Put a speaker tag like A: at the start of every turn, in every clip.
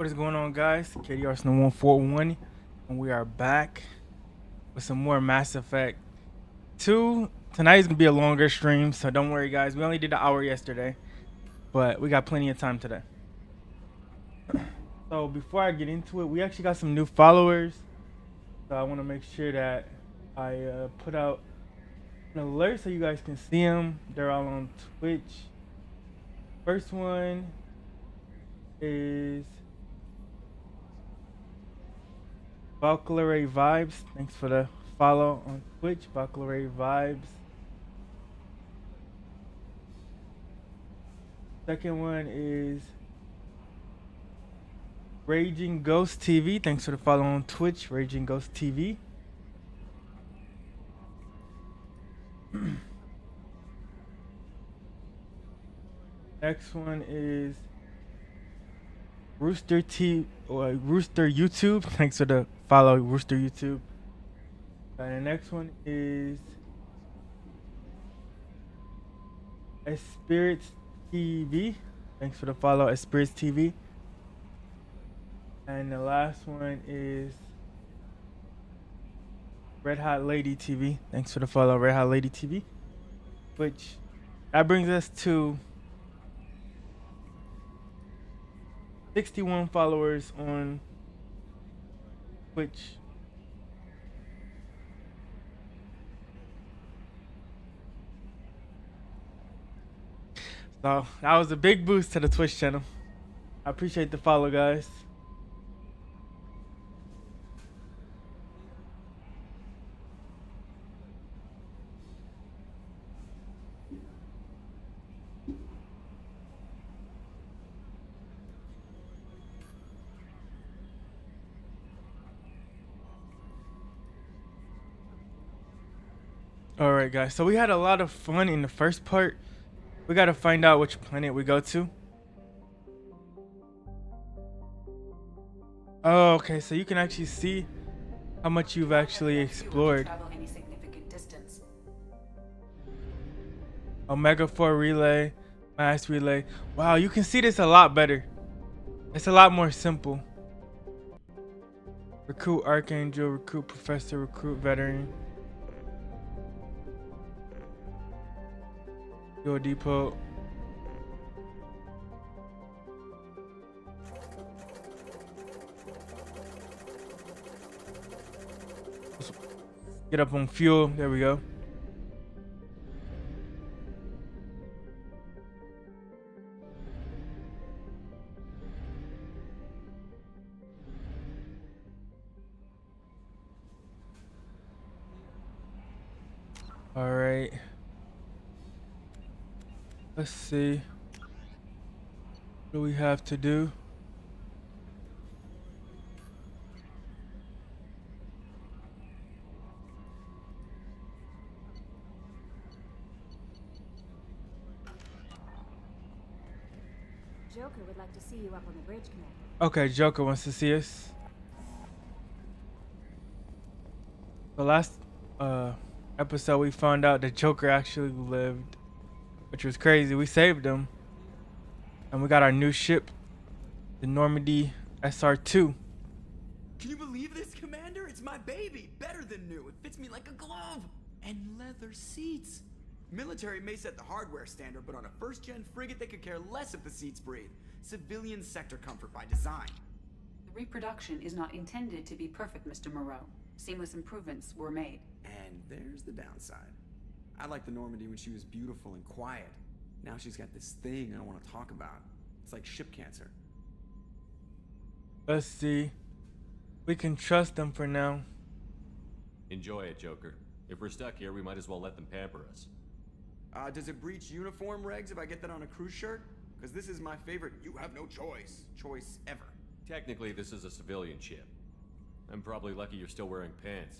A: What is going on, guys? KD Arsenal 141, and we are back with some more Mass Effect 2. Tonight is gonna be a longer stream, so don't worry, guys. We only did an hour yesterday, but we got plenty of time today. So before I get into it, we actually got some new followers, so I want to make sure that I put out an alert so you guys can see them. They're all on Twitch. First one is Valkyrie Vibes. Thanks for the follow on Twitch. Valkyrie Vibes. Second one is Raging Ghost TV. Thanks for the follow on Twitch. Raging Ghost TV. Next one is Rooster Rooster YouTube. Thanks for the follow, Rooster YouTube. And the next one is Spirits TV. Thanks for the follow, Spirits TV. And the last one is Red Hot Lady TV. Thanks for the follow, Red Hot Lady TV. Which that brings us to 61 followers on Twitch. So that was a big boost to the Twitch channel. I appreciate the follow, guys. Alright, guys, so we had a lot of fun in the first part. We gotta find out which planet we go to. Oh, okay, so you can actually see how much you've actually explored. Omega 4 relay, mass relay. Wow, you can see this a lot better. It's a lot more simple. Recruit Archangel, recruit Professor, recruit Veteran. Fuel depot. Get up on fuel. There we go. All right. Let's see. What do we have to do?
B: Joker would like to see you up on the bridge, Commander.
A: Okay, Joker wants to see us. The last episode we found out that Joker actually lived, which was crazy. We saved him. And we got our new ship, the Normandy SR2.
C: Can you believe this, Commander? It's my baby. Better than new. It fits me like a glove. And leather seats. Military may set the hardware standard, but on a first-gen frigate, they could care less if the seats breathe. Civilian sector comfort by design.
D: The reproduction is not intended to be perfect, Mr. Moreau. Seamless improvements were made.
C: And there's the downside. I liked the Normandy when she was beautiful and quiet. Now she's got this thing I don't want to talk about. It's like ship cancer.
A: Let's see. We can trust them for now.
E: Enjoy it, Joker. If we're stuck here, we might as well let them pamper us.
C: Does it breach uniform regs if I get that on a cruise shirt? Because this is my favorite you have no choice ever.
E: Technically, this is a civilian ship. I'm probably lucky you're still wearing pants.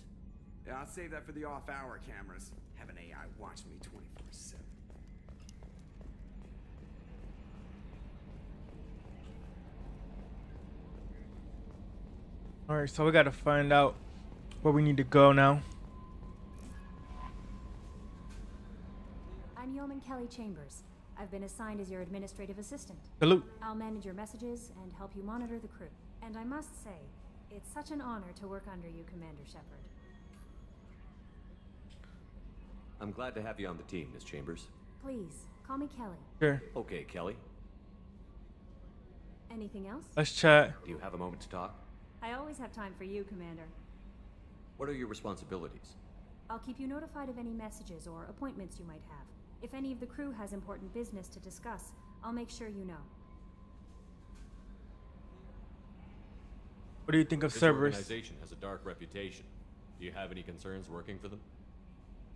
C: Yeah, I'll save that for the off-hour cameras. Have an AI watch me 24/7.
A: Alright, so we gotta find out where we need to go now.
B: I'm Yeoman Kelly Chambers. I've been assigned as your administrative assistant.
A: Salute.
B: I'll manage your messages and help you monitor the crew. And I must say, it's such an honor to work under you, Commander Shepard.
E: I'm glad to have you on the team, Miss Chambers.
B: Please, call me Kelly.
A: Sure.
E: Okay, Kelly.
B: Anything else?
A: Let's chat.
E: Do you have a moment to talk?
B: I always have time for you, Commander.
E: What are your responsibilities?
B: I'll keep you notified of any messages or appointments you might have. If any of the crew has important business to discuss, I'll make sure you know.
A: What do you think of
E: This
A: Cerberus?
E: organization has a dark reputation. Do you have any concerns working for them?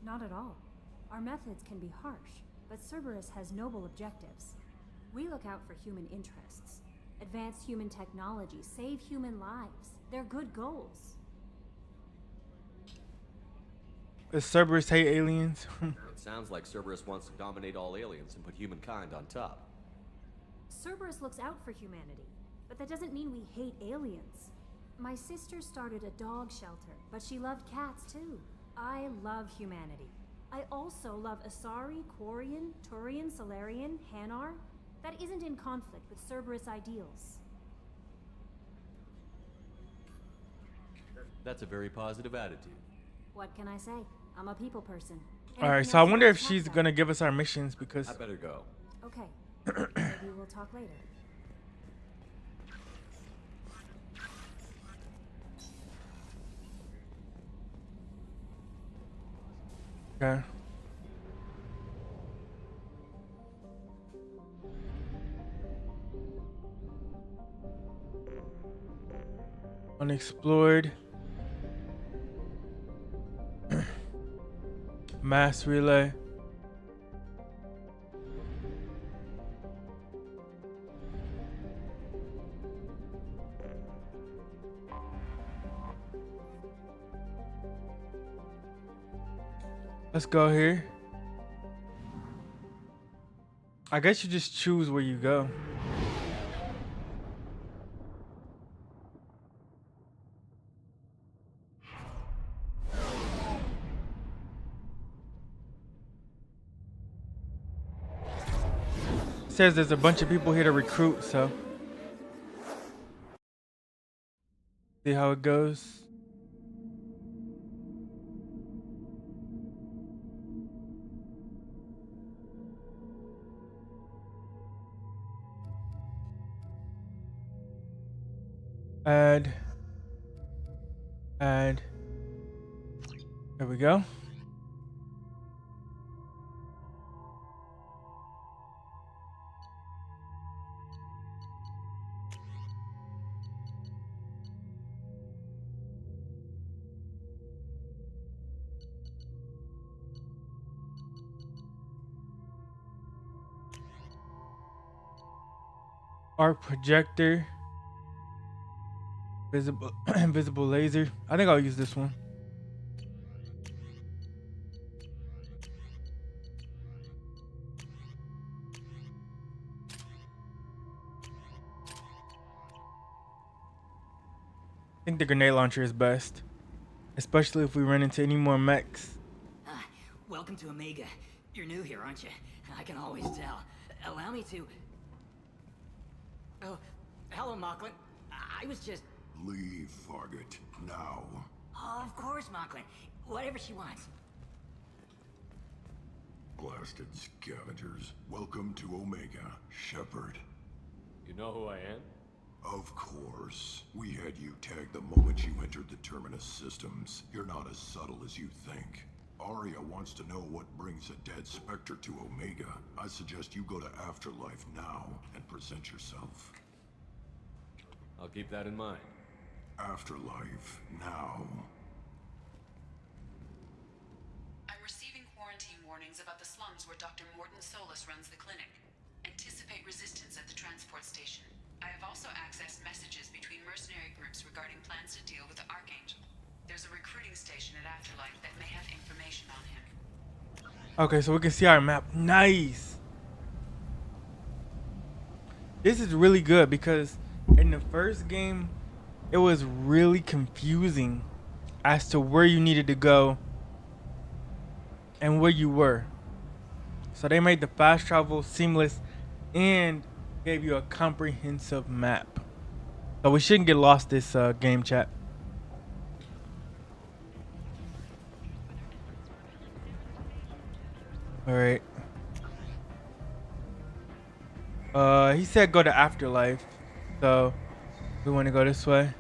B: Not at all. Our methods can be harsh, but Cerberus has noble objectives. We look out for human interests, advance human technology, save human lives. They're good goals.
A: Does Cerberus hate aliens?
E: It sounds like Cerberus wants to dominate all aliens and put humankind on top.
B: Cerberus looks out for humanity, but that doesn't mean we hate aliens. My sister started a dog shelter, but she loved cats too. I love humanity. I also love Asari, Quarian, Turian, Solarian, Hanar. That isn't in conflict with Cerberus ideals.
E: That's a very positive attitude.
B: What can I say? I'm a people person.
A: All right,
B: Anything
A: so I
B: else you
A: wonder
B: want
A: if
B: to
A: she's
B: talk
A: gonna give us our missions because
E: I better go.
B: about? Okay. Maybe we'll talk later.
A: okay. Unexplored. Mass relay. Let's go here. I guess you just choose where you go. Says there's a bunch of people here to recruit, so see how it goes. Add. There we go. Arc projector. Visible invisible laser. I think I'll use this one. I think the grenade launcher is best. Especially if we run into any more mechs.
F: Welcome to Omega. You're new here, aren't you? I can always tell. Allow me to... Oh, hello, Mocklin. I was just...
G: Leave, Fargate, now.
F: Oh, of course, Mocklin. Whatever she wants.
G: Blasted scavengers. Welcome to Omega, Shepard.
E: You know who I am?
G: Of course. We had you tagged the moment you entered the Terminus systems. You're not as subtle as you think. Arya wants to know what brings a dead Spectre to Omega. I suggest you go to Afterlife now and present yourself.
E: I'll keep that in mind.
G: Afterlife, now.
D: I'm receiving quarantine warnings about the slums where Dr. Morton Solus runs the clinic. Anticipate resistance at the transport station. I have also accessed messages between mercenary groups regarding plans to deal with the Archangel. There's a recruiting station at Afterlife that may have information on him.
A: Okay, so we can see our map. Nice. This is really good because in the first game, it was really confusing as to where you needed to go and where you were. So they made the fast travel seamless and gave you a comprehensive map. So we shouldn't get lost this game, chat. All right. He said go to Afterlife, so we want to go this way.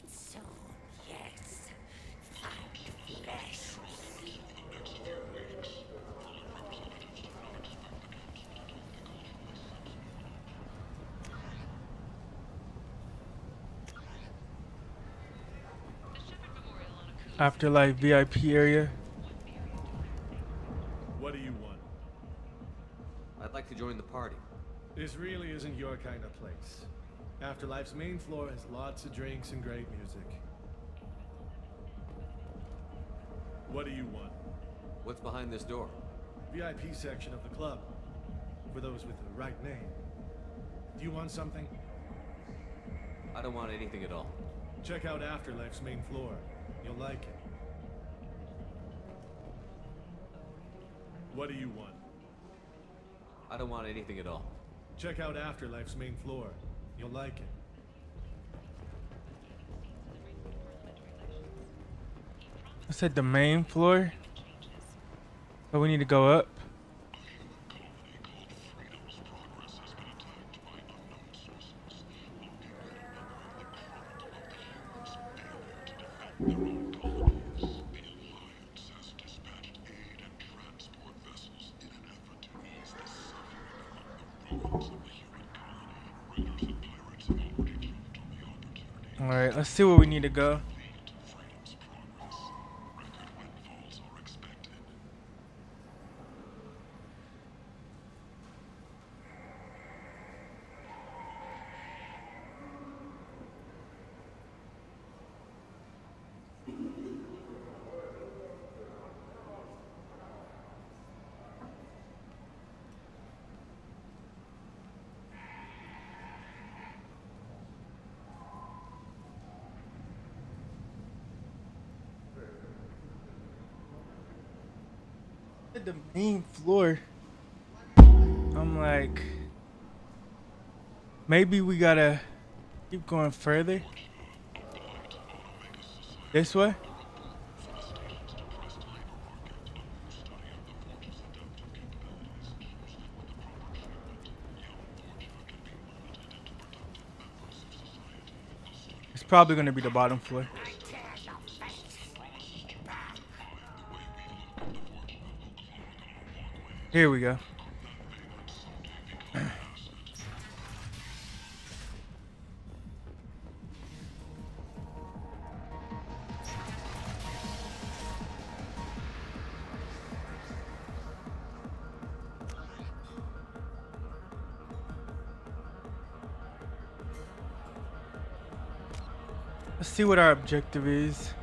F: So, yes. Find flesh.
A: Afterlife VIP area.
H: What do you want?
E: I'd like to join the party.
H: This really isn't your kind of place. Afterlife's main floor has lots of drinks and great music. What do you want?
E: What's behind this door?
H: VIP section of the club. For those with the right name. Do you want something?
E: I don't want anything at all.
H: Check out Afterlife's main floor. You'll like it. What do you want?
E: I don't want anything at all.
H: Check out Afterlife's main floor. You'll like it.
A: I said the main floor. So we need to go up. All right, let's see where we need to go. The main floor. I'm like, maybe we gotta keep going further. This way. It's probably gonna be the bottom floor. Here we go. Let's see what our objective is.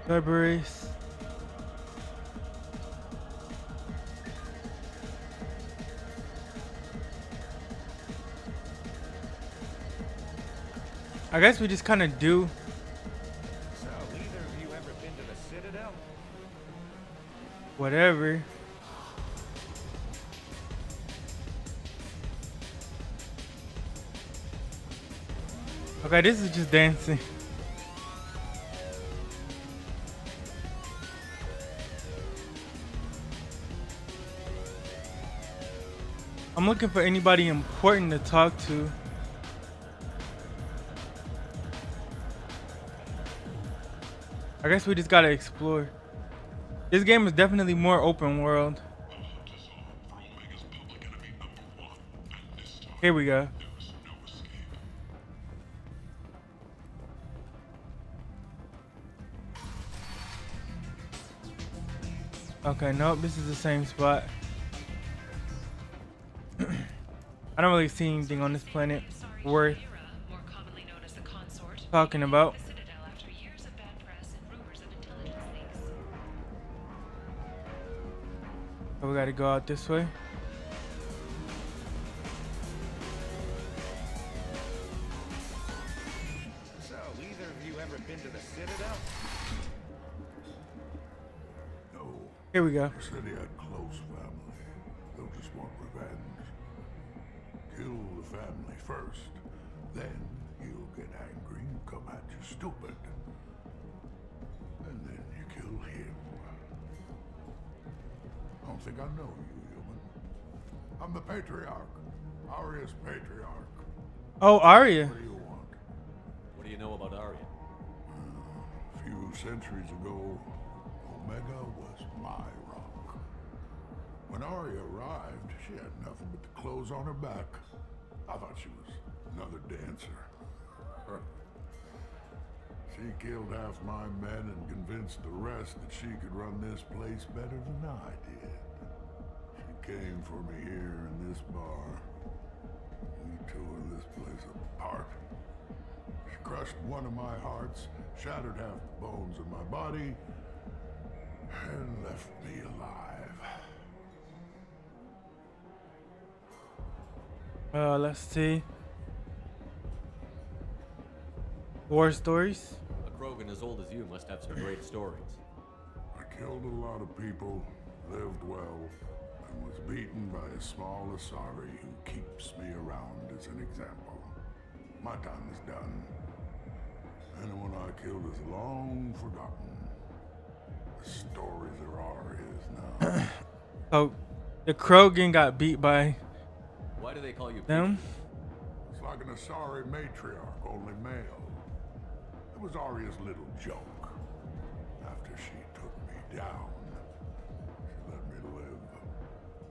A: Cerberus. I guess we just kind of do.
H: So, either of you ever been to the Citadel?
A: Whatever. Okay, this is just dancing. I'm looking for anybody important to talk to. I guess we just gotta explore. This game is definitely more open world. Here we go. Okay, nope, this is the same spot. I don't really see anything on this planet worth talking about. So we gotta go out this way.
I: So, either of you ever been to the Citadel?
G: No.
A: Here we go.
G: They said he had close family. They'll just want revenge. Kill the family first. Then he'll get angry and come at you stupid. And then you kill him. I don't think I know you, human. I'm the Patriarch. Arya's Patriarch.
A: Oh, Arya.
G: What do you want?
E: What do you know about Arya?
G: A few centuries ago, Omega was my rock. When Arya arrived, she had nothing but the clothes on her back. I thought she was another dancer. She killed half my men and convinced the rest that she could run this place better than I did. She came for me here in this bar. We tore this place apart. She crushed one of my hearts, shattered half the bones in my body, and left me alive.
A: Let's see. War stories.
E: A Krogan as old as you must have some great stories.
G: I killed a lot of people, lived well, and was beaten by a small Asari who keeps me around as an example. My time is done. Anyone I killed is long forgotten. The story there are is now.
A: Oh, the Krogan got beat by
E: Why do they call you
A: them.
G: It's like an Asari matriarch, only male. It was Arya's little joke. After she took me down, she let me live.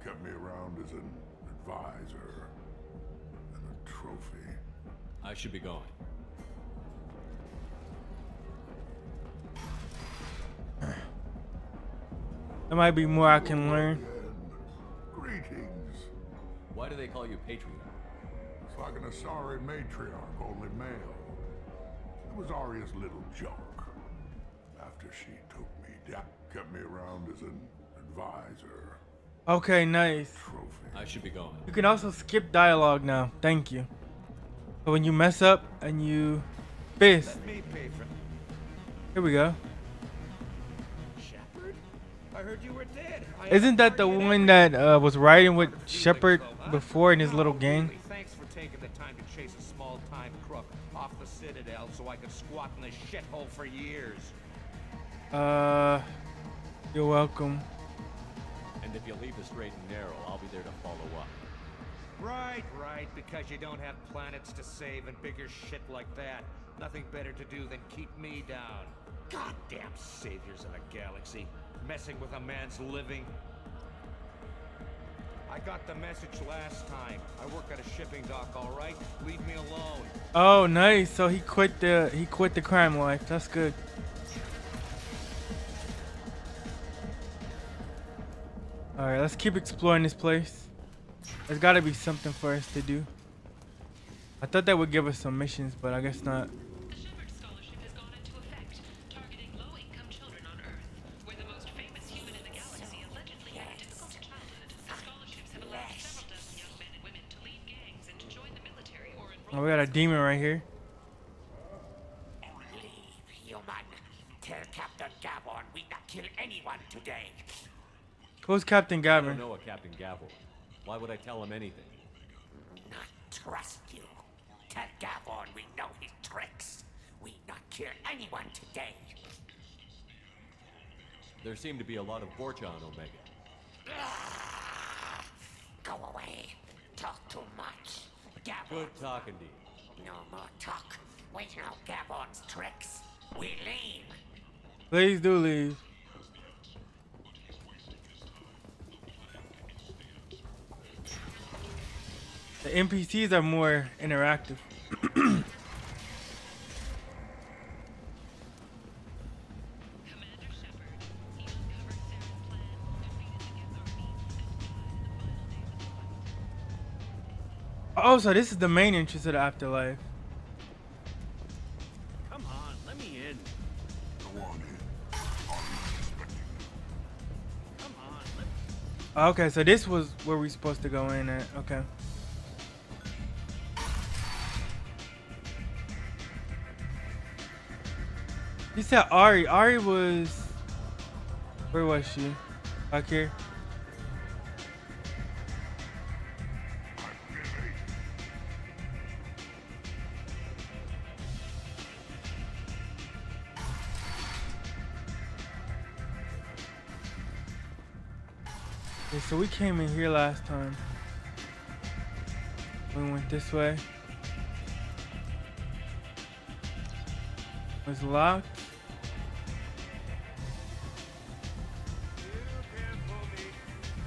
G: Kept me around as an advisor and a trophy.
E: I should be going.
A: There might be more I can learn.
G: Again, greetings.
E: Why do they call you Patriarch?
G: It's like an Asari matriarch, only male. It was Arya's little joke. After she took me down, kept me around as an advisor,
A: Okay, nice.
G: trophy.
E: I should be going.
A: You can also skip dialogue now. Thank you. So when you mess up and you fist,
I: Let me pay for
A: here we go.
I: Shepard? I heard you were dead.
A: Isn't that the one that was riding with Shepard before in his little gang?
I: Really, thanks for taking the time to chase a small-time crook off the Citadel so I could squat in this shithole for years.
A: You're welcome.
E: And if you leave the straight and narrow, I'll be there to follow up.
I: Right, because you don't have planets to save and bigger shit like that. Nothing better to do than keep me down. Goddamn saviors of a galaxy, messing with a man's living. I got the message last time. I work at a shipping dock, all right? Leave me alone.
A: Oh, nice. So he quit the crime life. That's good. All right, let's keep exploring this place. There's got to be something for us to do. I thought that would give us some missions, but I guess not.
D: The Shepard Scholarship has gone into effect, targeting low-income children on Earth, where the most famous human in the galaxy allegedly had a difficult childhood. The scholarships have allowed several dozen young men and women to leave gangs and to join the military or enroll.
A: Oh, we got a demon right here.
J: Leave, human. Tell Captain Gavon we not kill anyone today.
A: Who's Captain
E: I don't
A: Gavin?
E: know a Captain Gavel. Why would I tell him anything?
J: Not trust you. Tell Gavon we know his tricks. We not kill anyone today.
E: There seem to be a lot of Borcha on Omega.
J: Go away. Talk too much. Gavon.
E: Good talking to you.
J: No more talk. We know Gavon's tricks. We leave.
A: Please do leave. The NPCs are more interactive.
D: Commander Shepard, he uncovered Sarah's plan, defeated the Geth army, and died in the final days of the fight.
A: Oh, so this is the main entrance of the afterlife.
I: Come on, let me in.
G: Go on in. Arya's expecting you.
I: Come on, let
A: Okay, so this was where we supposed to go in at. Okay. You said Ari. Ari was. Where was she? Back here. Okay, so we came in here last time. We went this way. It was locked.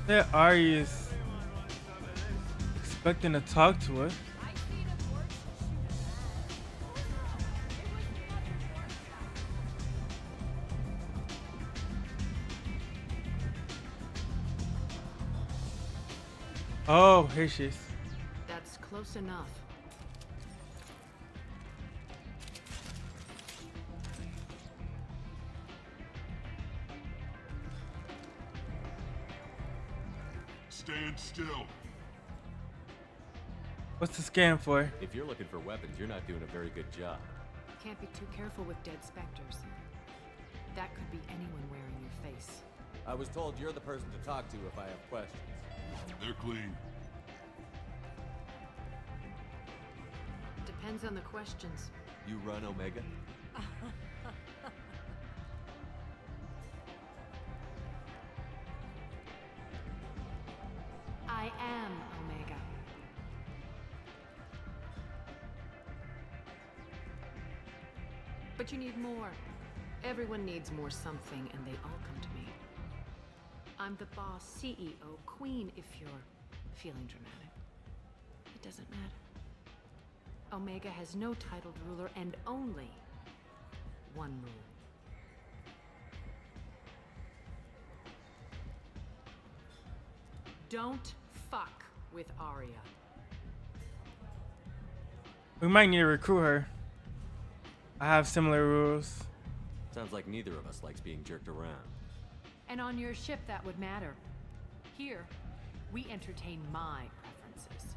A: That Ari is expecting to talk to us. Oh, here she is.
K: That's close enough.
G: Stand still.
A: What's the scan for?
E: If you're looking for weapons, you're not doing a very good job.
K: Can't be too careful with dead specters. That could be anyone wearing your face.
E: I was told you're the person to talk to if I have questions.
G: They're clean.
K: Depends on the questions.
E: You run Omega?
K: I am Omega. But you need more. Everyone needs more something, and they all come to me. I'm the boss, CEO, queen, if you're feeling dramatic. It doesn't matter. Omega has no titled ruler and only one rule. Don't fuck with Arya.
A: We might need to recruit her. I have similar rules.
E: Sounds like neither of us likes being jerked around.
K: And on your ship, that would matter. Here, we entertain my preferences.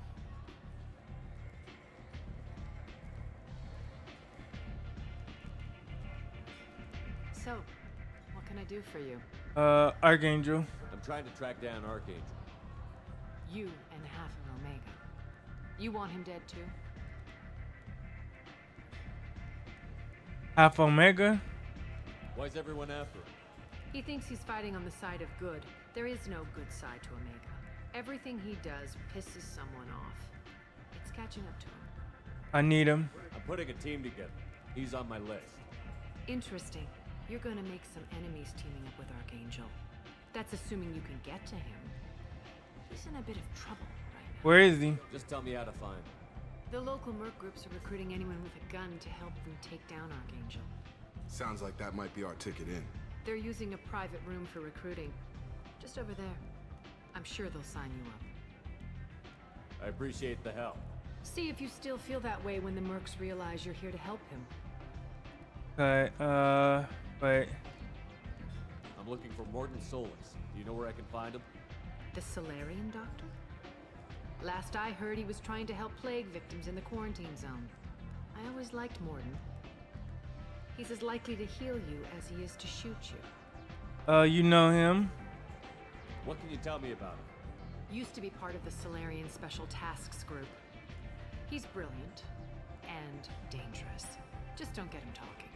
K: So, what can I do for you?
A: Archangel.
E: I'm trying to track down Archangel.
K: You and half of Omega. You want him dead too?
A: Half Omega.
E: Why's everyone after him?
K: He thinks he's fighting on the side of good. There is no good side to Omega. Everything he does pisses someone off. It's catching up to him.
A: I need him.
E: I'm putting a team together. He's on my list.
K: Interesting. You're gonna make some enemies teaming up with Archangel. That's assuming you can get to him. He's in a bit of trouble right now.
A: Where is he?
E: Just tell me how to find him.
K: The local merc groups are recruiting anyone with a gun to help them take down Archangel.
L: Sounds like that might be our ticket in.
K: They're using a private room for recruiting. Just over there. I'm sure they'll sign you up.
E: I appreciate the help.
K: See if you still feel that way when the mercs realize you're here to help him.
A: Okay, wait.
E: I'm looking for Morton Solus. Do you know where I can find him?
K: The Solarian doctor? Last I heard, he was trying to help plague victims in the quarantine zone. I always liked Morton. He's as likely to heal you as he is to shoot you.
A: You know him?
E: What can you tell me about him?
K: Used to be part of the Solarian Special Tasks Group. He's brilliant and dangerous. Just don't get him talking.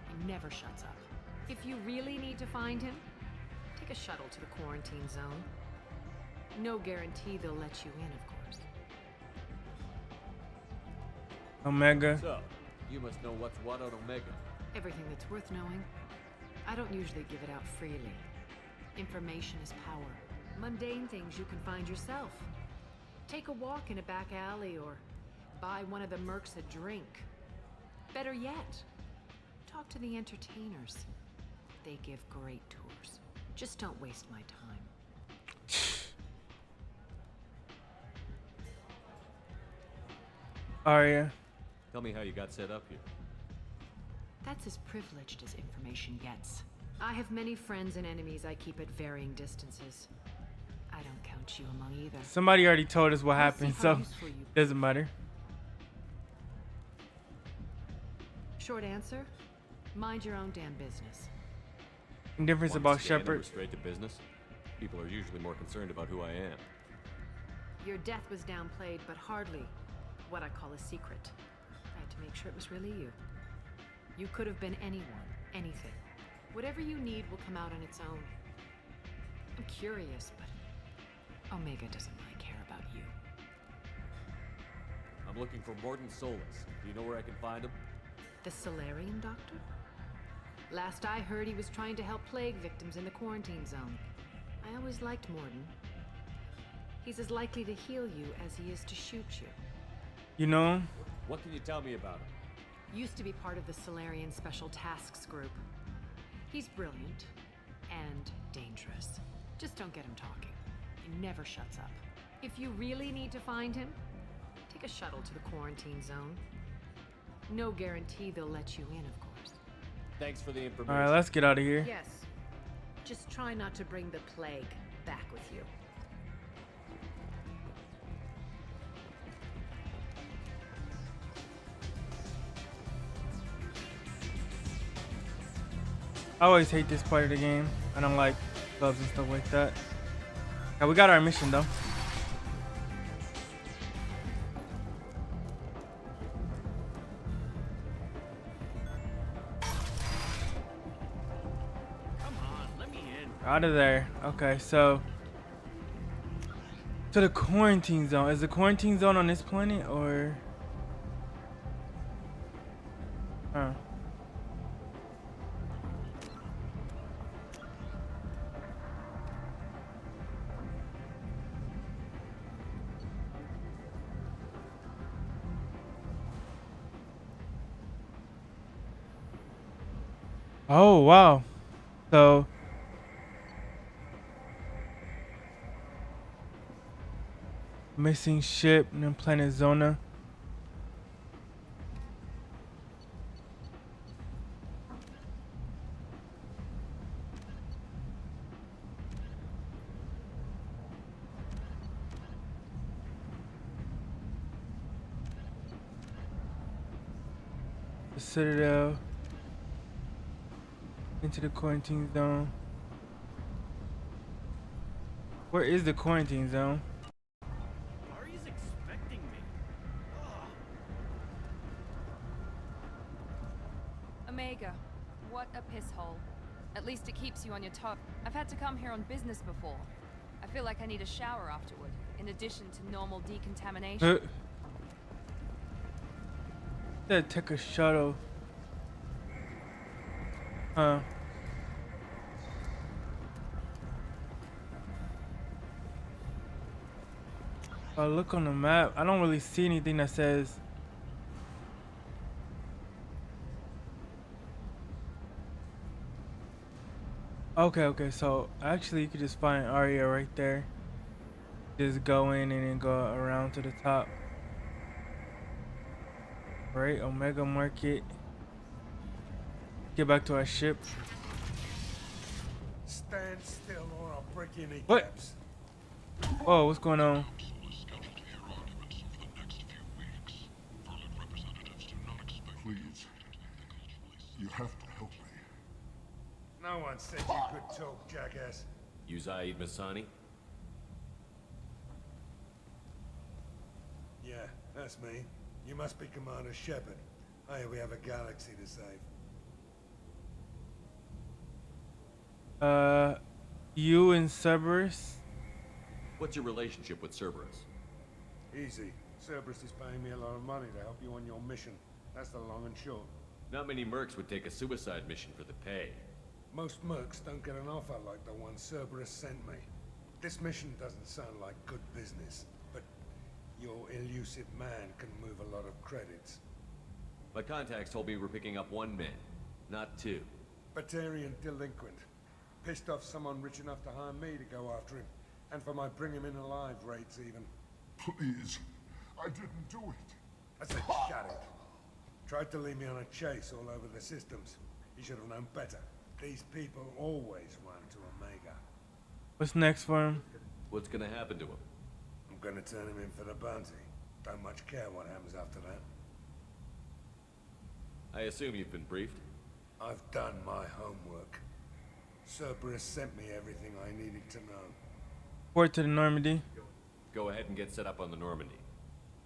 K: He never shuts up. If you really need to find him, take a shuttle to the quarantine zone. No guarantee they'll let you in, of course.
A: Omega.
E: So, you must know what's what on Omega.
K: Everything that's worth knowing. I don't usually give it out freely. Information is power. Mundane things you can find yourself. Take a walk in a back alley or buy one of the mercs a drink. Better yet, talk to the entertainers. They give great tours. Just don't waste my time.
A: Arya.
E: Tell me how you got set up here.
K: That's as privileged as information gets. I have many friends and enemies I keep at varying distances. I don't count you among either.
A: Somebody already told us what
K: We'll
A: happened,
K: see
A: so
K: how useful you-
A: doesn't matter.
K: Short answer, mind your own damn business.
A: Difference
E: Want
A: about
E: to scan and
A: Shepard.
E: we're straight to business. People are usually more concerned about who I am.
K: Your death was downplayed, but hardly what I call a secret. I had to make sure it was really you. You could have been anyone, anything. Whatever you need will come out on its own. I'm curious, but Omega doesn't really care about you.
E: I'm looking for Morton Solus. Do you know where I can find him?
K: The Solarian doctor? Last I heard, he was trying to help plague victims in the quarantine zone. I always liked Morden. He's as likely to heal you as he is to shoot you.
A: You know?
E: What can you tell me about him?
K: Used to be part of the Solarian Special Tasks Group. He's brilliant and dangerous. Just don't get him talking. He never shuts up. If you really need to find him, take a shuttle to the quarantine zone. No guarantee they'll let you in, of course.
E: Thanks for the information.
A: Alright, let's get out of here.
K: Yes. Just try not to bring the plague back with you.
A: I always hate this part of the game. I don't like clubs and stuff like that. Yeah, we got our mission though.
M: Come on, let me in.
A: Out of there. Okay, so to the quarantine zone. Is the quarantine zone on this planet or? Huh. Oh wow. So missing ship in planet Zona. The Citadel. Into the quarantine zone. Where is the quarantine zone?
M: Ari's expecting me.
N: Omega, what a piss hole. At least it keeps you on your toes. I've had to come here on business before. I feel like I need a shower afterward, in addition to normal decontamination.
A: That took a shuttle. Huh. I look on the map. I don't really see anything that says. Okay, so actually you could just find Arya right there. Just go in and then go around to the top. Right, Omega Market. Get back to our ship.
H: Stand still or I'll break your kneecaps.
A: What? Oh, what's going on?
G: Please. You have to help me.
H: No one said you could talk, jackass.
E: You Zaid Masani?
H: Yeah, that's me. You must be Commander Shepard. Hey, we have a galaxy to save.
A: You and Cerberus?
E: What's your relationship with Cerberus?
H: Easy. Cerberus is paying me a lot of money to help you on your mission. That's the long and short.
E: Not many mercs would take a suicide mission for the pay.
H: Most mercs don't get an offer like the one Cerberus sent me. This mission doesn't sound like good business, but your elusive man can move a lot of credits.
E: My contacts told me we're picking up one man, not two.
H: Batarian delinquent. Pissed off someone rich enough to hire me to go after him. And for my bring him in alive rates even.
G: Please. I didn't do it.
H: I said shut it. Tried to lead me on a chase all over the systems. He should have known better. These people always run to Omega.
A: What's next for him?
E: What's gonna happen to him?
H: I'm gonna turn him in for the bounty. Don't much care what happens after that.
E: I assume you've been briefed?
H: I've done my homework. Cerberus sent me everything I needed to know.
A: Port to the Normandy.
E: Go ahead and get set up on the Normandy.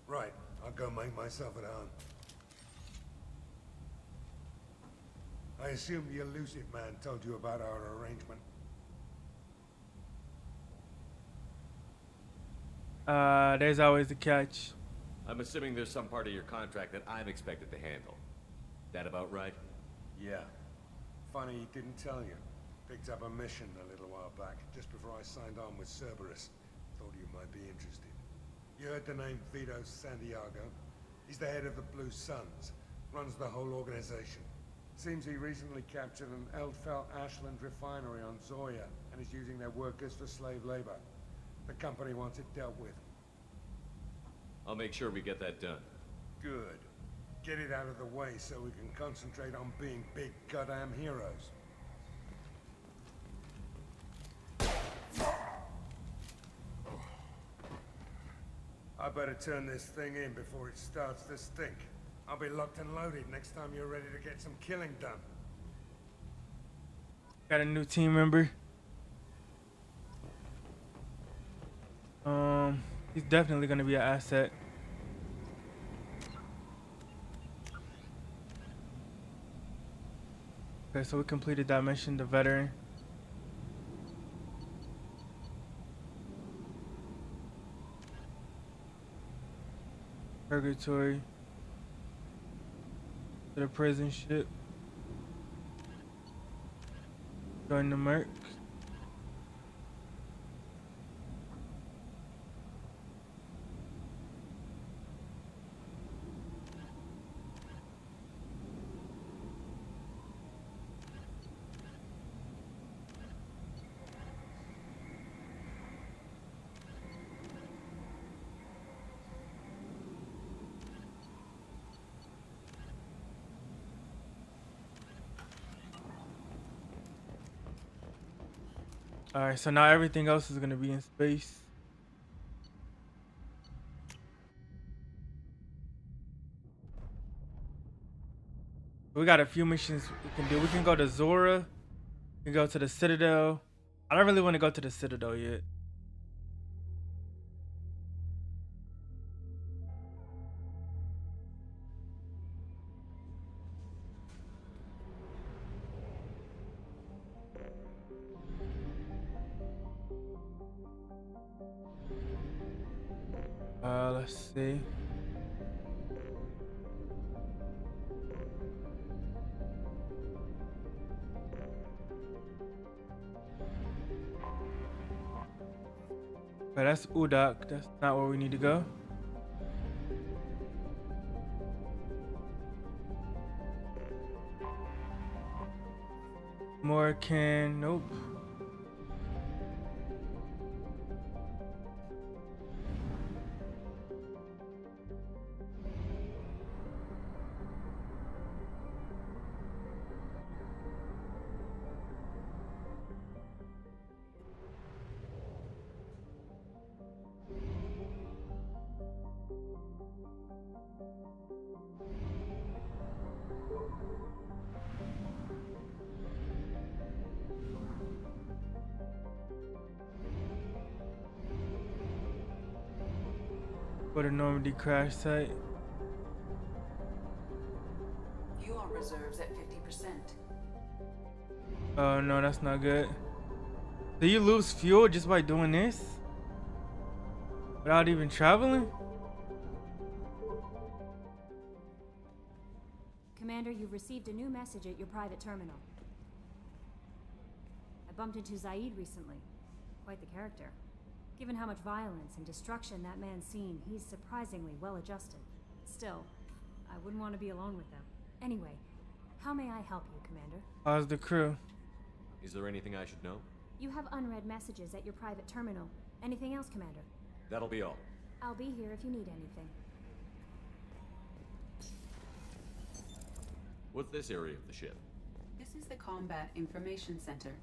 H: Right, I'll go make myself at home. I assume the elusive man told you about our arrangement.
A: There's always a catch.
E: I'm assuming there's some part of your contract that I'm expected to handle. That about right?
H: Yeah. Funny he didn't tell you. Picked up a mission a little while back, just before I signed on with Cerberus. Thought you might be interested. You heard the name Vito Santiago? He's the head of the Blue Suns. Runs the whole organization. Seems he recently captured an Eldfell Ashland refinery on Zoya and is using their workers for slave labor. The company wants it dealt with.
E: I'll make sure we get that done.
H: Good. Get it out of the way so we can concentrate on being big goddamn heroes. I better turn this thing in before it starts to stink. I'll be locked and loaded next time you're ready to get some killing done.
A: Got a new team member. He's definitely gonna be an asset. Okay, so we completed that mission, the veteran. Purgatory. To the prison ship. Join the Merc. Alright, so now everything else is gonna be in space. We got a few missions we can do. We can go to Zora. We can go to the Citadel. I don't really want to go to the Citadel yet. Let's see. But that's Udak. That's not where we need to go. Morkan, nope. Go to Normandy crash site.
D: Fuel reserves at 50%.
A: Oh no, that's not good. Do you lose fuel just by doing this? Without even traveling?
B: Commander, you've received a new message at your private terminal. I bumped into Zaid recently. Quite the character. Given how much violence and destruction that man's seen, he's surprisingly well adjusted. Still, I wouldn't want to be alone with them. Anyway, how may I help you, Commander?
A: How's the crew?
E: Is there anything I should know?
B: You have unread messages at your private terminal. Anything else, Commander?
E: That'll be all.
B: I'll be here if you need anything.
E: What's this area of the ship?
D: This is the Combat Information Center.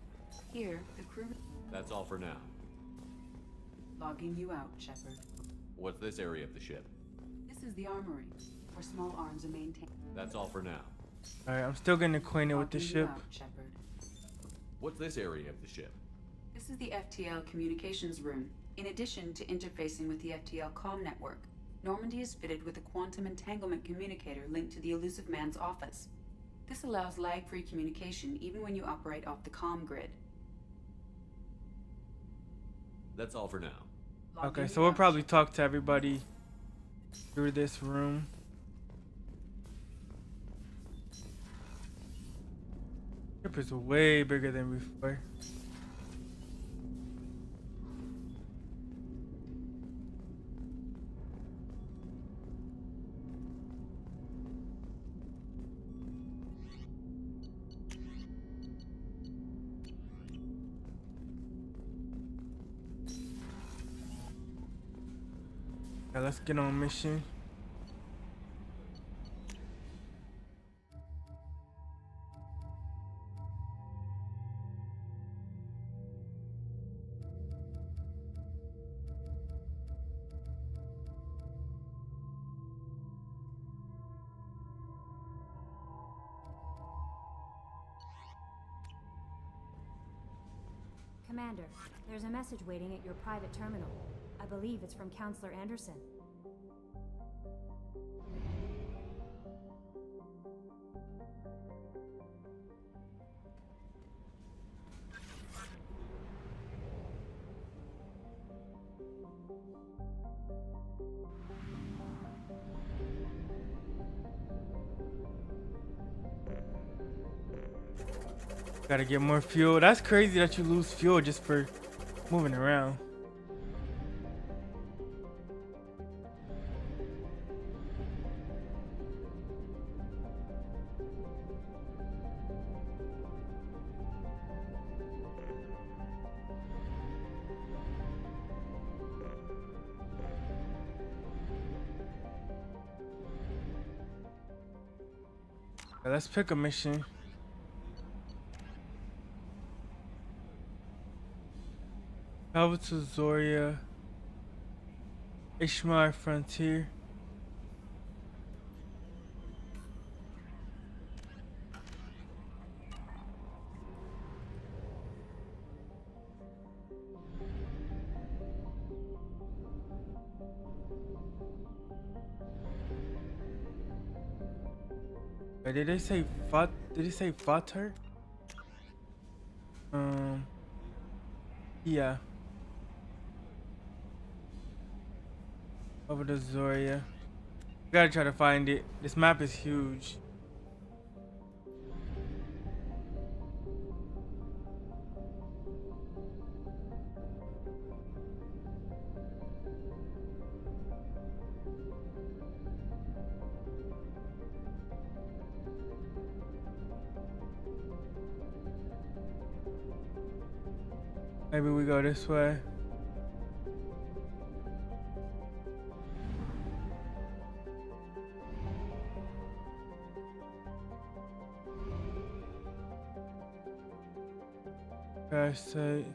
D: Here, the crew...
E: That's all for now.
D: Logging you out, Shepard.
E: What's this area of the ship?
D: This is the armory, where small arms are maintained.
E: That's all for now.
A: Alright, I'm still getting acquainted with the
D: Logging you
A: ship.
D: out, Shepard.
E: What's this area of the ship?
D: This is the FTL communications room. In addition to interfacing with the FTL comm network, Normandy is fitted with a quantum entanglement communicator linked to the Elusive Man's office. This allows lag-free communication even when you operate off the comm grid.
E: That's all for now.
A: Okay, so we'll probably talk to everybody through this room. Ship is way bigger than before. Yeah, let's get on mission.
B: Commander, there's a message waiting at your private terminal. I believe it's from Counselor Anderson.
A: Gotta get more fuel. That's crazy that you lose fuel just for moving around. Okay, let's pick a mission. Travel to Zoria, Ishmael Frontier. Wait, did they say Fat? Did he say Fater? Yeah. Over to Zoria. We gotta try to find it. This map is huge. Maybe we go this way. Crash site.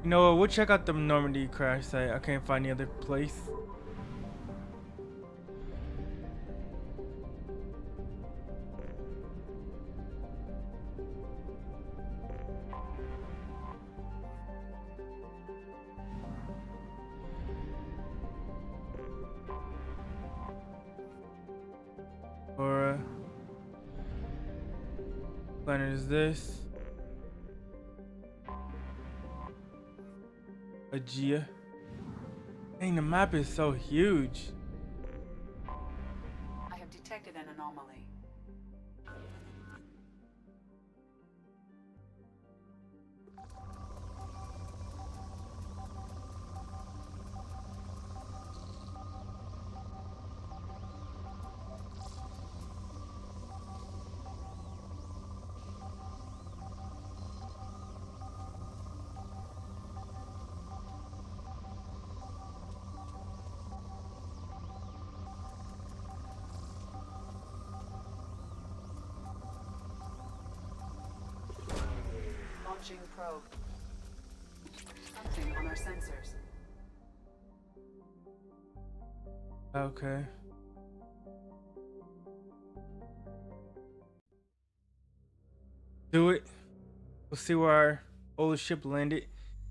A: You know what? We'll check out the Normandy crash site. I can't find any other place. Or planet is this? Aegea. Dang, the map is so huge.
D: I have detected an anomaly. Launching probe. Something on our sensors.
A: Okay. Do it. We'll see where our old ship landed.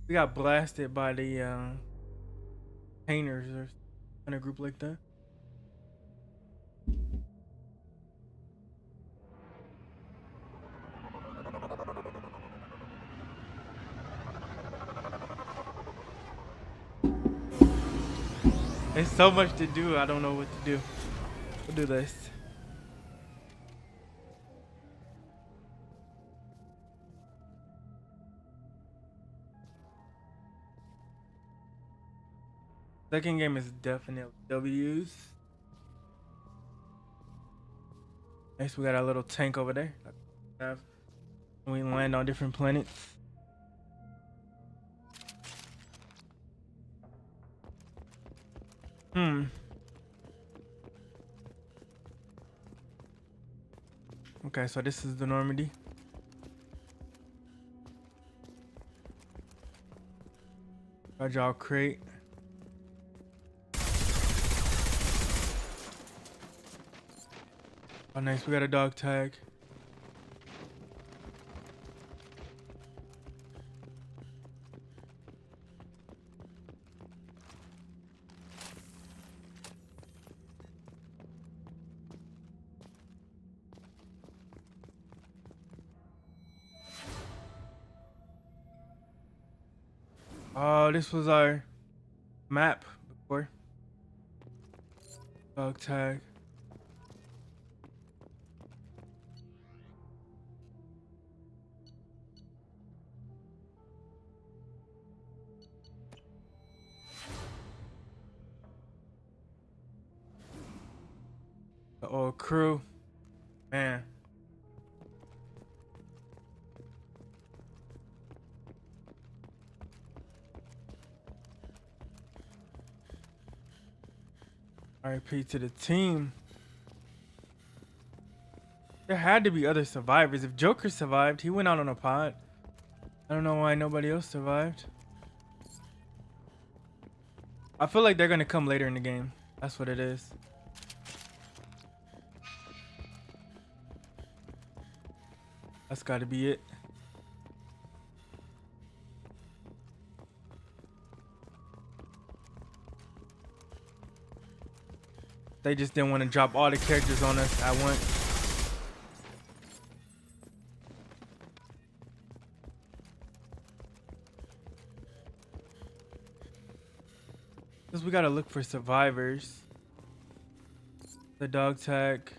A: We got blasted by the painters or in a group like that. There's so much to do, I don't know what to do. We'll do this. Second game is definitely W's. Next, we got our little tank over there. We land on different planets. Okay, so this is the Normandy. Fragile crate. Oh, nice. We got a dog tag. Oh, this was our map before. Dog tag. The old crew. Man. RIP to the team. There had to be other survivors. If Joker survived, he went out on a pod. I don't know why nobody else survived. I feel like they're gonna come later in the game. That's what it is. That's gotta be it. They just didn't want to drop all the characters on us at once. Because we gotta look for survivors. The dog tag.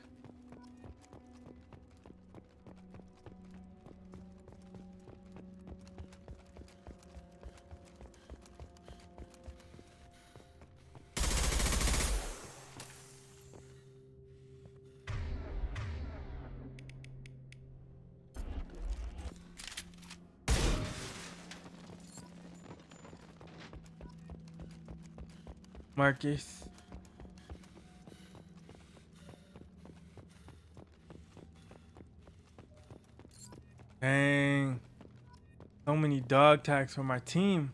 A: Marcus. Dang. So many dog tags for my team.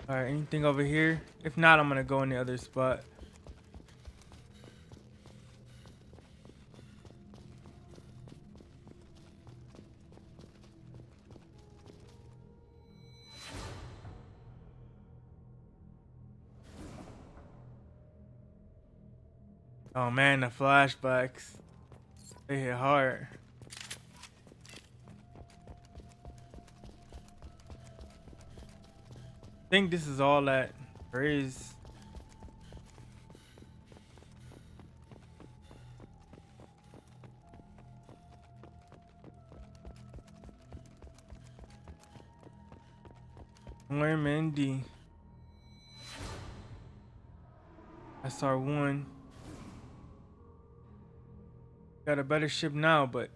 A: Alright, anything over here? If not, I'm gonna go in the other spot. Oh man, the flashbacks. They hit hard. I think this is all that there is. Where Mindy? SR1. Got a better ship now, but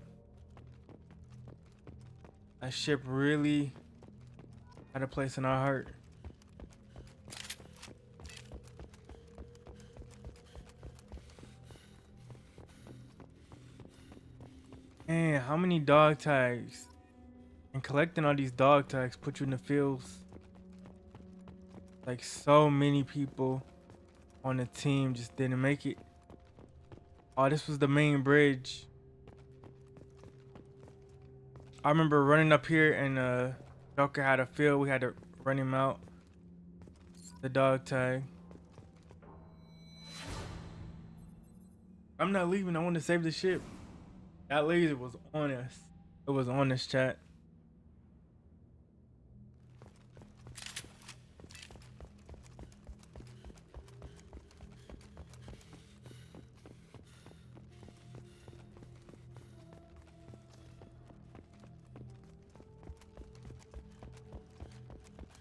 A: that ship really had a place in our heart. Man, how many dog tags? And collecting all these dog tags put you in the fields. Like so many people on the team just didn't make it. Oh, this was the main bridge. I remember running up here and Joker had a field. We had to run him out. The dog tag. I'm not leaving. I want to save the ship. That laser was on us. It was on this chat.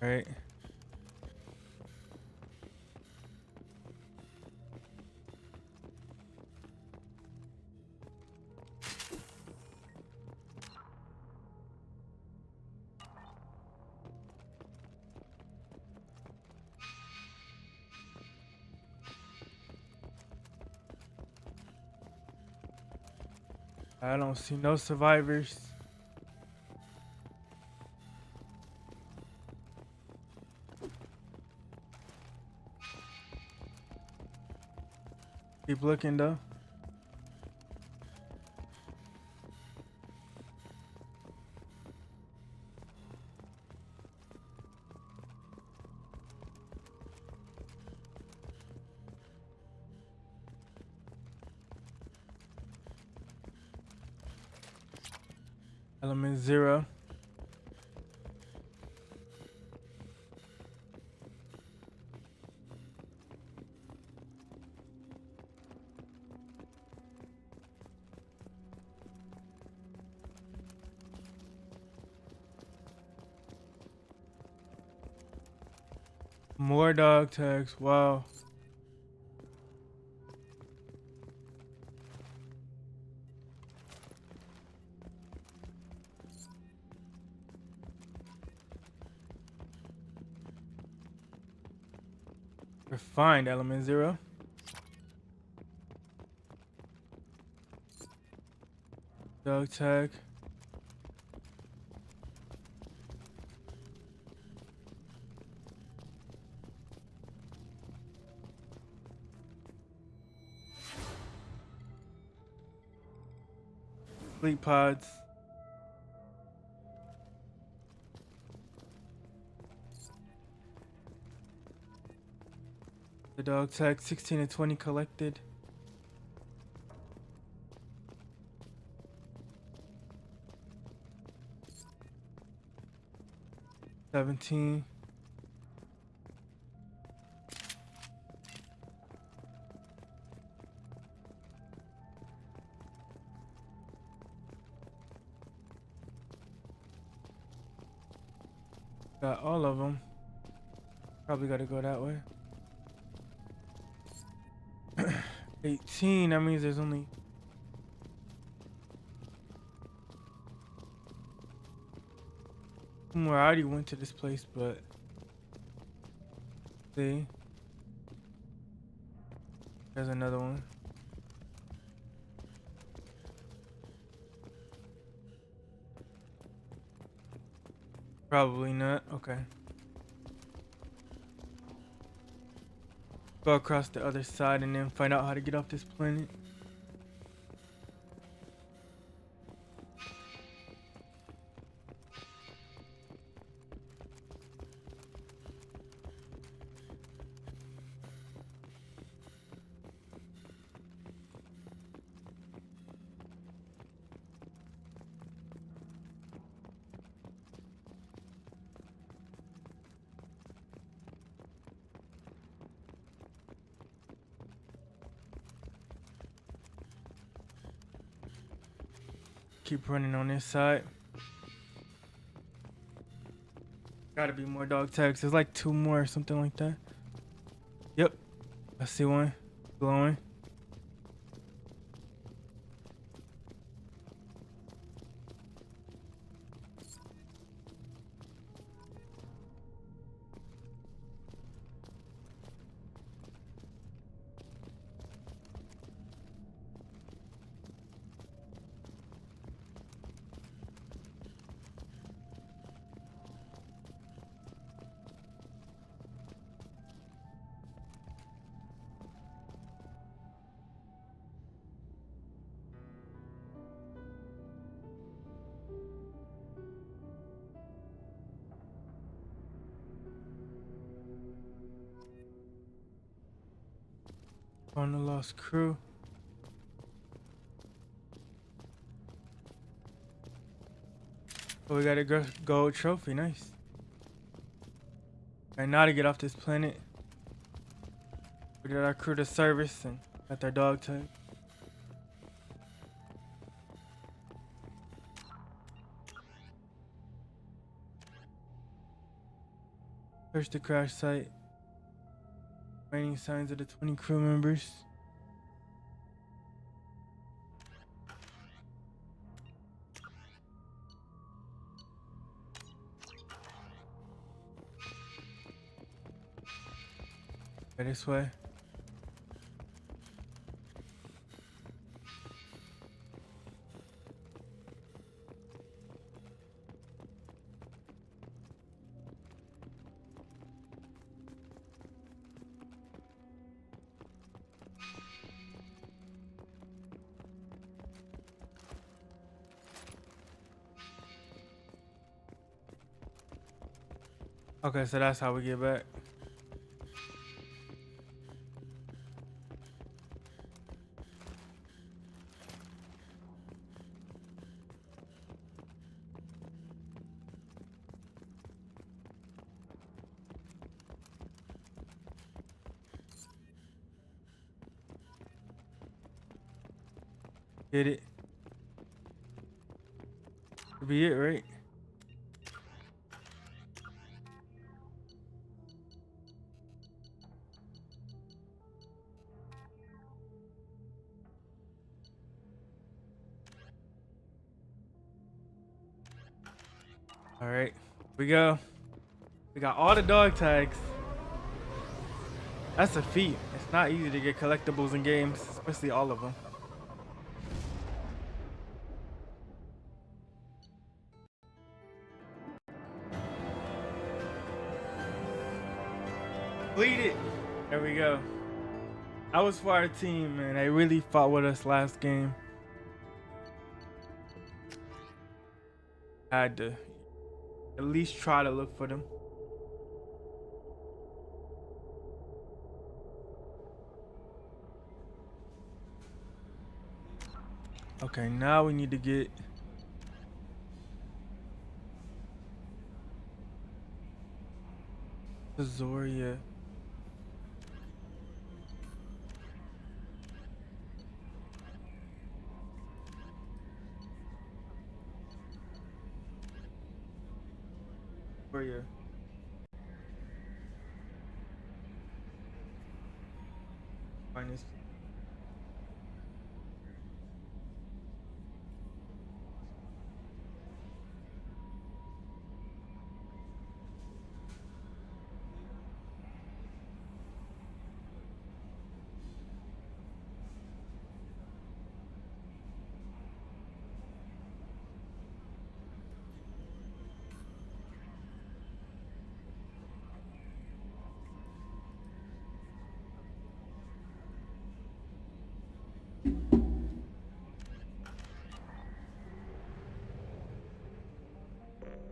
A: All right. I don't see no survivors. Keep looking though. Element 0. More dog tags. Wow. Refined element 0. Dog tag. Fleet pods. The dog tag 16 and 20 collected. $17. Got all of them. Probably got to go that way. 18. That means there's only. I already went to this place, but. See. There's another one. Probably not. Okay. Go across the other side and then find out how to get off this planet. Keep running on this side. Gotta be more dog tags. There's like 2 more or something like that. Yep. I see one. Glowing. On the lost crew. Oh, we got a gold trophy. Nice. Right now to get off this planet. We did our crew to service and got their dog tag. Search the crash site. Remaining signs of the 20 crew members. Okay, this way. Okay, so that's how we get back. Get it. Could be it, right? All right, we go. We got all the dog tags. That's a feat. It's not easy to get collectibles in games, especially all of them. Completed. There we go. That was for our team, man. They really fought with us last game. I had to at least try to look for them. Okay, now we need to get Zoria. Zoria. Find this.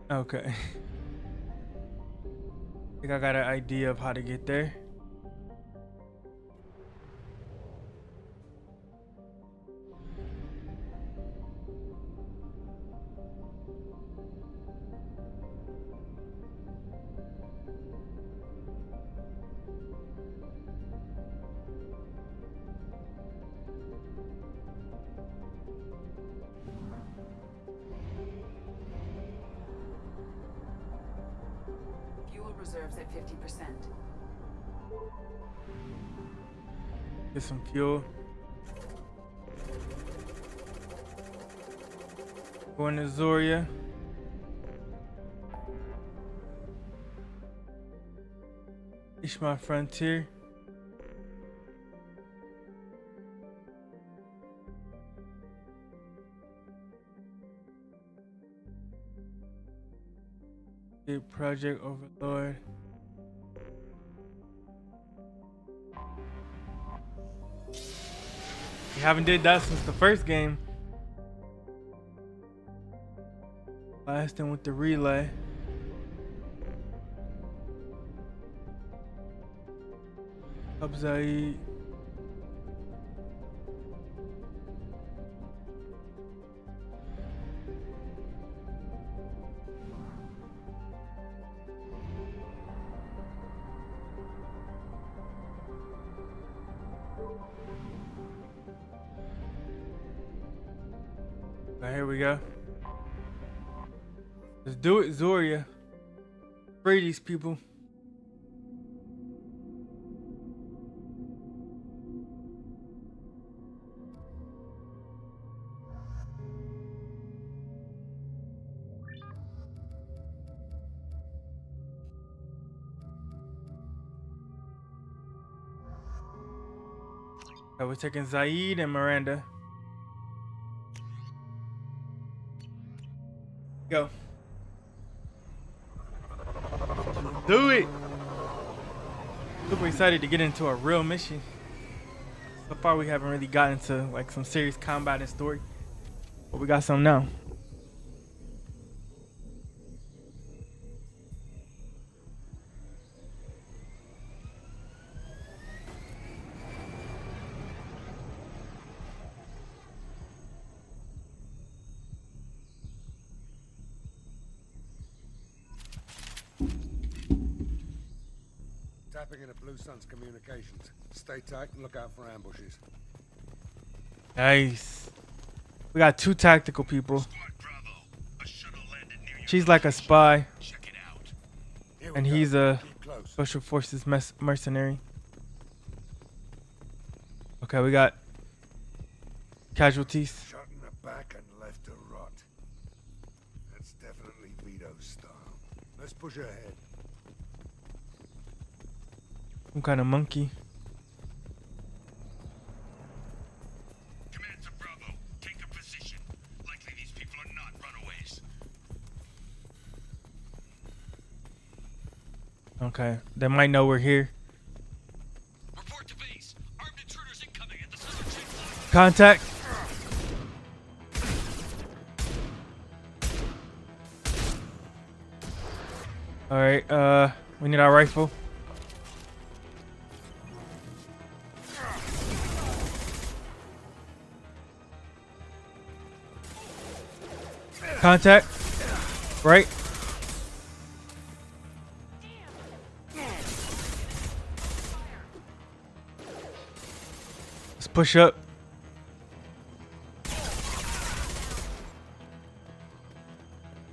A: Okay. I think I got an idea of how to get there.
D: Fuel reserves at 50%.
A: Get some fuel. Going to Zoria. Ishma Frontier. Get Project Overlord. We haven't did that since the first game. Last in with the relay. Abzaid. Right, here we go. Let's do it, Zoria. Free these people. We're taking Zaid and Miranda. Go. Do it. Super excited to get into a real mission. So far we haven't really gotten into like some serious combat and story, but we got some now.
H: Tapping into Blue Sun's communications. Stay tight and look out for ambushes.
A: Nice. We got 2 tactical people. She's like a spy, and he's a special forces mercenary. Okay, we got casualties.
H: Shot in the back and left to rot. That's definitely Vito's style. Let's push ahead.
A: Some kind of monkey.
O: Command to Bravo. Take a position. Likely these people are not runaways.
A: Okay, they might know we're here.
O: Report to base. Armed intruders incoming at the southern checkpoint.
A: Contact. All right, we need our rifle. Contact. Right. Let's push up.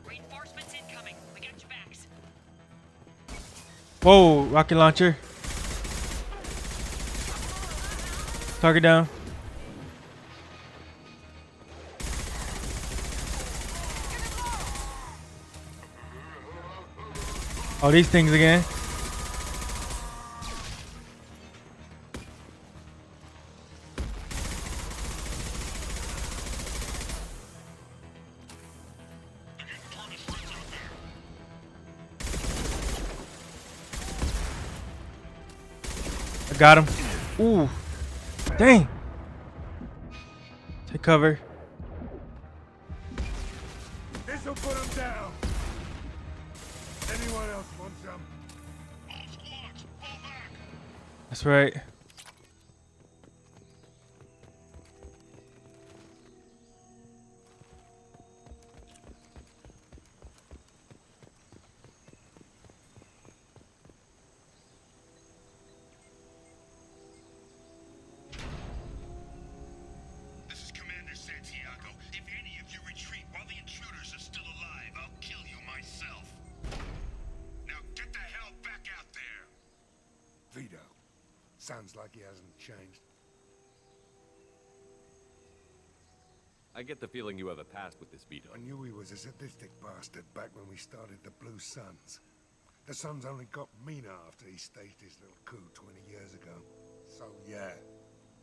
J: Reinforcements incoming. We got your backs.
A: Whoa, rocket launcher. Target down. Oh, these things again. I got him. Ooh. Dang. Take cover.
H: This'll put him down. Anyone else want some?
A: That's right.
O: This is Commander Santiago. If any of you retreat while the intruders are still alive, I'll kill you myself. Now get the hell back out there.
H: Vito. Sounds like he hasn't changed.
E: I get the feeling you have a past with this Vito.
H: I knew he was a sadistic bastard back when we started the Blue Suns. The Suns only got meaner after he staged his little coup 20 years ago. So yeah,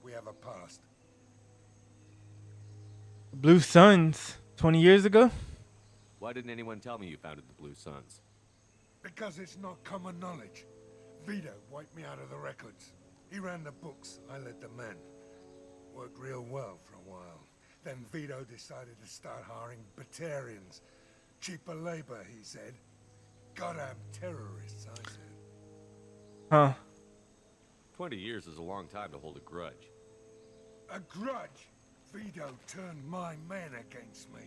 H: we have a past.
A: Blue Suns 20 years ago?
E: Why didn't anyone tell me you founded the Blue Suns?
H: Because it's not common knowledge. Vito wiped me out of the records. He ran the books, I led the men. Worked real well for a while. Then Vito decided to start hiring Batarians. Cheaper labor, he said. Goddamn terrorists, I said.
A: Huh.
E: 20 years is a long time to hold a grudge.
H: A grudge? Vito turned my men against me.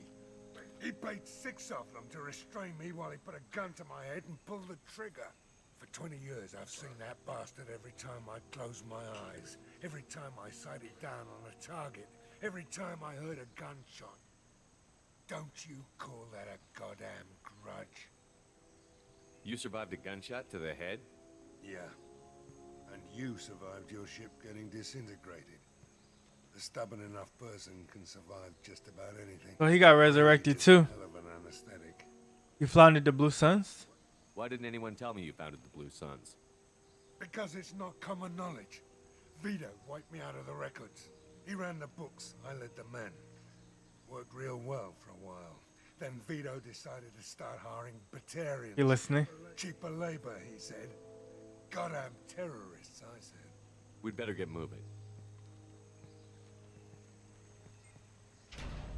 H: He paid 6 of them to restrain me while he put a gun to my head and pulled the trigger. For 20 years, I've seen that bastard every time I closed my eyes. Every time I sighted down on a target. Every time I heard a gunshot. Don't you call that a goddamn grudge?
E: You survived a gunshot to the head?
H: Yeah. And you survived your ship getting disintegrated. A stubborn enough person can survive just about anything.
A: So he got resurrected too.
H: Hell of an anesthetic.
A: You founded the Blue Suns?
E: Why didn't anyone tell me you founded the Blue Suns?
H: Because it's not common knowledge. Vito wiped me out of the records. He ran the books, I led the men. Worked real well for a while. Then Vito decided to start hiring Batarians.
A: You listening?
H: Cheaper labor, he said. Goddamn terrorists, I said.
E: We'd better get moving.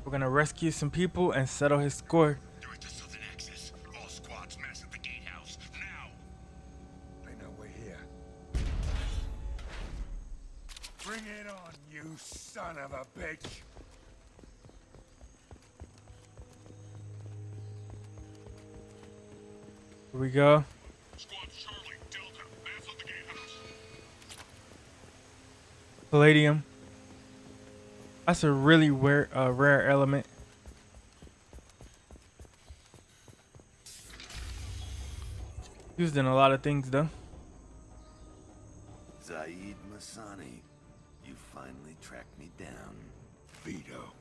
A: We're gonna rescue some people and settle his score.
O: Direct to Southern Axis. All squads mass at the gatehouse. Now!
H: They know we're here. Bring it on, you son of a bitch!
A: Here we go.
O: Squad Charlie, Delta, mass at the gatehouse.
A: Palladium. That's a really rare element. Used in a lot of things though.
P: Zaid Masani, you finally tracked me down.
H: Vito.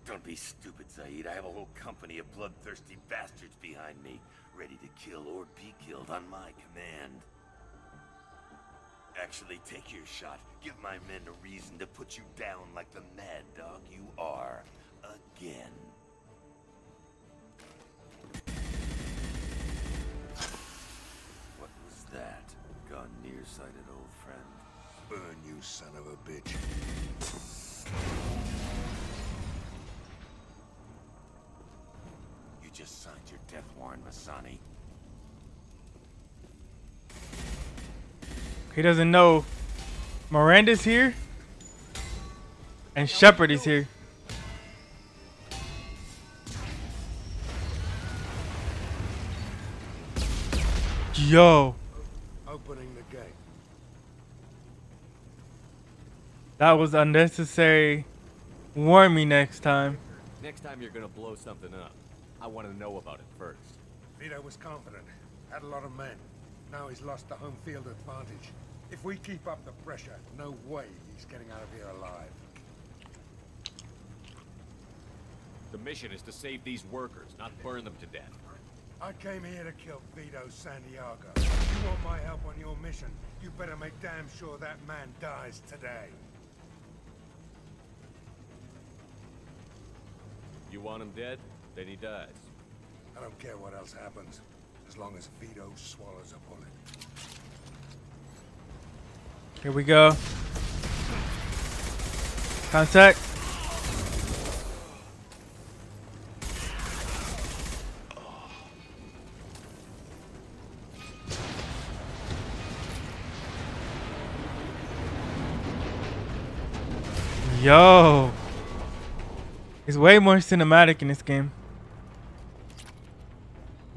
P: Don't be stupid, Zaid. I have a whole company of bloodthirsty bastards behind me, ready to kill or be killed on my command. Actually, take your shot. Give my men a reason to put you down like the mad dog you are. Again. What was that? Gone nearsighted, old friend.
H: Burn, you son of a bitch.
P: You just signed your death warrant, Masani.
A: He doesn't know Miranda's here and Shepard is here. Yo,
H: Opening the gate.
A: that was unnecessary. Warn me next time.
E: Next time you're gonna blow something up, I want to know about it first.
H: Vito was confident. Had a lot of men. Now he's lost the home field advantage. If we keep up the pressure, no way he's getting out of here alive.
E: The mission is to save these workers, not burn them to death.
H: I came here to kill Vito Santiago. If you want my help on your mission, you better make damn sure that man dies today.
E: You want him dead? Then he dies.
H: I don't care what else happens, as long as Vito swallows a bullet.
A: Here we go. Contact. Yo. It's way more cinematic in this game.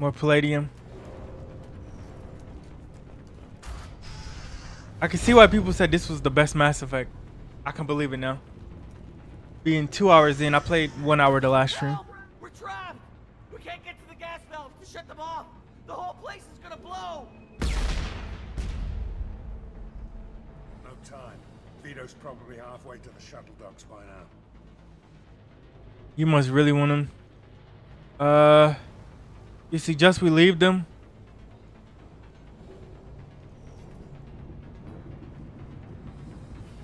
A: More Palladium. I can see why people said this was the best Mass Effect. I can believe it now. Being 2 hours in, I played 1 hour the last stream.
J: We're trapped! We can't get to the gas valves to shut them off! The whole place is gonna blow!
H: No time. Vito's probably halfway to the shuttle docks by now.
A: You must really want them. You suggest we leave them?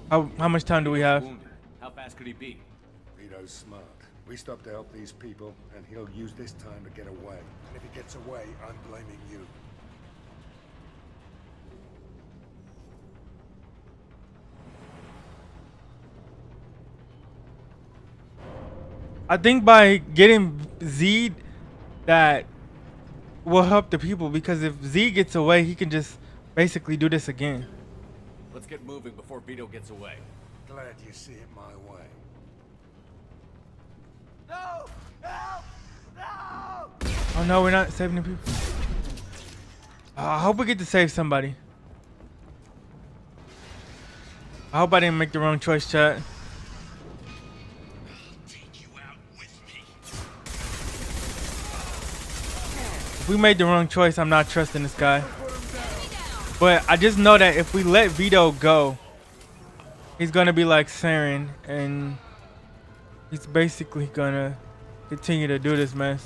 A: How much time do we have?
E: How fast could he be?
H: Vito's smart. We stopped to help these people, and he'll use this time to get away. And if he gets away, I'm blaming you.
A: I think by getting Z, that will help the people, because if Z gets away, he can just basically do this again.
E: Let's get moving before Vito gets away.
H: Glad you see it my way.
J: No! Help! No!
A: Oh no, we're not saving the people. I hope we get to save somebody. I hope I didn't make the wrong choice, chat. we made the wrong choice. I'm not trusting this guy. But I just know that if we let Vito go, he's gonna be like Saren, and he's basically gonna continue to do this mess.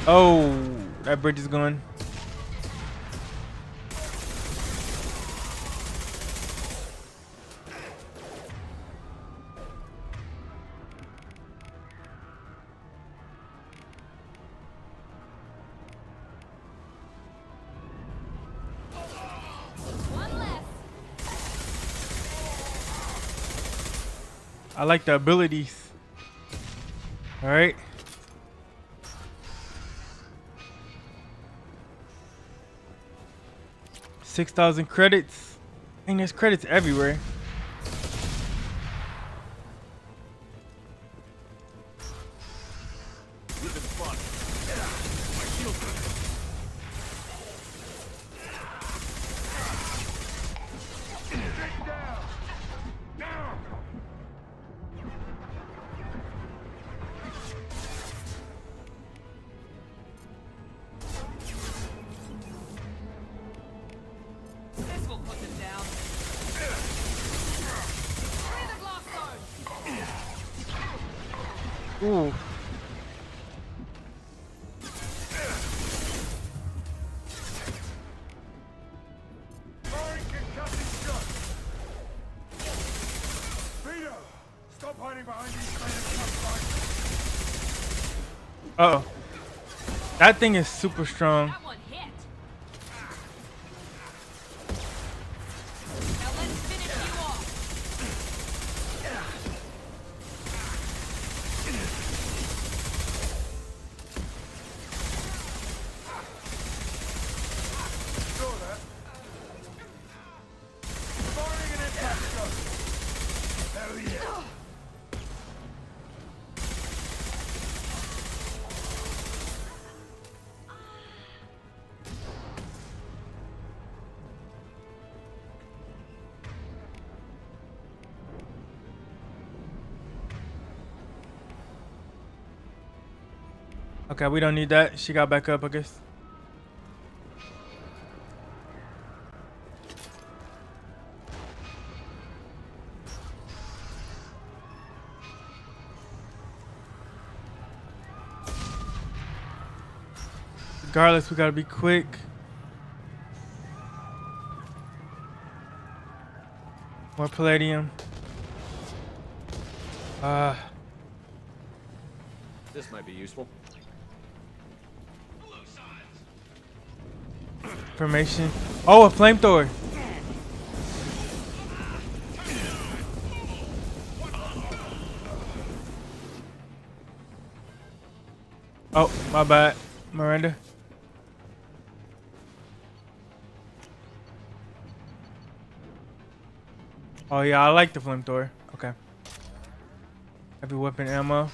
A: Oh, that bridge is gone. I like the abilities. All right. $6,000 credits. Dang, there's credits everywhere.
N: This will put them down. Clear the blast zone.
A: Ooh.
H: Stop hiding behind these kind of
A: Uh-oh. That thing is super strong.
N: That one hit. Now let's finish you off.
H: Saw that. Firing an impact shot. Hell yeah.
A: Okay, we don't need that. She got back up, I guess. Regardless, we gotta be quick. More palladium.
E: This might be useful.
A: Information. Oh, a flamethrower. Oh, my bad, Miranda. Oh yeah, I like the flamethrower. Okay. Heavy weapon ammo.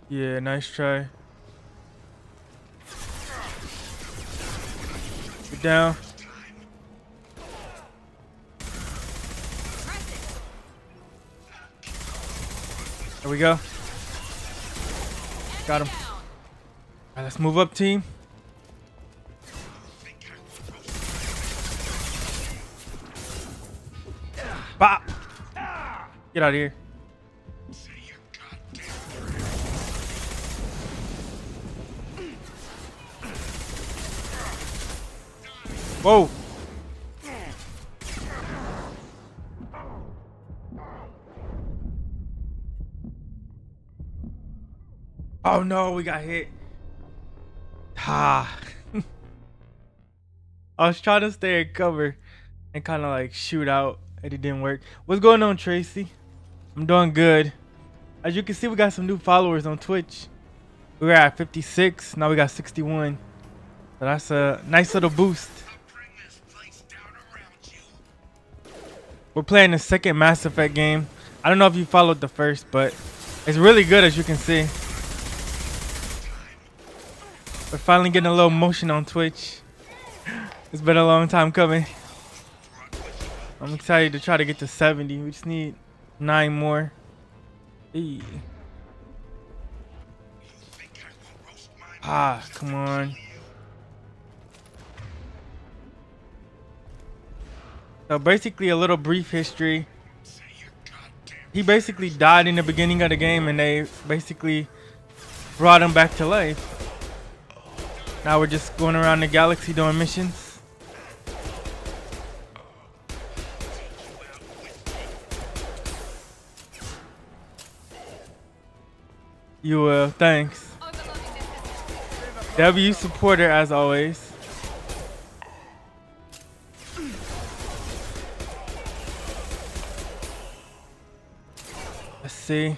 A: Yeah, nice try. Get down. There we go. Got him. Alright, let's move up, team. Bop. Get out of here. Whoa. Oh no, we got hit. Ah. I was trying to stay in cover and kind of like shoot out, and it didn't work. What's going on, Tracy? I'm doing good. As you can see, we got some new followers on Twitch. We were at 56, now we got 61. So that's a nice little boost. We're playing the second Mass Effect game. I don't know if you followed the first, but it's really good, as you can see. We're finally getting a little motion on Twitch. It's been a long time coming. I'm excited to try to get to 70. We just need 9 more. Eee. Ah, come on. So basically a little brief history. He basically died in the beginning of the game and they basically brought him back to life. Now we're just going around the galaxy doing missions. You will, thanks. W supporter as always. Let's see.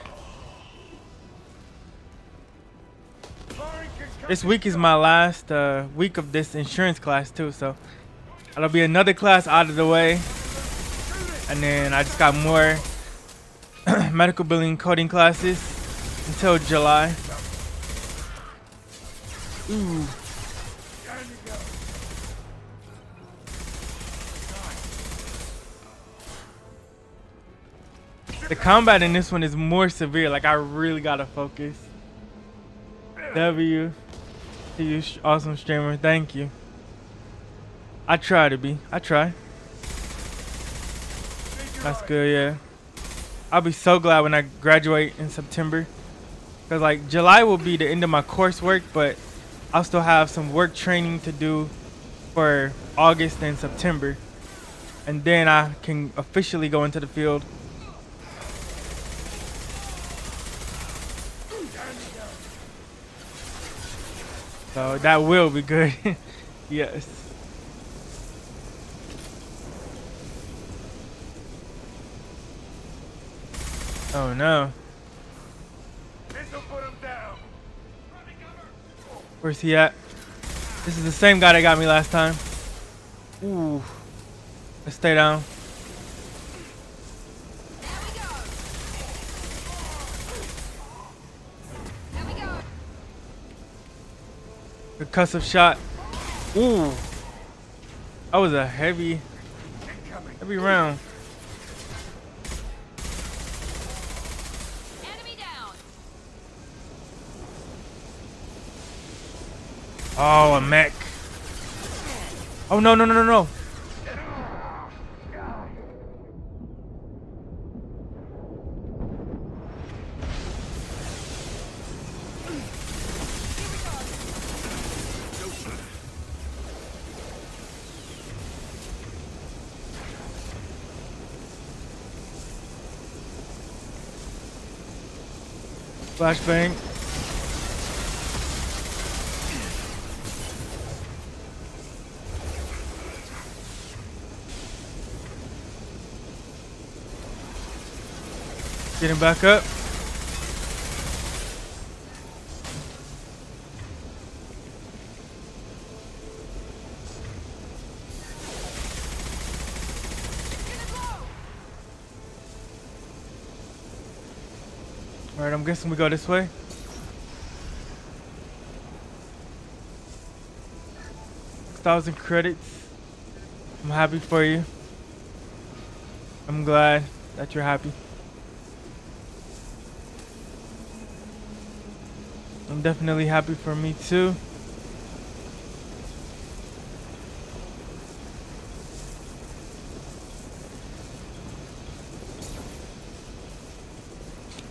A: This week is my last week of this insurance class too, so that'll be another class out of the way. And then I just got more medical billing coding classes until July. Ooh. The combat in this one is more severe. Like I really gotta focus. W, to you, awesome streamer. Thank you. I try to be. I try. That's good, yeah. I'll be so glad when I graduate in September. Cause like July will be the end of my coursework, but I'll still have some work training to do for August and September. And then I can officially go into the field. So that will be good. Yes. Oh no. Where's he at? This is the same guy that got me last time. Ooh. Let's stay down. Concussive shot. Ooh. That was a heavy round. Oh, a mech. Oh, no, no, no, no, no. Flashbang. Getting back up. All right, I'm guessing we go this way. $1,000 credits. I'm happy for you. I'm glad that you're happy. I'm definitely happy for me too.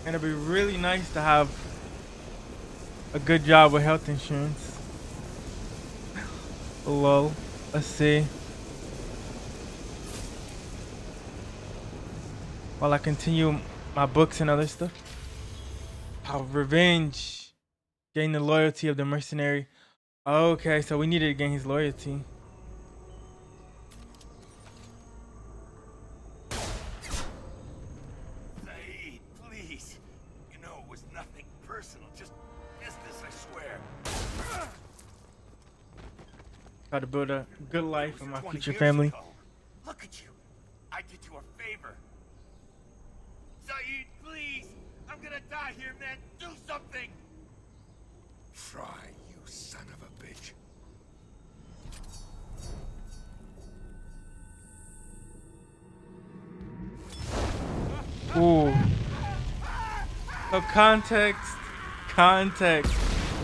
A: And it'd be really nice to have a good job with health insurance. Lol. Let's see. While I continue my books and other stuff. How revenge. Gain the loyalty of the mercenary. Okay, so we needed to gain his loyalty.
P: Zaid, please. You know it was nothing personal, just business, I swear.
A: Try to build a good life for my future family.
P: Look at you. I did you a favor. Zaid, please. I'm gonna die here, man. Do something.
H: Try, you son of a
A: So context.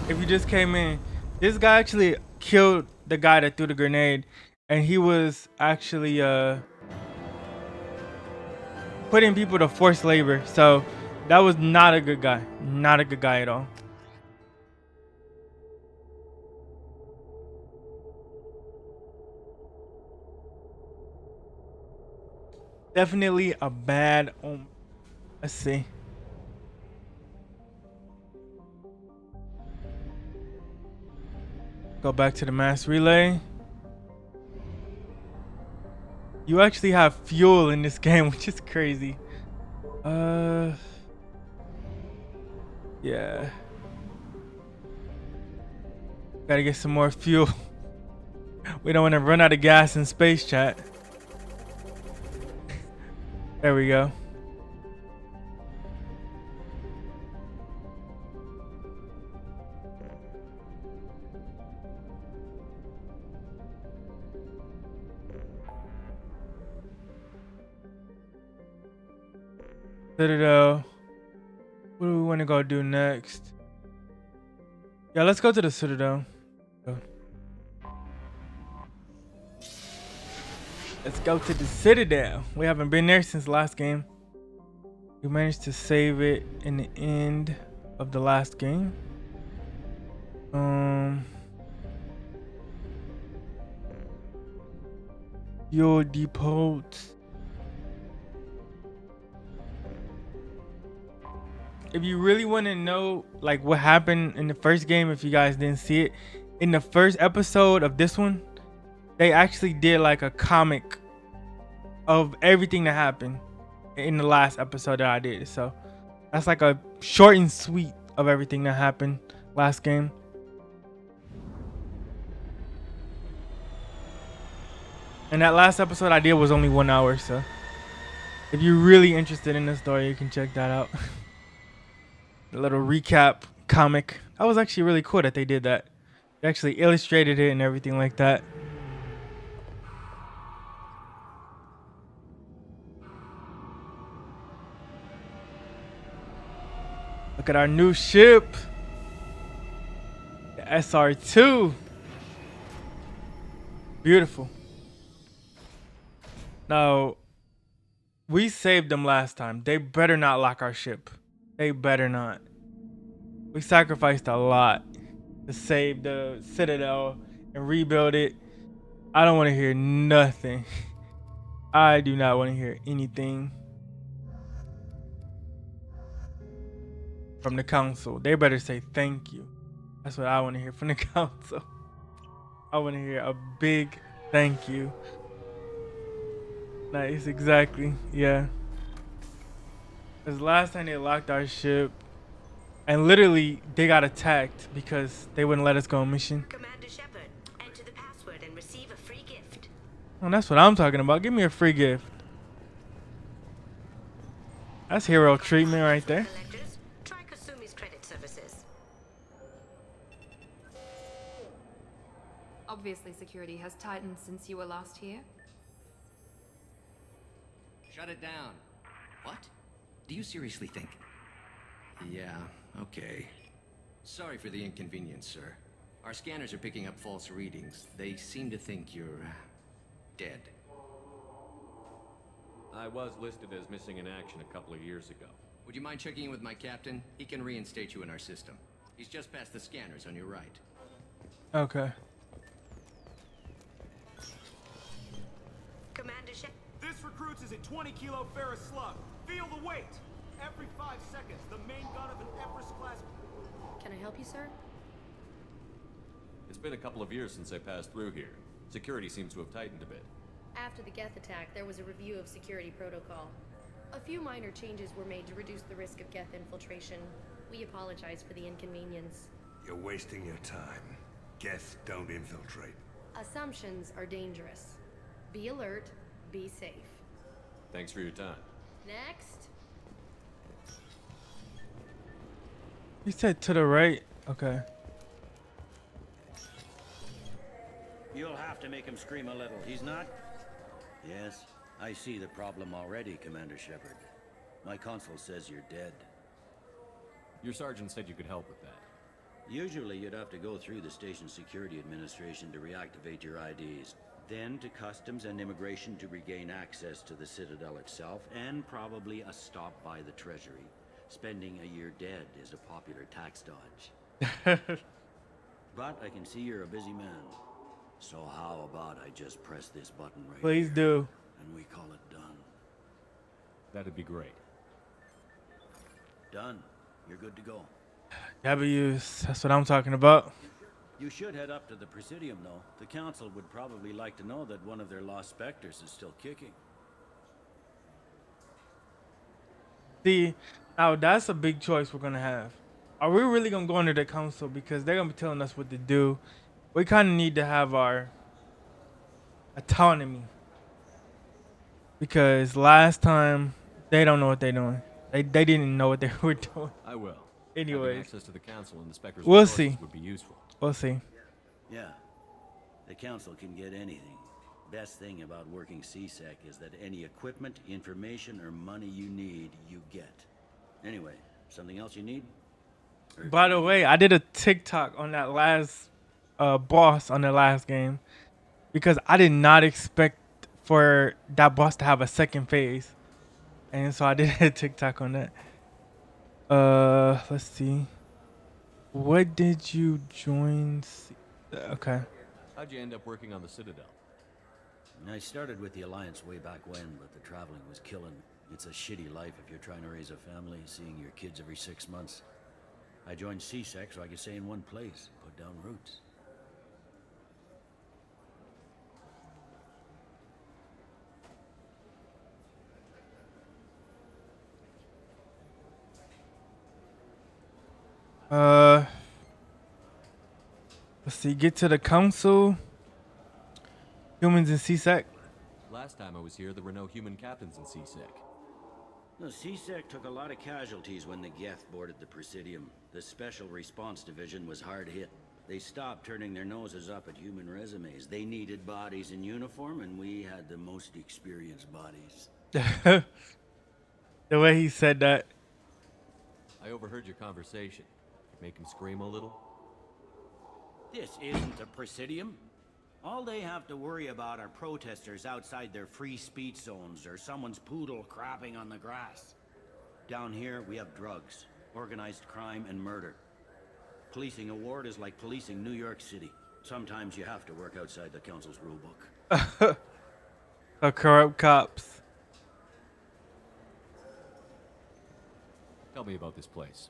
A: If you just came in, this guy actually killed the guy that threw the grenade, and he was actually putting people to forced labor. So that was not a good guy. Not a good guy at all. Definitely a bad omen. Let's see. Go back to the mass relay. You actually have fuel in this game, which is crazy. Yeah. Gotta get some more fuel. We don't want to run out of gas in space, chat. There we go. Citadel. What do we want to go do next? Yeah, let's go to the Citadel. Go. Let's go to the Citadel. We haven't been there since last game. We managed to save it in the end of the last game. Fuel depots. If you really want to know like what happened in the first game, if you guys didn't see it, in the first episode of this one, they actually did like a comic of everything that happened in the last episode that I did. So that's like a short and sweet of everything that happened last game. And that last episode I did was only 1 hour, so if you're really interested in the story, you can check that out. A little recap comic. That was actually really cool that they did that. They actually illustrated it and everything like that. Look at our new ship. The SR2. Beautiful. Now, we saved them last time. They better not lock our ship. They better not. We sacrificed a lot to save the Citadel and rebuild it. I don't want to hear nothing. I do not want to hear anything from the council. They better say thank you. That's what I want to hear from the council. I want to hear a big thank you. Nice, exactly. Yeah. Because last time they locked our ship, and literally they got attacked because they wouldn't let us go on mission.
Q: Commander Shepard, enter the password and receive a free gift.
A: Oh, that's what I'm talking about. Give me a free gift. That's hero treatment right there.
Q: Try Kasumi's credit services.
N: Obviously, security has tightened since you were last here.
F: Shut it down. What? Do you seriously think? Yeah, okay. Sorry for the inconvenience, sir. Our scanners are picking up false readings. They seem to think you're dead.
E: I was listed as missing in action a couple of years ago.
F: Would you mind checking in with my captain? He can reinstate you in our system. He's just past the scanners on your right.
A: Okay.
Q: Commander Shepard.
M: This recruits is a 20 kilo ferrous slug. Feel the weight. Every 5 seconds, the main gun of an Everest-class...
R: Can I help you, sir?
E: It's been a couple of years since I passed through here. Security seems to have tightened a bit.
R: After the Geth attack, there was a review of security protocol. A few minor changes were made to reduce the risk of Geth infiltration. We apologize for the inconvenience.
H: You're wasting your time. Geth don't infiltrate.
R: Assumptions are dangerous. Be alert, be safe.
E: Thanks for your time.
R: Next.
A: You said to the right? Okay.
S: You'll have to make him scream a little. He's not? Yes, I see the problem already, Commander Shepard. My console says you're dead.
E: Your sergeant said you could help with that.
S: Usually you'd have to go through the station security administration to reactivate your IDs, then to customs and immigration to regain access to the Citadel itself, and probably a stop by the Treasury. Spending a year dead is a popular tax dodge. But I can see you're a busy man. So how about I just press this button right
A: Please
S: here,
A: do.
S: and we call it done.
E: That'd be great.
S: Done. You're good to go.
A: W's. That's what I'm talking about.
S: You should head up to the Presidium, though. The Council would probably like to know that one of their lost specters is still kicking.
A: See, now that's a big choice we're gonna have. Are we really gonna go into the council because they're gonna be telling us what to do? We kind of need to have our autonomy because last time they don't know what they're doing. They didn't know what they were doing.
E: I will.
A: Anyways,
E: having access to the council and the Spectre's
A: we'll
E: resources
A: see.
E: would be useful.
A: We'll see.
S: Yeah. The Council can get anything. Best thing about working CSEC is that any equipment, information, or money you need, you get. Anyway, something else you need?
A: By the way, I did a TikTok on that last boss on the last game because I did not expect for that boss to have a second phase, and so I did a TikTok on that. Let's see. What did you join? Okay.
E: How'd you end up working on the Citadel?
S: I started with the Alliance way back when, but the traveling was killing. It's a shitty life if you're trying to raise a family, seeing your kids every 6 months. I joined CSEC so I could stay in one place, put down roots.
A: Let's see. Get to the council. Humans in CSEC.
E: Last time I was here, there were no human captains in CSEC.
S: The CSEC took a lot of casualties when the Geth boarded the Presidium. The Special Response Division was hard hit. They stopped turning their noses up at human resumes. They needed bodies in uniform, and we had the most experienced bodies.
A: The way he said that.
E: I overheard your conversation. Make him scream a little?
S: This isn't a Presidium. All they have to worry about are protesters outside their free speech zones or someone's poodle crapping on the grass. Down here, we have drugs, organized crime, and murder. Policing a ward is like policing New York City. Sometimes you have to work outside the council's rulebook.
A: The corrupt cops.
E: Tell me about this place.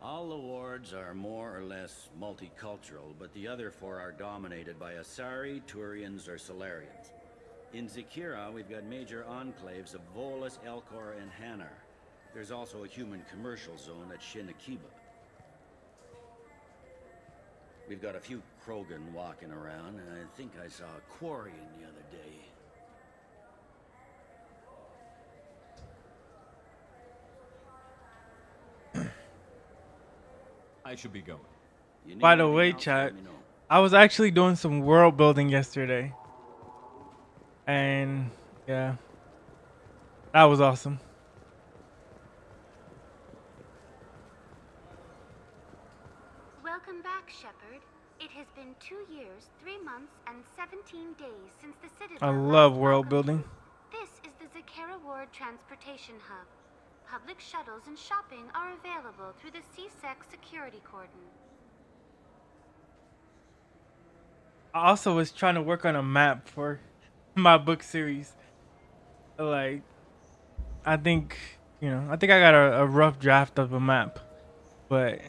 S: All the wards are more or less multicultural, but the other four are dominated by Asari, Turians, or Solarians. In Zakira, we've got major enclaves of Volus, Elcor, and Hanar. There's also a human commercial zone at Shinakiba. We've got a few Krogan walking around, and I think I saw a Quarian the other day.
E: I should be going.
A: By the way, chat, I was actually doing some world building yesterday. And yeah, that was awesome.
T: Welcome back, Shepard. It has been 2 years, 3 months, and 17 days since the Citadel.
A: I love world building.
T: This is the Zakera Ward Transportation Hub. Public shuttles and shopping are available through the CSEC security cordon.
A: I also was trying to work on a map for my book series. Like, I think I got a rough draft of a map. But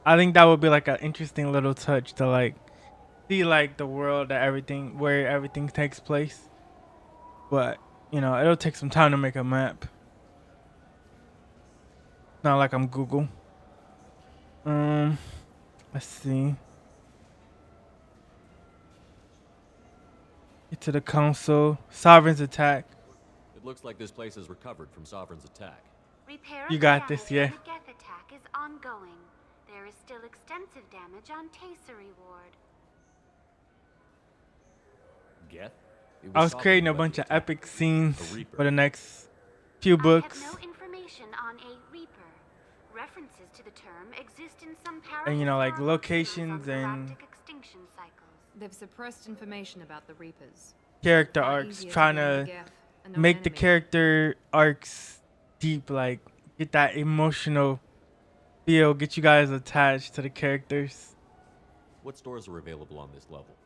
A: I think that would be like an interesting little touch to like see like the world where everything takes place. But, it'll take some time to make a map. Not like I'm Google. Let's see. Get to the council. Sovereign's attack.
E: It looks like this place has recovered from Sovereign's attack.
T: Repair
A: You
T: of
A: got
T: damage
A: this, yeah.
T: from the Geth attack is ongoing. There is still extensive damage on Tasery Ward.
E: Geth?
A: I was creating a bunch of epic scenes for the next few books.
T: I have no information on a Reaper. References to the term exist in some
A: And you know, like
T: parahistorical
A: locations
T: theories on
A: and
T: galactic extinction cycles.
N: They've suppressed information about the Reapers.
A: character
N: Far
A: arcs,
N: easier to
A: trying
N: blame the
A: to
N: Geth, a known
A: make the
N: enemy.
A: character arcs deep, like get that emotional feel, get you guys attached to the characters.
E: What stores are available on this level?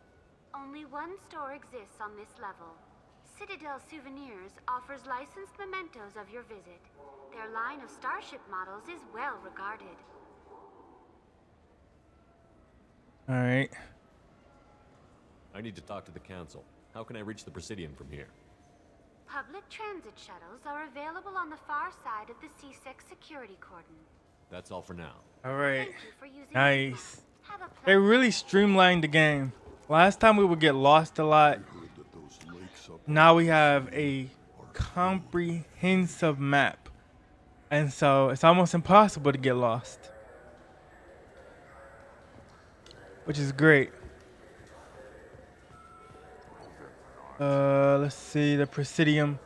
T: Only one store exists on this level. Citadel Souvenirs offers licensed mementos of your visit. Their line of starship models is well regarded.
A: All right.
E: I need to talk to the council. How can I reach the Presidium from here?
T: Public transit shuttles are available on the far side of the C6 security cordon.
E: That's all for now.
A: All right.
T: Thank you for using
A: Nice.
T: Have a
A: They really streamlined the game. Last time we would get lost a lot. Now we have a comprehensive map. And so it's almost impossible to get lost. Which is great. Let's see the Presidium.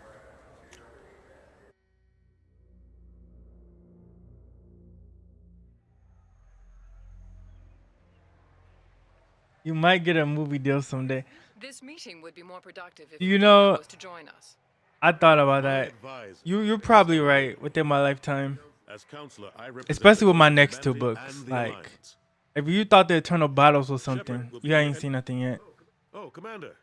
A: You might get a movie deal someday.
K: This meeting would be more productive if
A: You know,
K: was to join us.
A: I thought about that. You're probably right within my lifetime.
U: As counselor, I
A: Especially with my next two books. Like, if you thought the Eternal Battles was something, you ain't seen nothing yet.
U: Oh, Commander.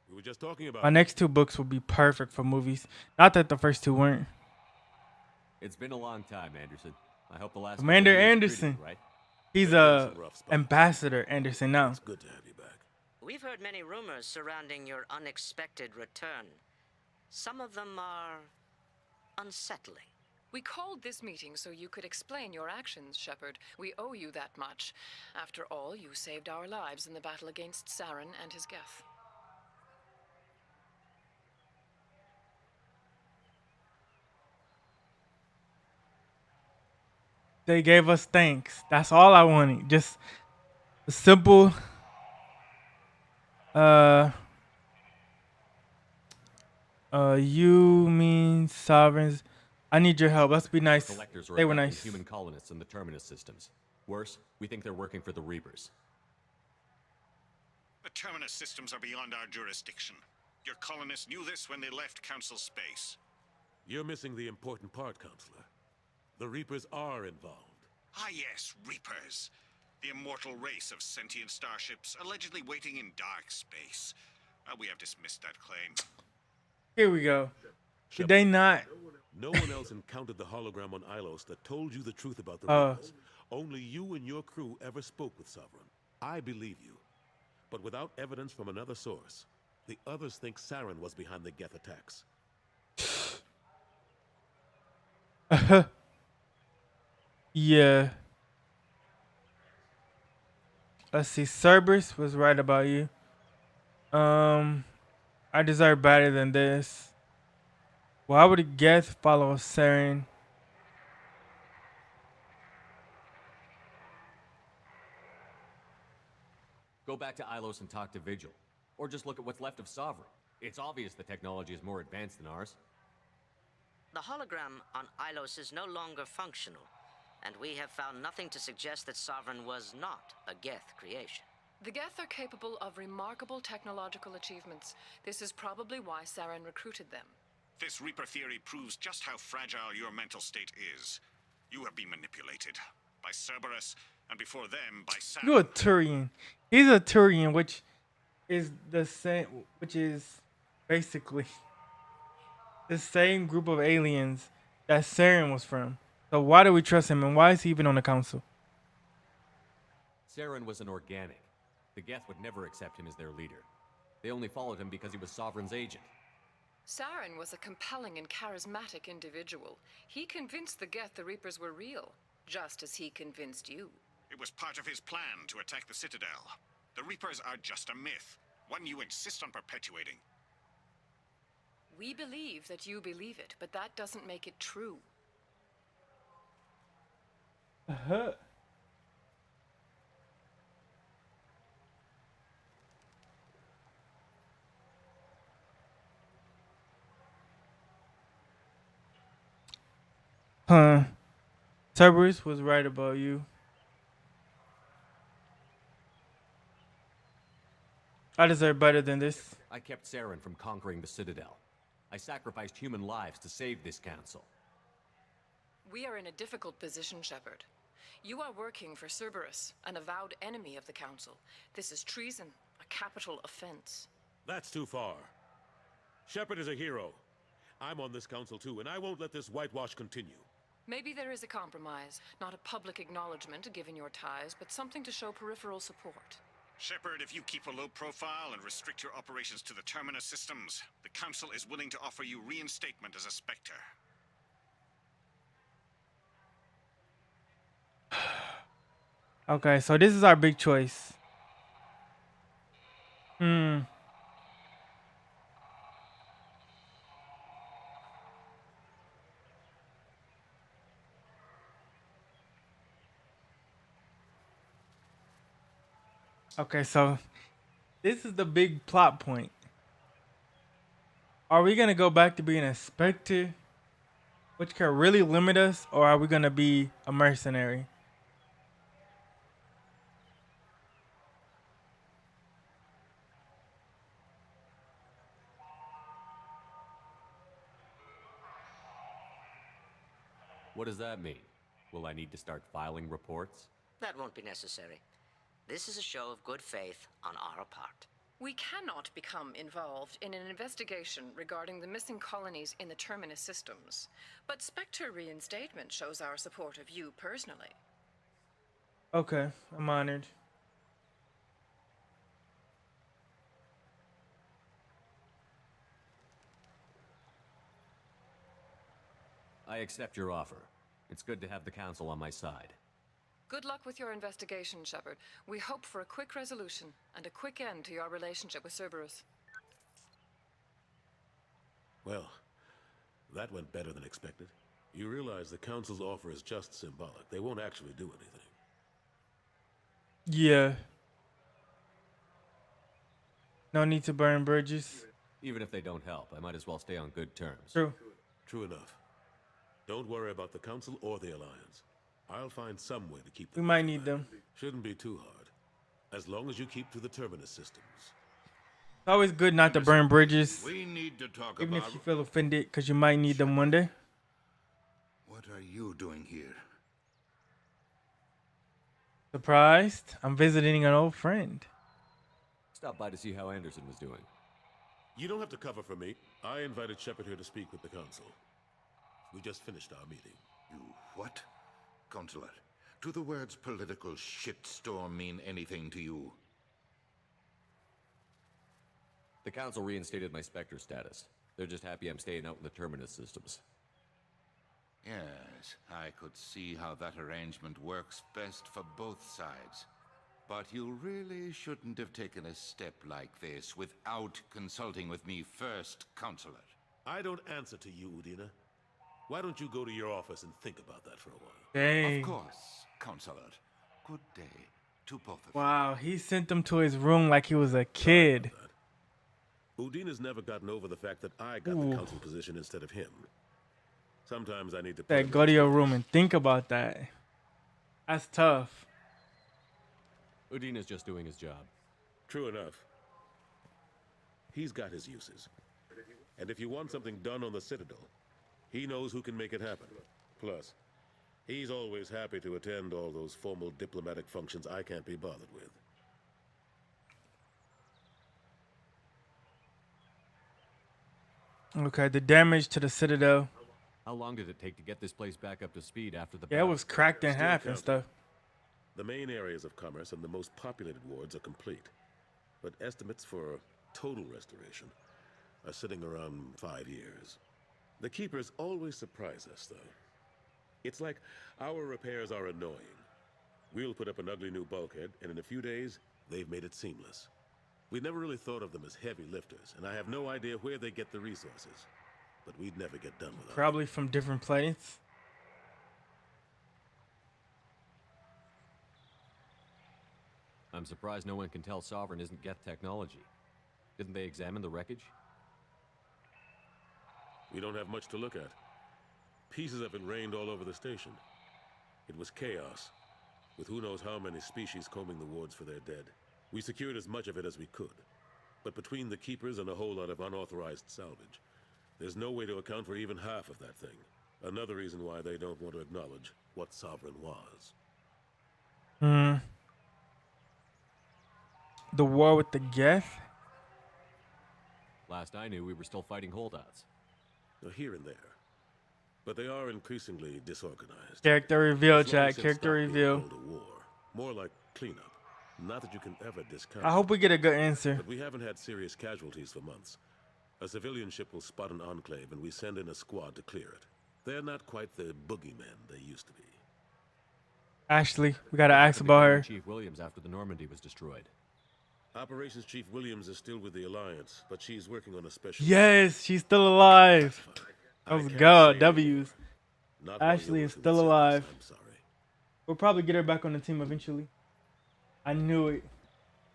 U: We were just talking about
A: My next two books will be perfect for movies. Not that the first two weren't.
E: It's been a long time, Anderson. I hope the last
A: Commander
E: couple of years
A: Anderson.
E: treated you right.
A: He's a Ambassador Anderson now.
U: It's good to have you back.
V: We've heard many rumors surrounding your unexpected return. Some of them are unsettling.
K: We called this meeting so you could explain your actions, Shepard. We owe you that much. After all, you saved our lives in the battle against Saren and his Geth.
A: They gave us thanks. That's all I wanted. Just a simple you mean sovereigns. I need your help. Let's be nice.
E: Collectors are
A: They were
E: attacking
A: nice.
E: human colonists in the Terminus systems. Worse, we think they're working for the Reapers.
O: The Terminus systems are beyond our jurisdiction. Your colonists knew this when they left Council space.
U: You're missing the important part, Counselor. The Reapers are involved.
O: Ah yes, Reapers. The immortal race of sentient starships allegedly waiting in dark space. We have dismissed that claim.
A: Here we go. Did they not?
U: No one else encountered the hologram on Ilos that told you the truth about the Reapers. Only you and your crew ever spoke with Sovereign. I believe you. But without evidence from another source, the others think Saren was behind the Geth attacks.
A: Yeah. Let's see. Cerberus was right about you. I deserve better than this. Why would a Geth follow Saren?
E: Go back to Ilos and talk to Vigil. Or just look at what's left of Sovereign. It's obvious the technology is more advanced than ours.
V: The hologram on Ilos is no longer functional, and we have found nothing to suggest that Sovereign was not a Geth creation.
K: The Geth are capable of remarkable technological achievements. This is probably why Saren recruited them.
O: This Reaper theory proves just how fragile your mental state is. You have been manipulated by Cerberus, and before them by Saren.
A: You're a Turian. He's a Turian, which is the same, which is basically the same group of aliens that Saren was from. So why do we trust him, and why is he even on the council?
E: Saren was an organic. The Geth would never accept him as their leader. They only followed him because he was Sovereign's agent.
K: Saren was a compelling and charismatic individual. He convinced the Geth the Reapers were real, just as he convinced you.
O: It was part of his plan to attack the Citadel. The Reapers are just a myth, one you insist on perpetuating.
K: We believe that you believe it, but that doesn't make it true.
A: Uh-huh. Huh. Cerberus was right about you. I deserve better than this.
E: I kept Saren from conquering the Citadel. I sacrificed human lives to save this council.
C: We are in a difficult position, Shepard. You are working for Cerberus, an avowed enemy of the Council. This is treason, a capital offense.
U: That's too far. Shepard is a hero. I'm on this council too, and I won't let this whitewash continue.
C: Maybe there is a compromise, not a public acknowledgement given your ties, but something to show peripheral support.
I: Shepard, if you keep a low profile and restrict your operations to the Terminus systems, the Council is willing to offer you reinstatement as a Spectre.
A: Okay, so this is our big choice. Okay, so this is the big plot point. Are we gonna go back to being a Spectre, which can really limit us, or are we gonna be a mercenary?
E: What does that mean? Will I need to start filing reports?
V: That won't be necessary. This is a show of good faith on our part.
C: We cannot become involved in an investigation regarding the missing colonies in the Terminus systems, but Spectre reinstatement shows our support of you personally.
A: Okay, I'm honored.
E: I accept your offer. It's good to have the Council on my side.
C: Good luck with your investigation, Shepard. We hope for a quick resolution and a quick end to your relationship with Cerberus.
U: Well, that went better than expected. You realize the Council's offer is just symbolic. They won't actually do anything.
A: Yeah. No need to burn bridges.
E: Even if they don't help, I might as well stay on good terms.
A: True.
U: True enough. Don't worry about the Council or the Alliance. I'll find some way to keep them.
A: We might need them.
U: Shouldn't be too hard. As long as you keep to the Terminus systems.
A: It's always good not to burn bridges.
O: We need to talk
A: even
O: about...
A: if you feel offended, because you might need them one day.
O: What are you doing here?
A: Surprised? I'm visiting an old friend.
E: Stop by to see how Anderson was doing.
U: You don't have to cover for me. I invited Shepard here to speak with the Council. We just finished our meeting.
O: You what? Counselor, do the words political shitstorm mean anything to you?
E: The Council reinstated my Spectre status. They're just happy I'm staying out in the Terminus systems.
O: Yes, I could see how that arrangement works best for both sides. But you really shouldn't have taken a step like this without consulting with me first, Counselor.
U: I don't answer to you, Udina. Why don't you go to your office and think about that for a while?
A: Dang.
O: Of course, Counselor. Good day to both of you.
A: Wow, he sent him to his room like he was a kid.
U: Udina's never gotten over the fact that I got the Council position instead of him. Sometimes I need to...
A: Go to your room and think about that. That's tough.
E: Udina's just doing his job.
U: True enough. He's got his uses. And if you want something done on the Citadel, he knows who can make it happen. Plus, he's always happy to attend all those formal diplomatic functions I can't be bothered with.
A: Okay, the damage to the Citadel.
E: How long did it take to get this place back up to speed after the
A: Yeah, it was cracked in half and stuff.
U: The main areas of commerce and the most populated wards are complete. But estimates for total restoration are sitting around 5 years. The Keepers always surprise us, though. It's like our repairs are annoying. We'll put up an ugly new bulkhead, and in a few days, they've made it seamless. We never really thought of them as heavy lifters, and I have no idea where they get the resources. But we'd never get done with them.
A: Probably from different planets.
E: I'm surprised no one can tell Sovereign isn't Geth technology. Didn't they examine the wreckage?
U: We don't have much to look at. Pieces have been rained all over the station. It was chaos, with who knows how many species combing the wards for their dead. We secured as much of it as we could, but between the keepers and a whole lot of unauthorized salvage, there's no way to account for even half of that thing. Another reason why they don't want to acknowledge what Sovereign was.
A: The war with the Geth?
E: Last I knew, we were still fighting holdouts.
U: Here and there. But they are increasingly disorganized.
A: Character reveal,
U: It's long
A: chat.
U: since
A: Character
U: stopped being
A: reveal.
U: called a war. More like cleanup. Not that you can ever discount.
A: I hope we get a good answer.
U: But we haven't had serious casualties for months. A civilian ship will spot an enclave and we send in a squad to clear it. They're not quite the boogeymen they used to be.
A: Ashley, we gotta ask about her.
E: Chief Williams after the Normandy was destroyed.
U: Operations Chief Williams is still with the Alliance, but she's working on a special...
A: Yes, she's still alive. Let's go, W's.
U: Not while
A: Ashley
U: you're
A: is
U: working
A: still
U: with
A: alive.
U: Cerberus, I'm sorry.
A: We'll probably get her back on the team eventually. I knew it.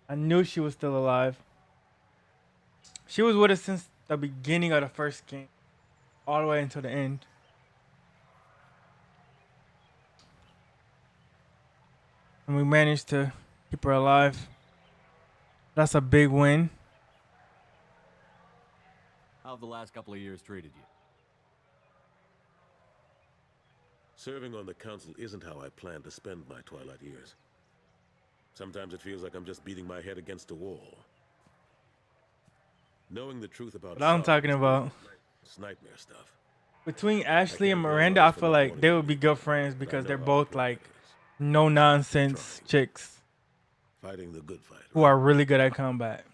A: I knew she was still alive. She was with us since the beginning of the first game, all the way until the end. And we managed to keep her alive. That's a big win.
E: How have the last couple of years treated you?
U: Serving on the council isn't how I plan to spend my twilight years. Sometimes it feels like I'm just beating my head against a wall. Knowing the truth about
A: What I'm talking about.
U: It's nightmare stuff.
A: Between Ashley and Miranda, I feel like they would be good friends because they're both like no nonsense chicks
U: Fighting the good fight.
A: who are really good at combat.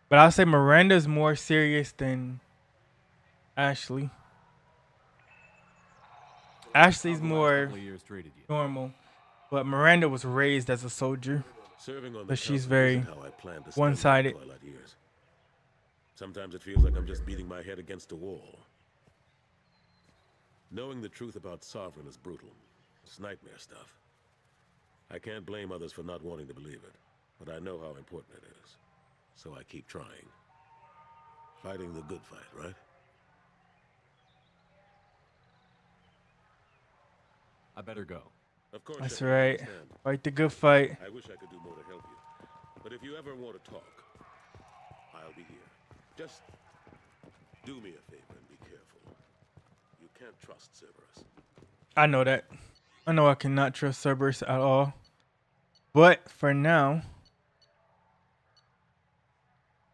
A: But I'll say Miranda's more serious than Ashley. Ashley's more normal, but Miranda was raised as a soldier,
U: Serving on the
A: but she's
U: council
A: very
U: isn't how I plan to spend my
A: one-sided.
U: twilight years. Sometimes it feels like I'm just beating my head against a wall. Knowing the truth about Sovereign is brutal. It's nightmare stuff. I can't blame others for not wanting to believe it, but I know how important it is. So I keep trying. Fighting the good fight, right?
E: I better go.
U: Of course.
A: That's
U: I
A: right.
U: understand.
A: Fight the good fight.
U: I wish I could do more to help you. But if you ever want to talk, I'll be here. Just do me a favor and be careful. You can't trust Cerberus.
A: I know that. I know I cannot trust Cerberus at all. But for now,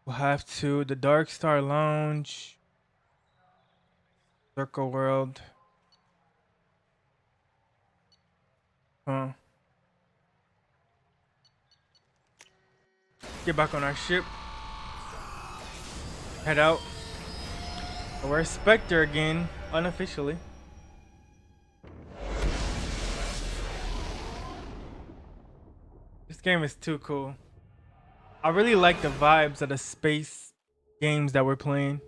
A: we'll have to the Dark Star Lounge, Circle World. Get back on our ship. Head out. We're Spectre again, unofficially. This game is too cool. I really like the vibes of the space games that we're playing.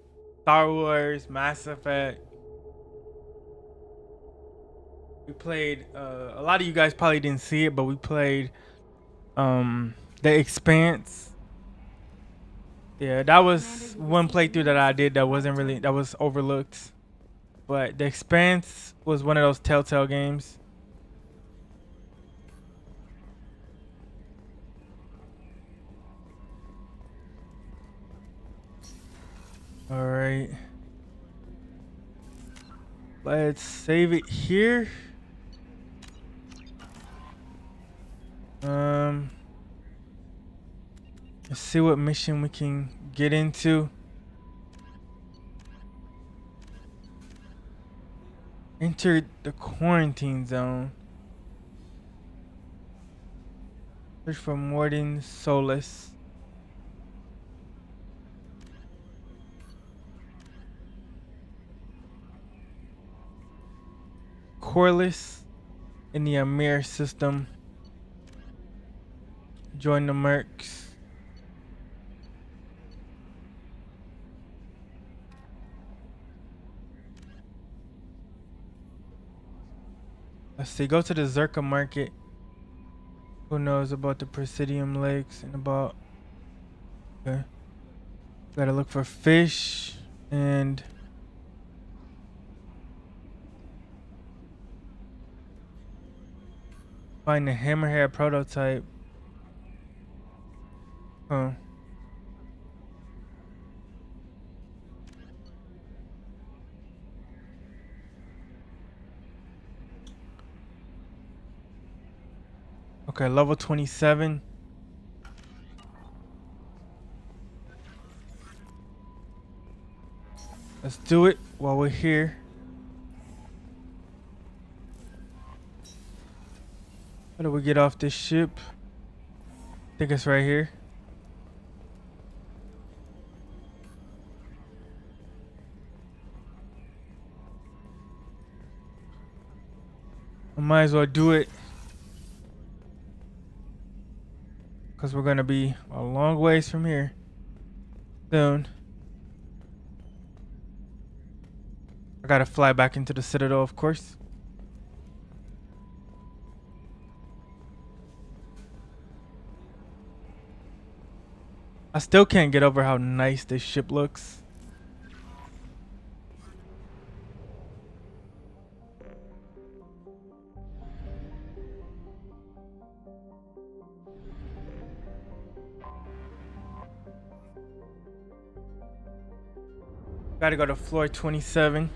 A: Star Wars, Mass Effect. We played, a lot of you guys probably didn't see it, but we played The Expanse. Yeah, that was one playthrough that I did that was overlooked. But The Expanse was one of those Telltale games. All right. Let's save it here. Let's see what mission we can get into. Enter the quarantine zone. Search for Morden Solus. Corliss in the Amir system. Join the Mercs. Let's see, go to the Zerka market. Who knows about the Presidium Lakes and about... Okay. Gotta look for fish and... Find the hammerhead prototype. Huh. Okay, level 27. Let's do it while we're here. How do we get off this ship? I think it's right here. I might as well do it, because we're going to be a long ways from here soon. I got to fly back into the Citadel, of course. I still can't get over how nice this ship looks. Gotta go to floor 27.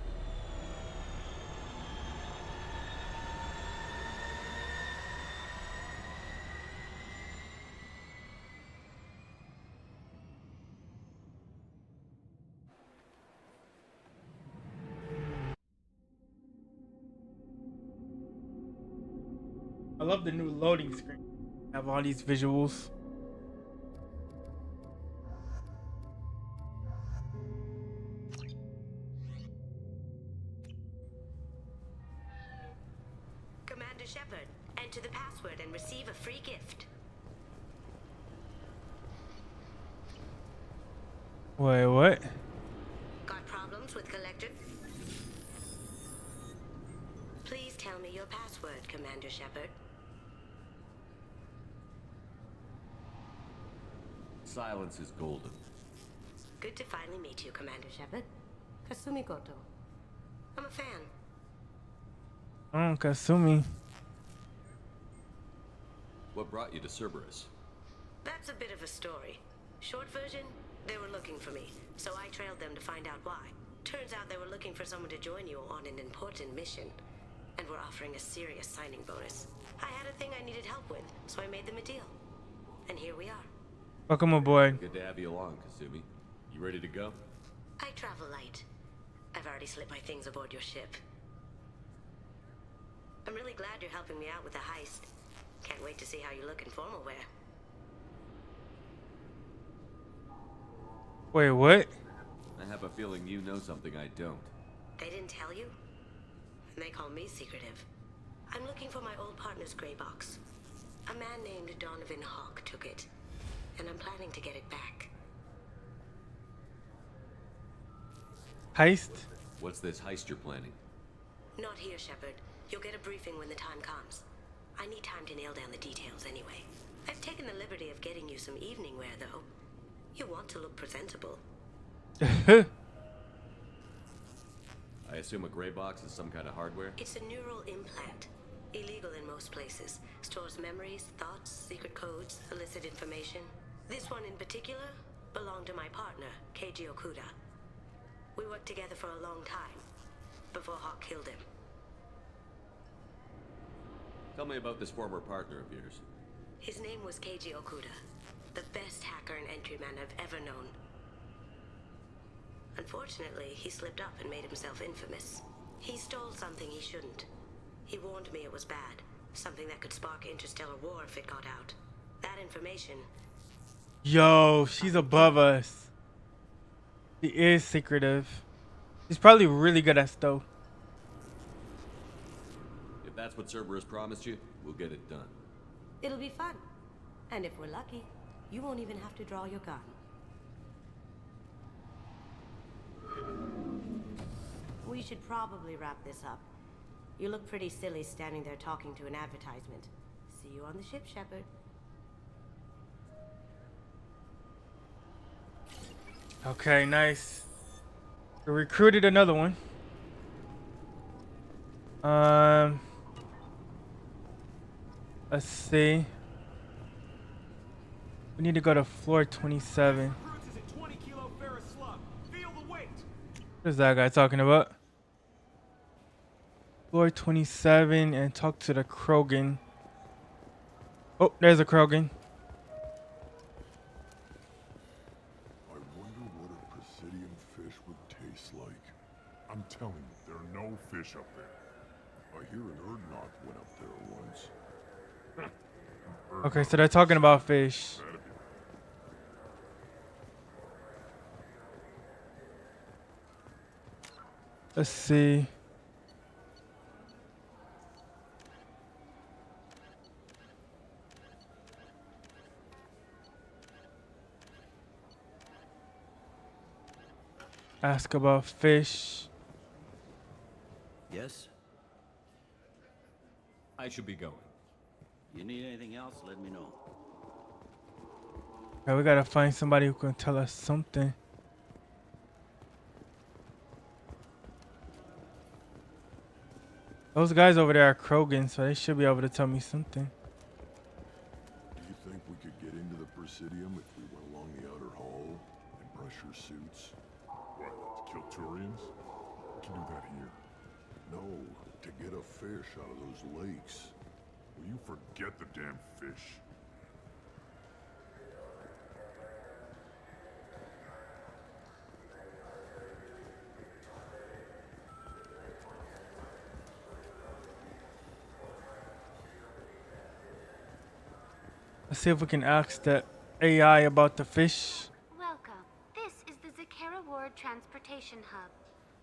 A: I love the new loading screen. Have all these visuals.
Q: Commander Shepard, enter the password and receive a free gift.
A: Wait, what?
Q: Got problems with Collector? Please tell me your password, Commander Shepard.
E: Silence is golden.
Q: Good to finally meet you, Commander Shepard. Kasumi Goto. I'm a fan.
A: Oh, Kasumi.
E: What brought you to Cerberus?
Q: That's a bit of a story. Short version, they were looking for me, so I trailed them to find out why. Turns out they were looking for someone to join you on an important mission, and were offering a serious signing bonus. I had a thing I needed help with, so I made them a deal. And here we are.
A: Welcome aboard.
E: Good to have you along, Kasumi. You ready to go?
Q: I travel light. I've already slipped my things aboard your ship. I'm really glad you're helping me out with the heist. Can't wait to see how you look in formal wear.
A: Wait, what?
E: I have a feeling you know something I don't.
Q: They didn't tell you? And they call me secretive. I'm looking for my old partner's gray box. A man named Donovan Hawk took it, and I'm planning to get it back.
A: Heist?
E: What's this heist you're planning?
Q: Not here, Shepard. You'll get a briefing when the time comes. I need time to nail down the details anyway. I've taken the liberty of getting you some evening wear, though. You want to look presentable.
E: I assume a gray box is some kind of hardware?
Q: It's a neural implant. Illegal in most places. Stores memories, thoughts, secret codes, illicit information. This one in particular belonged to my partner, Keiji Okuda. We worked together for a long time, before Hawk killed him.
E: Tell me about this former partner of yours.
Q: His name was Keiji Okuda, the best hacker and entryman I've ever known. Unfortunately, he slipped up and made himself infamous. He stole something he shouldn't. He warned me it was bad, something that could spark interstellar war if it got out. That information...
A: Yo, she's above us. She is secretive. She's probably really good at stealth.
E: If that's what Cerberus promised you, we'll get it done.
Q: It'll be fun. And if we're lucky, you won't even have to draw your gun. We should probably wrap this up. You look pretty silly standing there talking to an advertisement. See you on the ship, Shepard.
A: Okay, nice. We recruited another one. Let's see. We need to go to floor 27.
M: Recruits is a 20 kilo ferrous slug. Feel the weight.
A: What is that guy talking about? Floor 27 and talk to the Krogan. Oh, there's a Krogan.
G: I wonder what a Presidium fish would taste like. I'm telling you, there are no fish up there. I hear an Erdnot went up there once.
A: Okay, so they're talking about fish. Let's see. Ask about fish.
S: Yes?
E: I should be going.
S: You need anything else, let me know.
A: Okay, we gotta find somebody who can tell us something. Those guys over there are Krogan, so they should be able to tell me something.
G: Do you think we could get into the Presidium if we went along the outer hall in pressure suits?
L: What, to kill Turians? We can do that here.
G: No, to get a fish out of those lakes.
L: Will you forget the damn fish?
A: Let's see if we can ask the AI about the fish.
T: Welcome. This is the Zakera Ward Transportation Hub.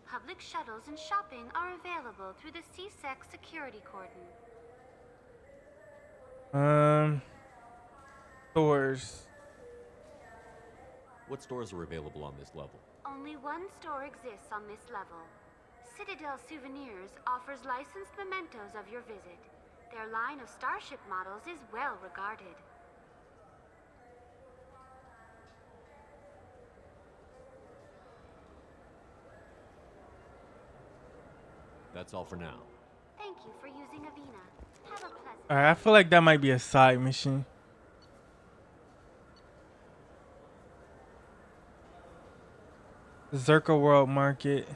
T: Public shuttles and shopping are available through the CSEC security cordon.
A: Stores.
E: What stores are available on this level?
T: Only one store exists on this level. Citadel Souvenirs offers licensed mementos of your visit. Their line of starship models is well regarded.
E: That's all for now.
T: Thank you for using Avena. Have a pleasant...
A: Alright, I feel like that might be a side mission. Zerka World Market.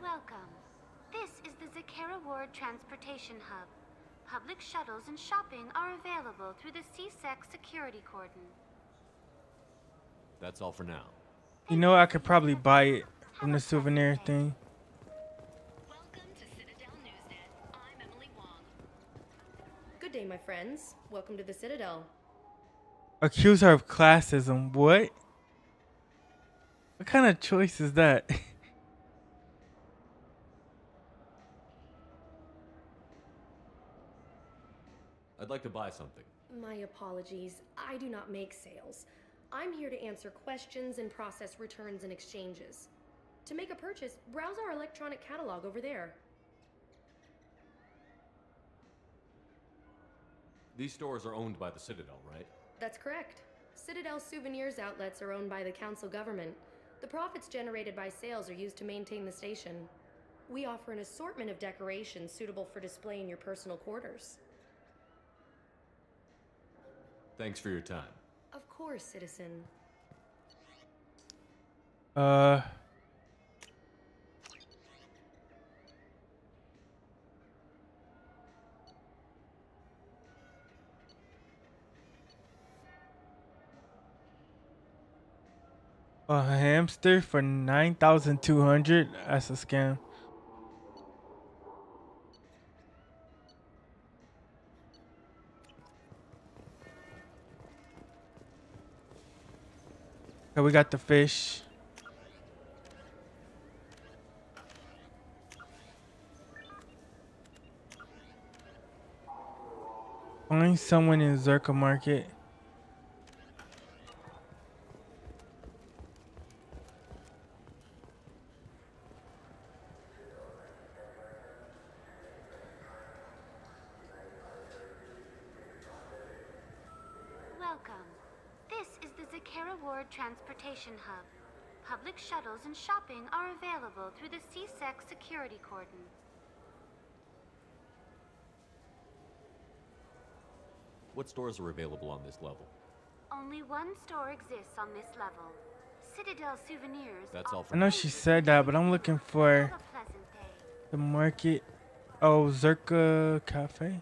T: Welcome. This is the Zakera Ward Transportation Hub. Public shuttles and shopping are available through the CSEC security cordon.
E: That's all for now.
A: You know, I could probably buy it from the souvenir thing.
R: Good day, my friends. Welcome to the Citadel.
A: Accuse her of classism. What? What kind of choice is that?
E: I'd like to buy something.
R: My apologies. I do not make sales. I'm here to answer questions and process returns and exchanges. To make a purchase, browse our electronic catalog over there.
E: These stores are owned by the Citadel, right?
R: That's correct. Citadel Souvenirs outlets are owned by the Council government. The profits generated by sales are used to maintain the station. We offer an assortment of decorations suitable for display in your personal quarters.
E: Thanks for your time.
R: Of course, citizen.
A: A hamster for 9,200? That's a scam. Okay, we got the fish. Find someone in Zerka Market.
T: Welcome. This is the Zakera Ward Transportation Hub. Public shuttles and shopping are available through the CSEC security cordon.
E: What stores are available on this level?
T: Only one store exists on this level. Citadel Souvenirs.
E: That's all
A: I
E: for
A: know she said that, but I'm looking for the market. Oh, Zerka Cafe?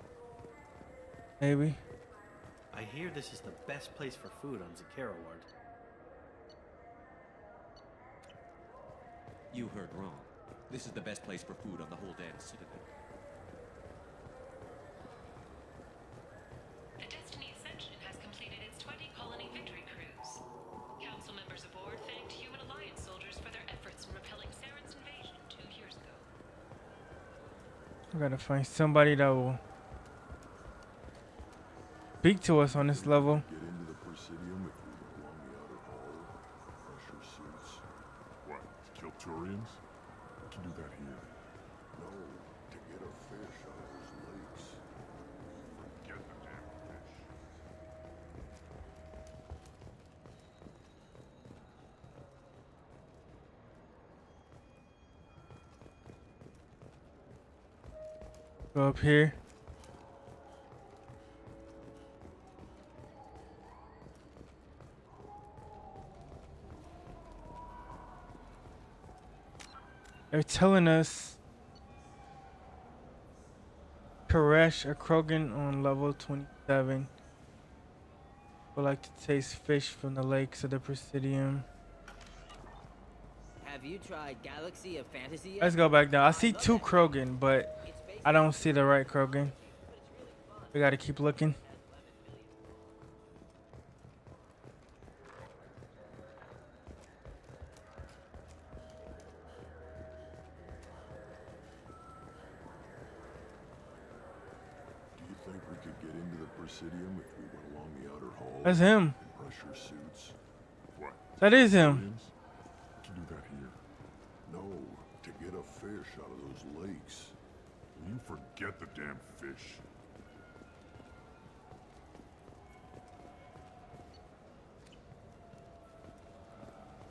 A: Maybe.
B: I hear this is the best place for food on Zakara Ward.
E: You heard wrong. This is the best place for food on the whole damn Citadel.
C: The Destiny Ascension has completed its 20-colony victory cruise. Council members aboard thanked Human Alliance soldiers for their efforts in repelling Saren's invasion 2 years ago.
A: I gotta find somebody that will speak to us on this level.
G: Get into the Presidium if we went along the outer hall. Pressure suits.
L: What, to kill Turians? We can do that here.
G: No, to get a fish out of those lakes.
L: Forget the damn fish.
A: Go up here. They're telling us Koresh or Krogan on level 27 would like to taste fish from the lakes of the Presidium.
D: Have you tried Galaxy of Fantasy yet?
A: Let's go back down. I see 2 Krogan, but I don't see the right Krogan. We gotta keep looking.
G: Do you think we could get into the Presidium if we went along the outer hall?
A: That's him.
G: In pressure suits.
L: What?
A: That is him.
L: Turians? We can do that here.
G: No, to get a fish out of those lakes.
L: Will you forget the damn fish?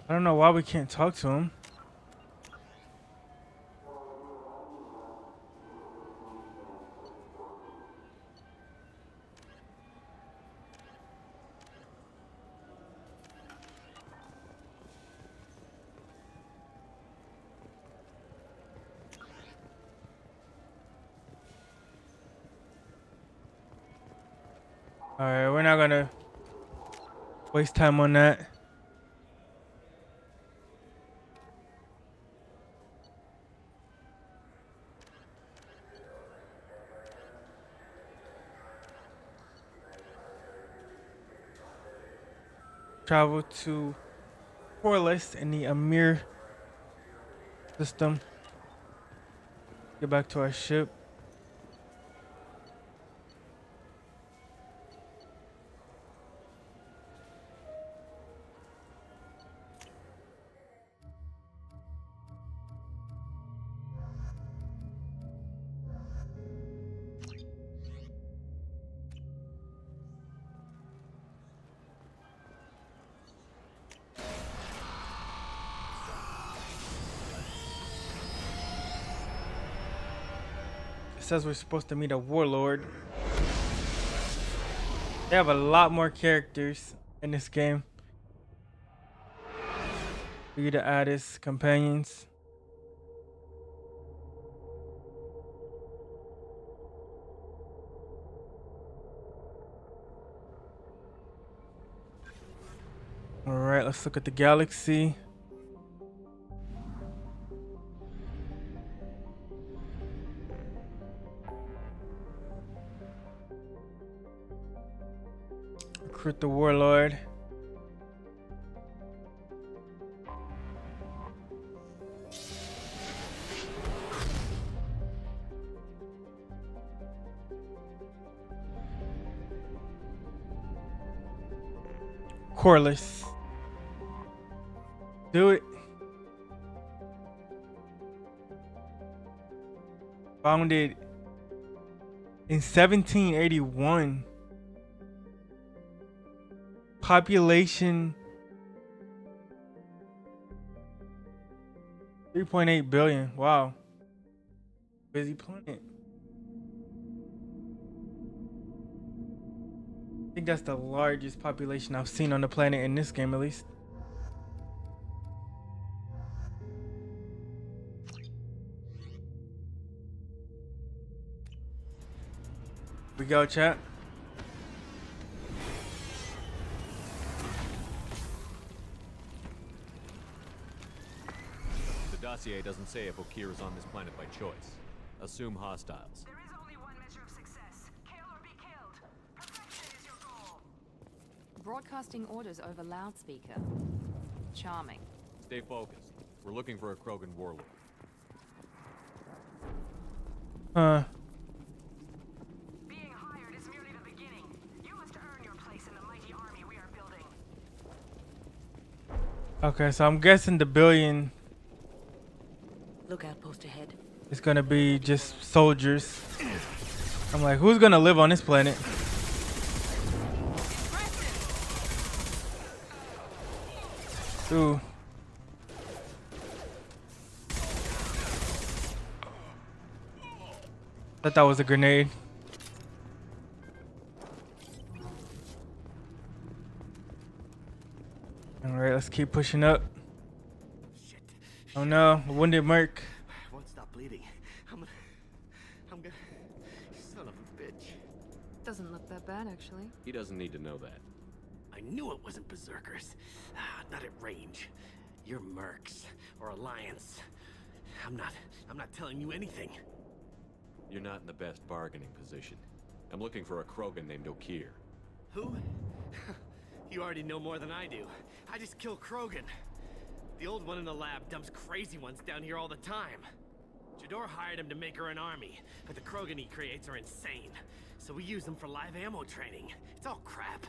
A: I don't know why we can't talk to him. Alright, we're not gonna waste time on that. Travel to Corliss in the Amir system. Get back to our ship. Says we're supposed to meet a warlord. They have a lot more characters in this game for you to add as companions. All right, let's look at the galaxy. Recruit the warlord. Corliss. Do it. Founded in 1781. Population 3.8 billion. Wow. Busy planet. I think that's the largest population I've seen on the planet in this game, at least. We go, chat.
E: The dossier doesn't say if Okir is on this planet by choice. Assume hostiles.
C: There is only one measure of success. Kill or be killed. Perfection is your goal.
N: Broadcasting orders over loudspeaker. Charming.
E: Stay focused. We're looking for a Krogan warlord.
C: Being hired is merely the beginning. You must earn your place in the mighty army we are building.
A: Okay, so I'm guessing the billion
Q: Lookout post ahead.
A: is gonna be just soldiers. I'm like, who's gonna live on this planet? Ooh. Thought that was a grenade. Alright, let's keep pushing up. Oh no, a wounded merc.
B: I won't stop bleeding. I'm gonna... Son of a bitch.
N: Doesn't look that bad, actually.
E: He doesn't need to know that.
B: I knew it wasn't berserkers. Not at range. You're mercs or Alliance. I'm not telling you anything.
E: You're not in the best bargaining position. I'm looking for a Krogan named Okir.
B: Who? You already know more than I do. I just kill Krogan. The old one in the lab dumps crazy ones down here all the time. Jador hired him to make her an army, but the Krogan he creates are insane. So we use them for live ammo training. It's all crap.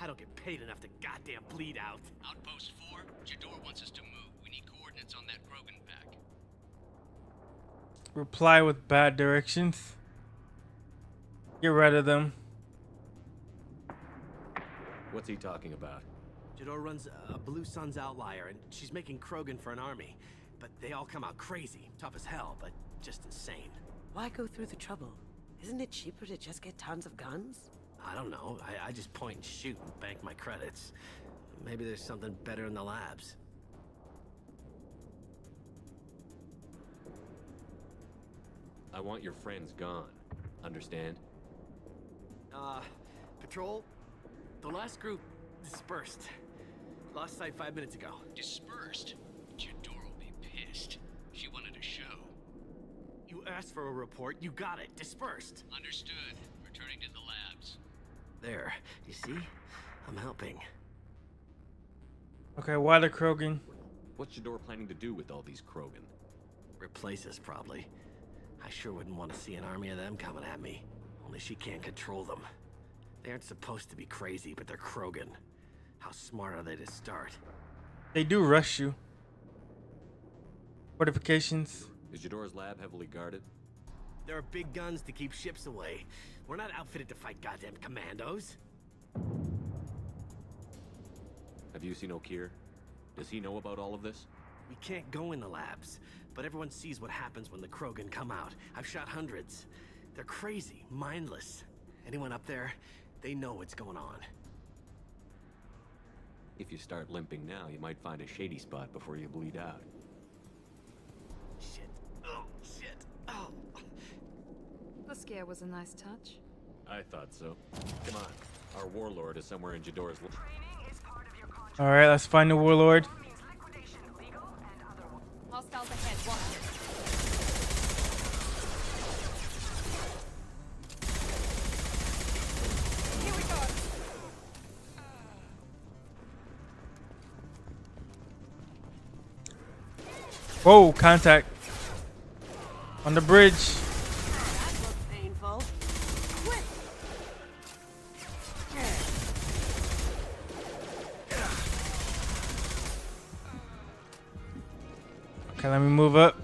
B: I don't get paid enough to goddamn bleed out.
F: Outpost 4, Jador wants us to move. We need coordinates on that Krogan pack.
A: Reply with bad directions. Get rid of them.
E: What's he talking about?
B: Jador runs a Blue Suns outlier, and she's making Krogan for an army. But they all come out crazy, tough as hell, but just insane.
Q: Why go through the trouble? Isn't it cheaper to just get tons of guns?
B: I don't know. I just point and shoot and bank my credits. Maybe there's something better in the labs.
E: I want your friends gone. Understand?
B: Patrol? The last group dispersed. Lost sight 5 minutes ago.
F: Dispersed? Jador will be pissed. She wanted a show.
B: You asked for a report, you got it. Dispersed.
F: Understood. Returning to the labs.
B: There. You see? I'm helping.
A: Okay, why the Krogan?
E: What's Jador planning to do with all these Krogan?
B: Replace us, probably. I sure wouldn't want to see an army of them coming at me. Only she can't control them. They aren't supposed to be crazy, but they're Krogan. How smart are they to start?
A: They do rush you. Fortifications.
E: Is Jador's lab heavily guarded?
B: There are big guns to keep ships away. We're not outfitted to fight goddamn commandos.
E: Have you seen Okir? Does he know about all of this?
B: We can't go in the labs, but everyone sees what happens when the Krogan come out. I've shot hundreds. They're crazy, mindless. Anyone up there, they know what's going on.
E: If you start limping now, you might find a shady spot before you bleed out.
B: Shit. Oh, shit. Oh.
N: The scare was a nice touch.
E: I thought so. Come on. Our warlord is somewhere in Jador's lab.
A: Alright, let's find the warlord.
N: Hostiles ahead, watch it. Here we go.
A: Whoa, contact. On the bridge.
Q: That looks painful. Quick!
A: Okay, let me move up.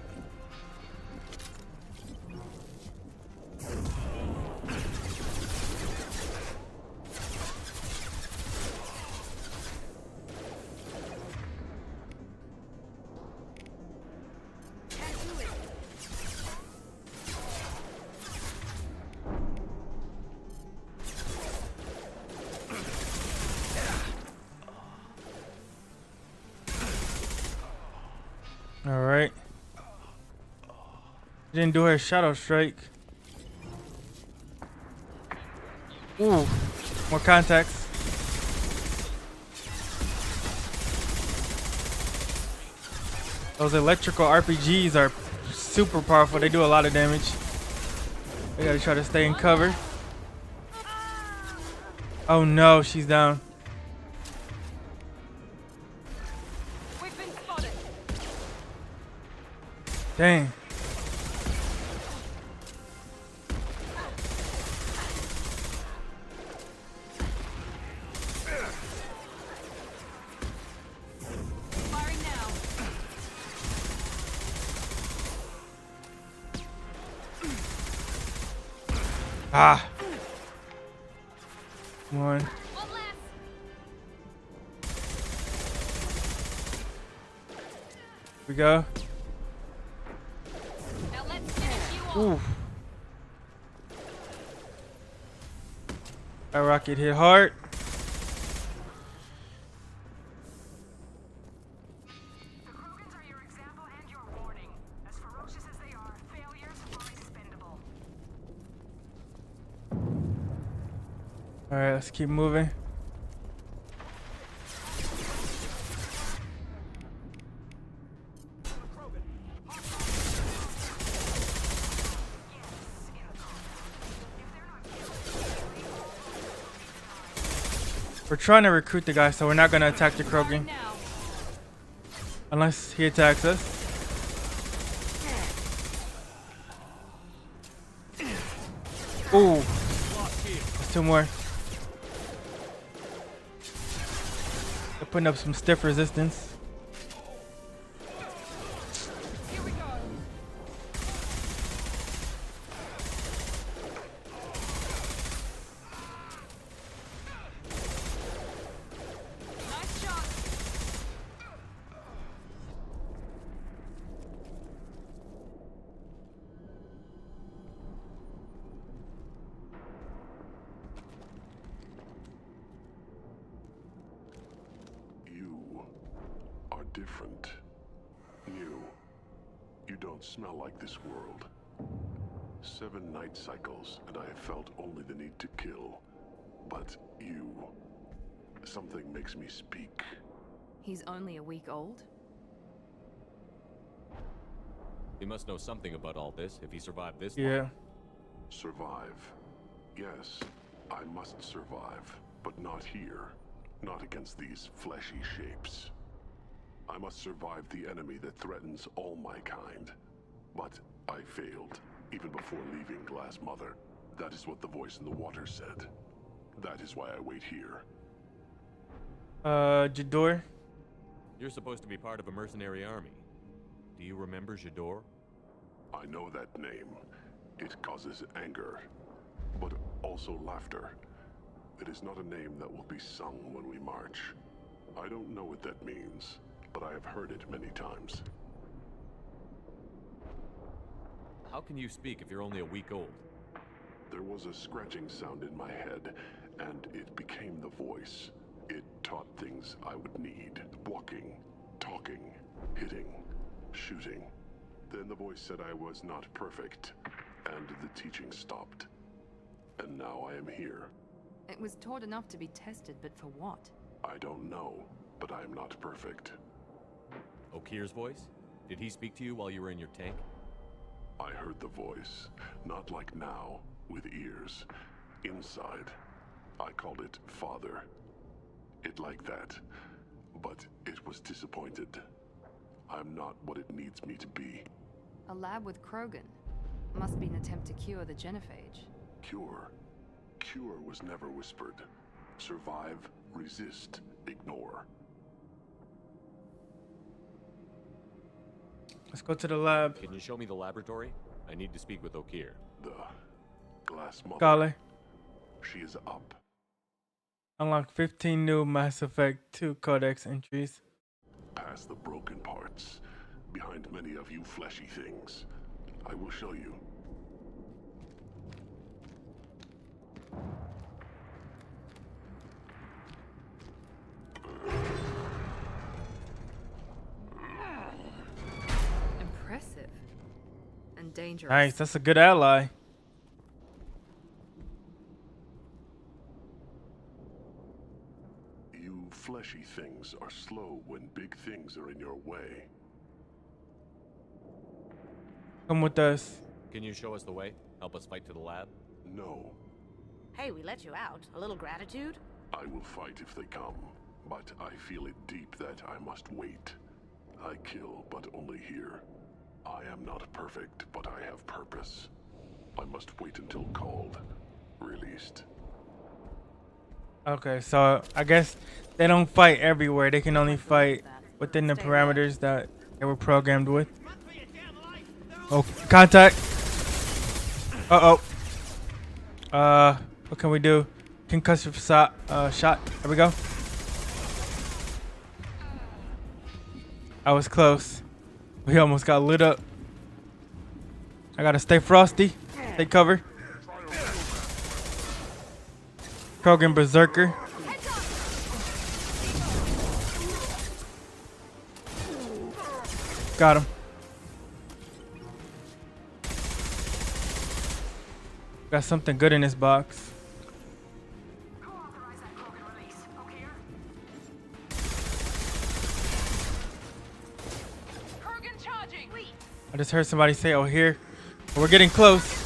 A: All right. Didn't do her shadow strike. Ooh, more contacts. Those electrical RPGs are super powerful. They do a lot of damage. We gotta try to stay in cover. Oh no, she's down.
N: We've been spotted.
A: Dang.
N: Firing now.
A: Ah. Come on. Here we go.
N: Now let's finish you
A: Ooh. That rocket hit hard. All right, let's keep moving. We're trying to recruit the guy, so we're not gonna attack the Krogan. Unless he attacks us. Ooh. There's two more. They're putting up some stiff resistance.
G: Different. New. You don't smell like this world. 7 night cycles, and I have felt only the need to kill. But you... something makes me speak.
N: He's only a week old?
E: He must know something about all this if he survived this
A: Yeah.
E: long.
G: Survive. Yes, I must survive. But not here. Not against these fleshy shapes. I must survive the enemy that threatens all my kind. But I failed, even before leaving Glass Mother. That is what the voice in the water said. That is why I wait here.
A: Jador?
E: You're supposed to be part of a mercenary army. Do you remember Jador?
G: I know that name. It causes anger, but also laughter. It is not a name that will be sung when we march. I don't know what that means, but I have heard it many times.
E: How can you speak if you're only a week old?
G: There was a scratching sound in my head, and it became the voice. It taught things I would need. Walking, talking, hitting, shooting. Then the voice said I was not perfect, and the teaching stopped. And now I am here.
N: It was taught enough to be tested, but for what?
G: I don't know, but I am not perfect.
E: Okir's voice? Did he speak to you while you were in your tank?
G: I heard the voice, not like now, with ears. Inside. I called it Father. It like that, but it was disappointed. I'm not what it needs me to be.
N: A lab with Krogan. Must be an attempt to cure the genophage.
G: Cure? Cure was never whispered. Survive, resist, ignore.
A: Let's go to the lab.
E: Can you show me the laboratory? I need to speak with Okir.
G: The Glass Mother.
A: Scholar.
G: She is up.
A: Unlock 15 new Mass Effect 2 Codex entries.
G: Past the broken parts. Behind many of you fleshy things. I will show you.
N: and dangerous.
A: Nice, that's a good ally.
G: You fleshy things are slow when big things are in your way.
A: Come with us.
E: Can you show us the way? Help us fight to the lab?
G: No.
Q: Hey, we let you out. A little gratitude?
G: I will fight if they come, but I feel it deep that I must wait. I kill, but only here. I am not perfect, but I have purpose. I must wait until called, released.
A: Okay, so I guess they don't fight everywhere. They can only fight within the parameters that they were programmed with. Oh, contact. Uh-oh. What can we do? Concussive shot. There we go. I was close. We almost got lit up. I gotta stay frosty. Stay covered. Krogan Berserker. Got him. Got something good in this box. I just heard somebody say, "Oh, here." We're getting close.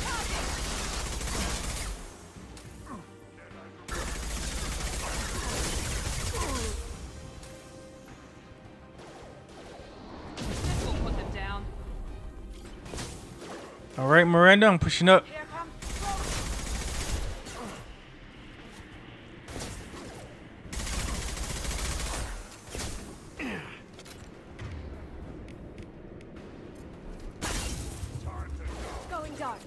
A: All right, Miranda, I'm pushing up.
R: Going dark.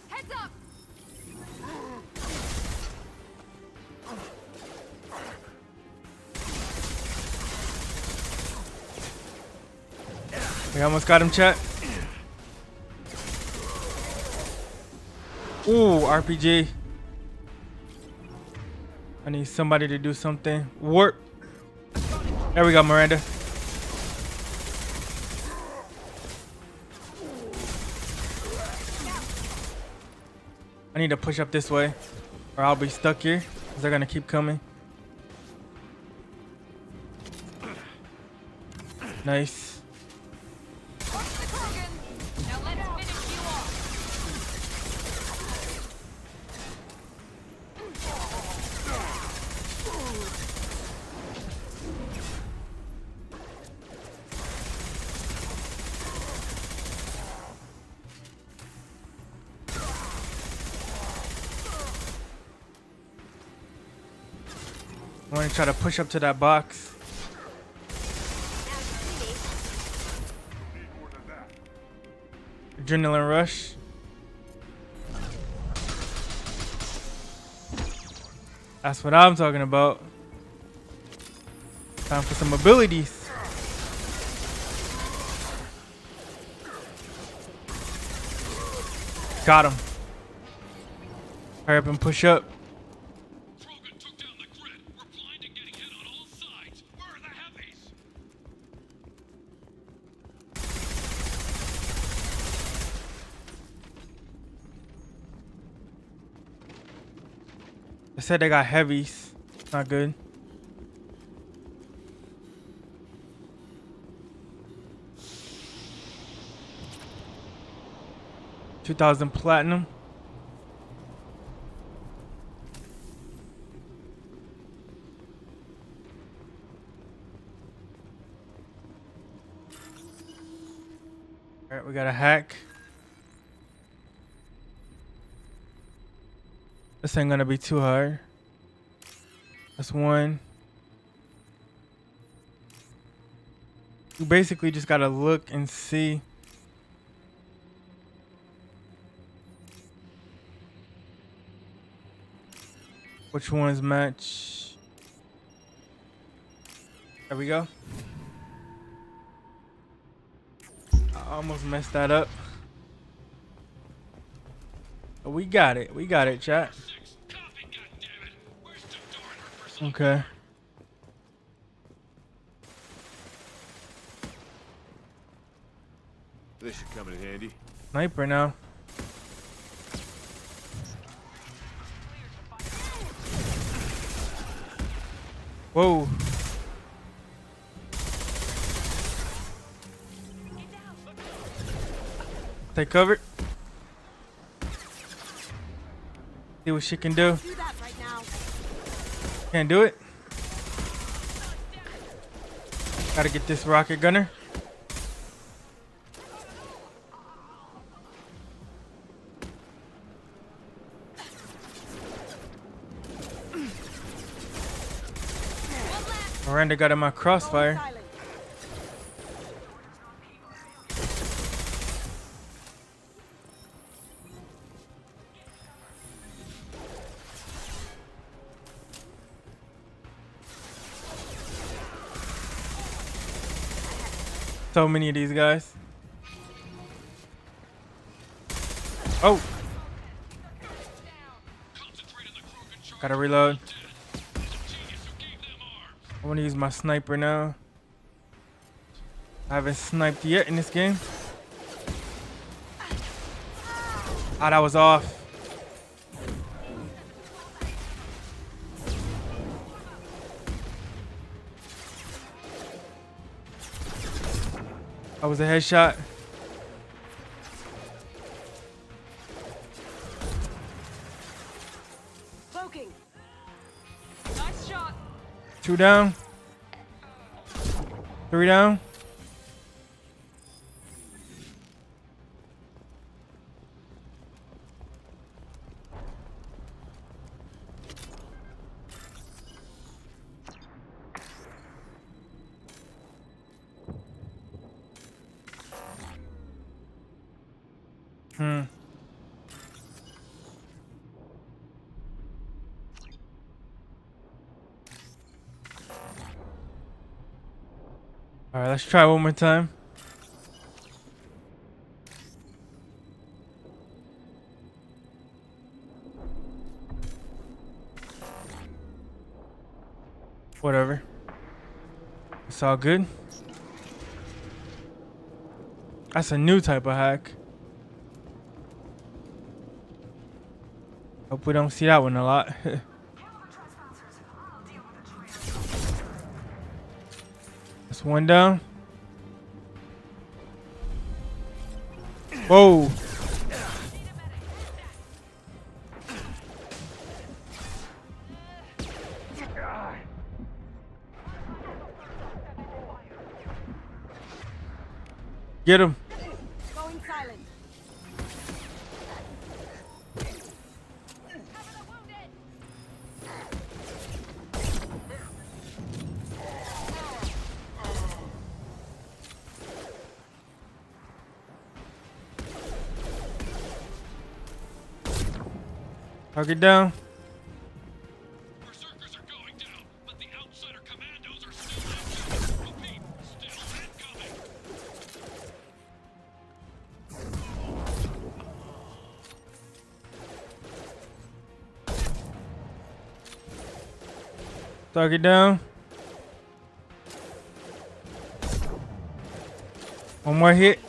N: Heads up!
A: We almost got him, chat. Ooh, RPG. I need somebody to do something. Warp. There we go, Miranda. I need to push up this way, or I'll be stuck here, because they're going to keep coming. Nice. I want to try to push up to that box. Adrenaline rush. That's what I'm talking about. Time for some abilities. Got him. Hurry up and push up. They said they got heavies. Not good. $2,000 platinum. All right, we got a hack. This ain't gonna be too hard. That's one. You basically just gotta look and see. Which ones match. There we go. I almost messed that up. But we got it. We got it, chat. Okay.
J: This should come in handy.
A: Sniper now. Whoa. Take cover. See what she can do. Can't do it. Gotta get this rocket gunner. Miranda got in my crossfire. So many of these guys. Oh. Gotta reload. I want to use my sniper now. I haven't sniped yet in this game. Ah, that was off. That was a headshot.
N: Cloaking. Nice shot.
A: 2 down. 3 down. All right, let's try one more time. Whatever. It's all good. That's a new type of hack. Hope we don't see that one a lot. That's one down. Whoa. Get him.
N: Going silent.
A: Target down.
P: Berserkers are going down, but the outsider commandos are still incoming. Repeat, still incoming.
A: Target down. One more hit.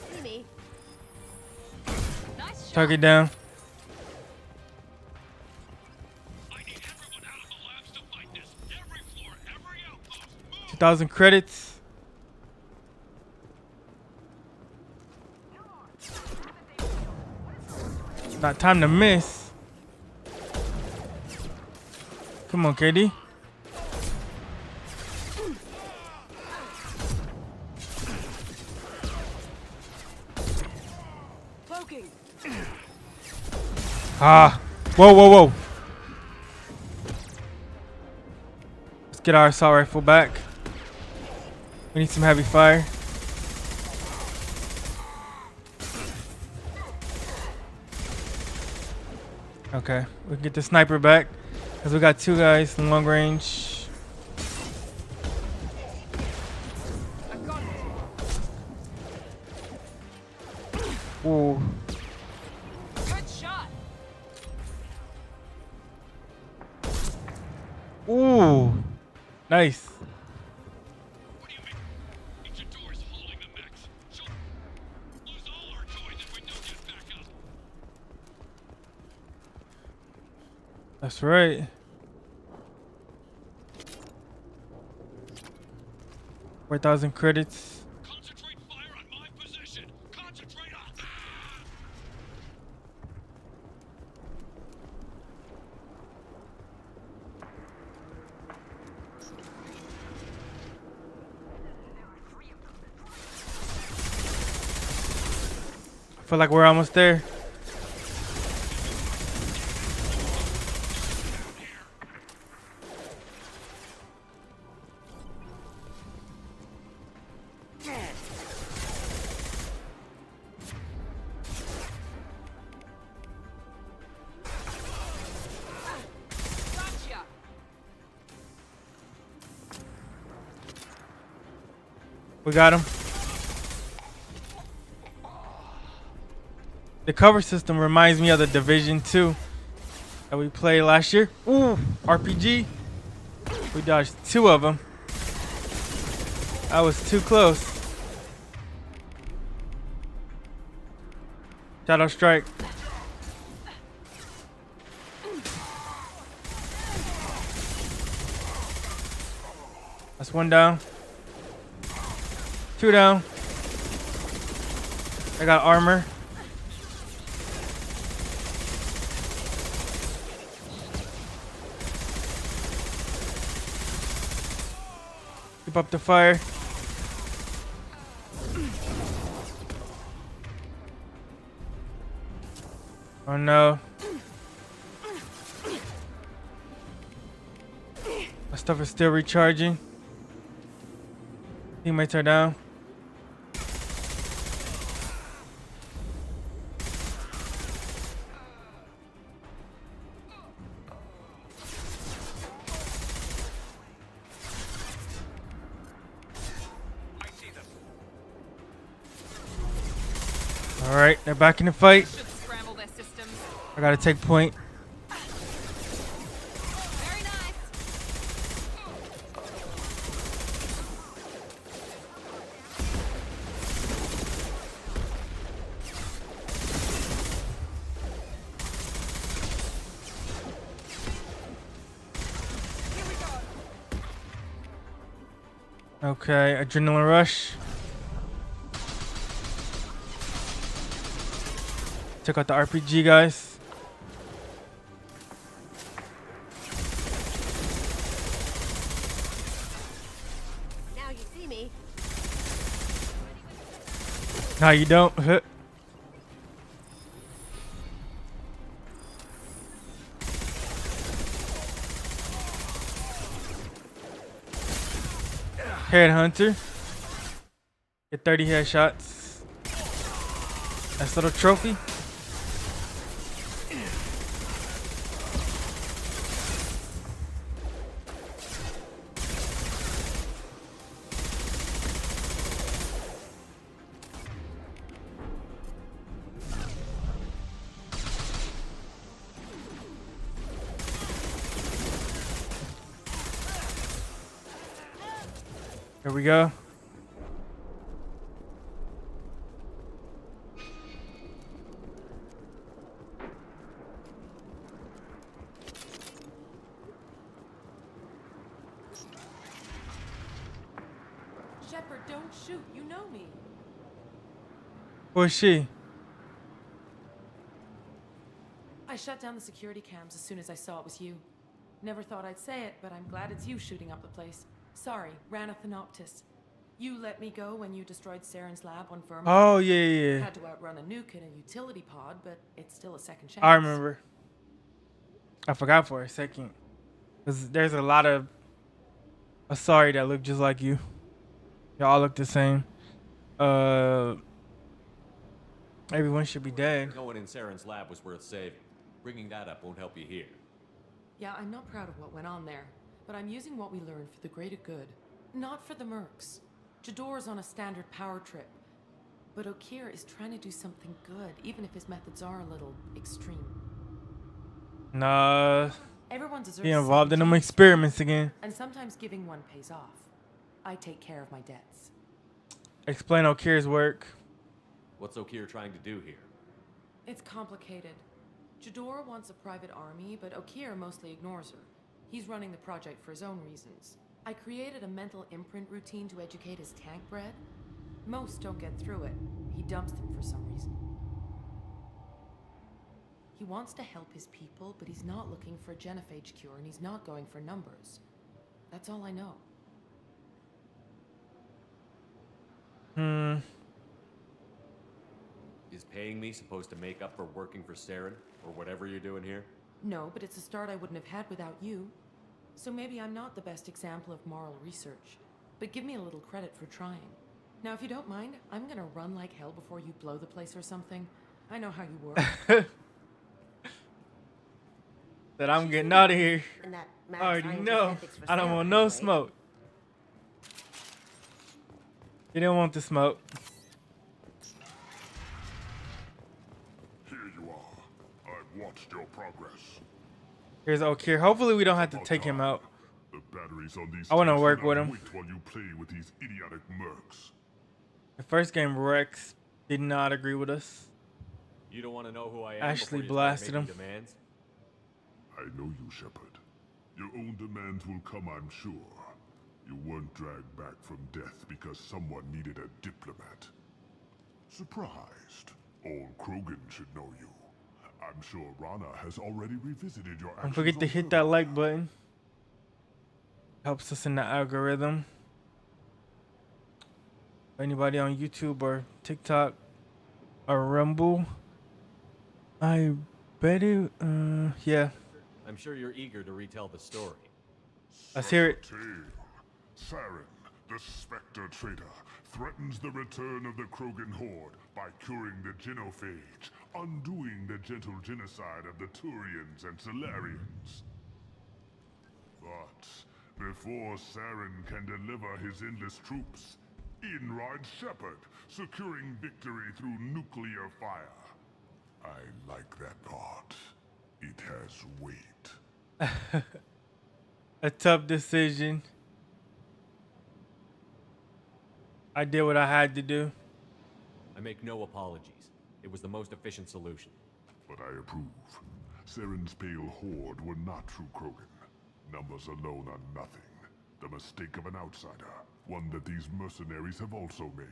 A: Target down. 2,000 credits. Not time to miss. Come on, KD. Ah. Whoa, whoa, whoa. Let's get our assault rifle back. We need some heavy fire. Okay, we can get the sniper back because we got 2 guys in long range. Ooh.
N: Good shot.
A: Ooh. Nice. That's right. 4,000 credits.
P: Concentrate fire on my position. Concentrate on.
A: I feel like we're almost there. We got him. The cover system reminds me of the Division 2 that we played last year. Ooh, RPG. We dodged 2 of them. I was too close. Shadow Strike. That's 1 down. 2 down. I got armor. Keep up the fire. Oh no. My stuff is still recharging. Teammates are down. All right, they're back in the fight. I gotta take point. Okay, adrenaline rush. Took out the RPG guys.
Q: Now you see me.
A: Now you don't. Headhunter. Get 30 headshots. Nice little trophy. Here we go.
K: Shepard, don't shoot. You know me.
A: Who is she?
K: I shut down the security cams as soon as I saw it was you. Never thought I'd say it, but I'm glad it's you shooting up the place. Sorry, Ranathanoptis. You let me go when you destroyed Saren's lab on Vermont.
A: Oh, yeah.
K: Had to outrun a nuke in a utility pod, but it's still a second chance.
A: I remember. I forgot for a second. Cause there's a lot of Asari that look just like you. Y'all all look the same. Everyone should be dead.
E: No one in Saren's lab was worth saving. Bringing that up won't help you here.
K: Yeah, I'm not proud of what went on there, but I'm using what we learned for the greater good. Not for the mercs. Jador's on a standard power trip. But Okir is trying to do something good, even if his methods are a little extreme.
A: Nah.
K: Everyone deserves
A: Be involved in them experiments again.
K: And sometimes giving one pays off. I take care of my debts.
A: Explain Okir's work.
E: What's Okir trying to do here?
K: It's complicated.
H: Jador wants a private army, but Okir mostly ignores her. He's running the project for his own reasons. I created a mental imprint routine to educate his tank bred. Most don't get through it. He dumps them for some reason. He wants to help his people, but he's not looking for a genophage cure, and he's not going for numbers. That's all I know.
E: Is paying me supposed to make up for working for Saren, or whatever you're doing here?
H: No, but it's a start I wouldn't have had without you. So maybe I'm not the best example of moral research, but give me a little credit for trying. Now, if you don't mind, I'm gonna run like hell before you blow the place or something. I know how you work.
A: That I'm getting out of here.
Q: And that
A: I
Q: mad
A: already
Q: scientist
A: know.
Q: ethics for
A: I don't
Q: sale
A: want
Q: kind
A: no
Q: of way.
A: smoke. You didn't want the smoke.
G: Here you are. I've watched your progress.
A: Here's Okir. Hopefully we don't have to take him out.
G: The batteries on these
A: I want to
G: tanks
A: work
G: will
A: with
G: not
A: him.
G: wait while you play with these idiotic mercs.
A: The first game, Rex did not agree with us.
E: You don't want to know who I am
A: Ashley
E: before you
A: blasted
E: start
A: him.
E: making demands?
G: I know you, Shepard. Your own demands will come, I'm sure. You weren't dragged back from death because someone needed a diplomat. Surprised. All Krogan should know you. I'm sure Rana has already revisited your actions.
A: Don't forget to hit that like button. Helps us in the algorithm. Anybody on YouTube or TikTok or Rumble? I bet it, yeah.
E: I'm sure you're eager to retell the story.
A: Let's hear it.
G: Saren, the Spectre traitor, threatens the return of the Krogan horde by curing the genophage, undoing the gentle genocide of the Turians and Solarians. But before Saren can deliver his endless troops, in rides Shepard, securing victory through nuclear fire. I like that part. It has weight.
A: A tough decision. I did what I had to do.
E: I make no apologies. It was the most efficient solution.
G: But I approve. Saren's pale horde were not true Krogan. Numbers alone are nothing. The mistake of an outsider. One that these mercenaries have also made.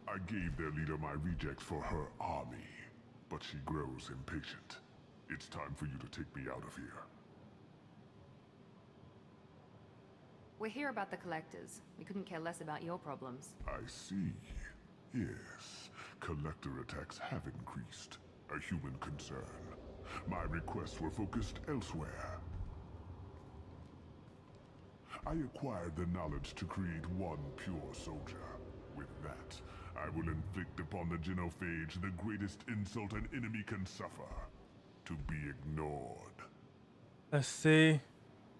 G: I gave their leader my rejects for her army, but she grows impatient. It's time for you to take me out of here.
N: We're here about the collectors. We couldn't care less about your problems.
G: I see. Yes, collector attacks have increased. A human concern. My requests were focused elsewhere. I acquired the knowledge to create one pure soldier. With that, I will inflict upon the genophage the greatest insult an enemy can suffer. To be ignored.
A: Let's see.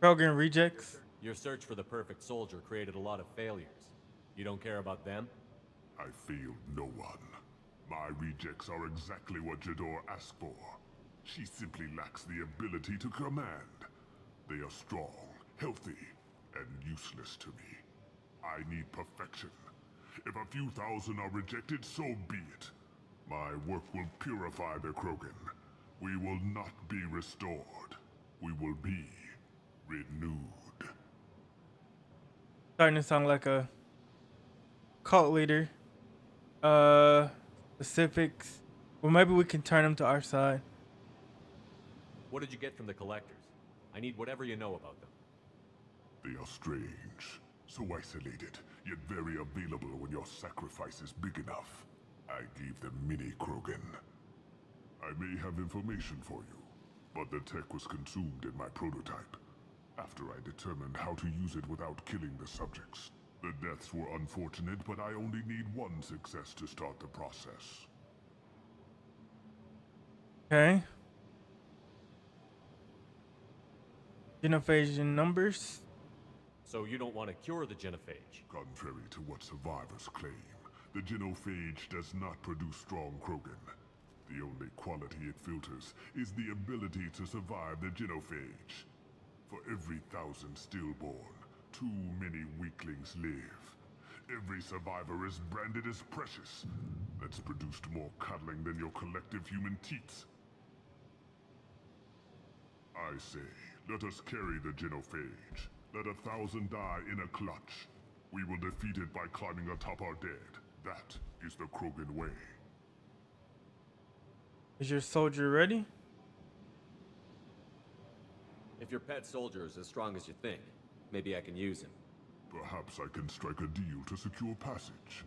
A: Krogan rejects.
E: Your search for the perfect soldier created a lot of failures. You don't care about them?
G: I failed no one. My rejects are exactly what Jador asked for. She simply lacks the ability to command. They are strong, healthy, and useless to me. I need perfection. If a few thousand are rejected, so be it. My work will purify the Krogan. We will not be restored. We will be renewed.
A: Starting to sound like a cult leader. Specifics. Well, maybe we can turn them to our side.
E: What did you get from the collectors? I need whatever you know about them.
G: They are strange, so isolated, yet very available when your sacrifice is big enough. I gave them mini Krogan. I may have information for you, but the tech was consumed in my prototype. After I determined how to use it without killing the subjects. The deaths were unfortunate, but I only need one success to start the process.
A: Okay. Genophage in numbers.
E: So you don't want to cure the genophage?
G: Contrary to what survivors claim, the genophage does not produce strong Krogan. The only quality it filters is the ability to survive the genophage. For every 1,000 stillborn, too many weaklings live. Every survivor is branded as precious. That's produced more cuddling than your collective human teats. I say, let us carry the genophage. Let 1,000 die in a clutch. We will defeat it by climbing atop our dead. That is the Krogan way.
A: Is your soldier ready?
E: If your pet soldier is as strong as you think, maybe I can use him.
G: Perhaps I can strike a deal to secure passage.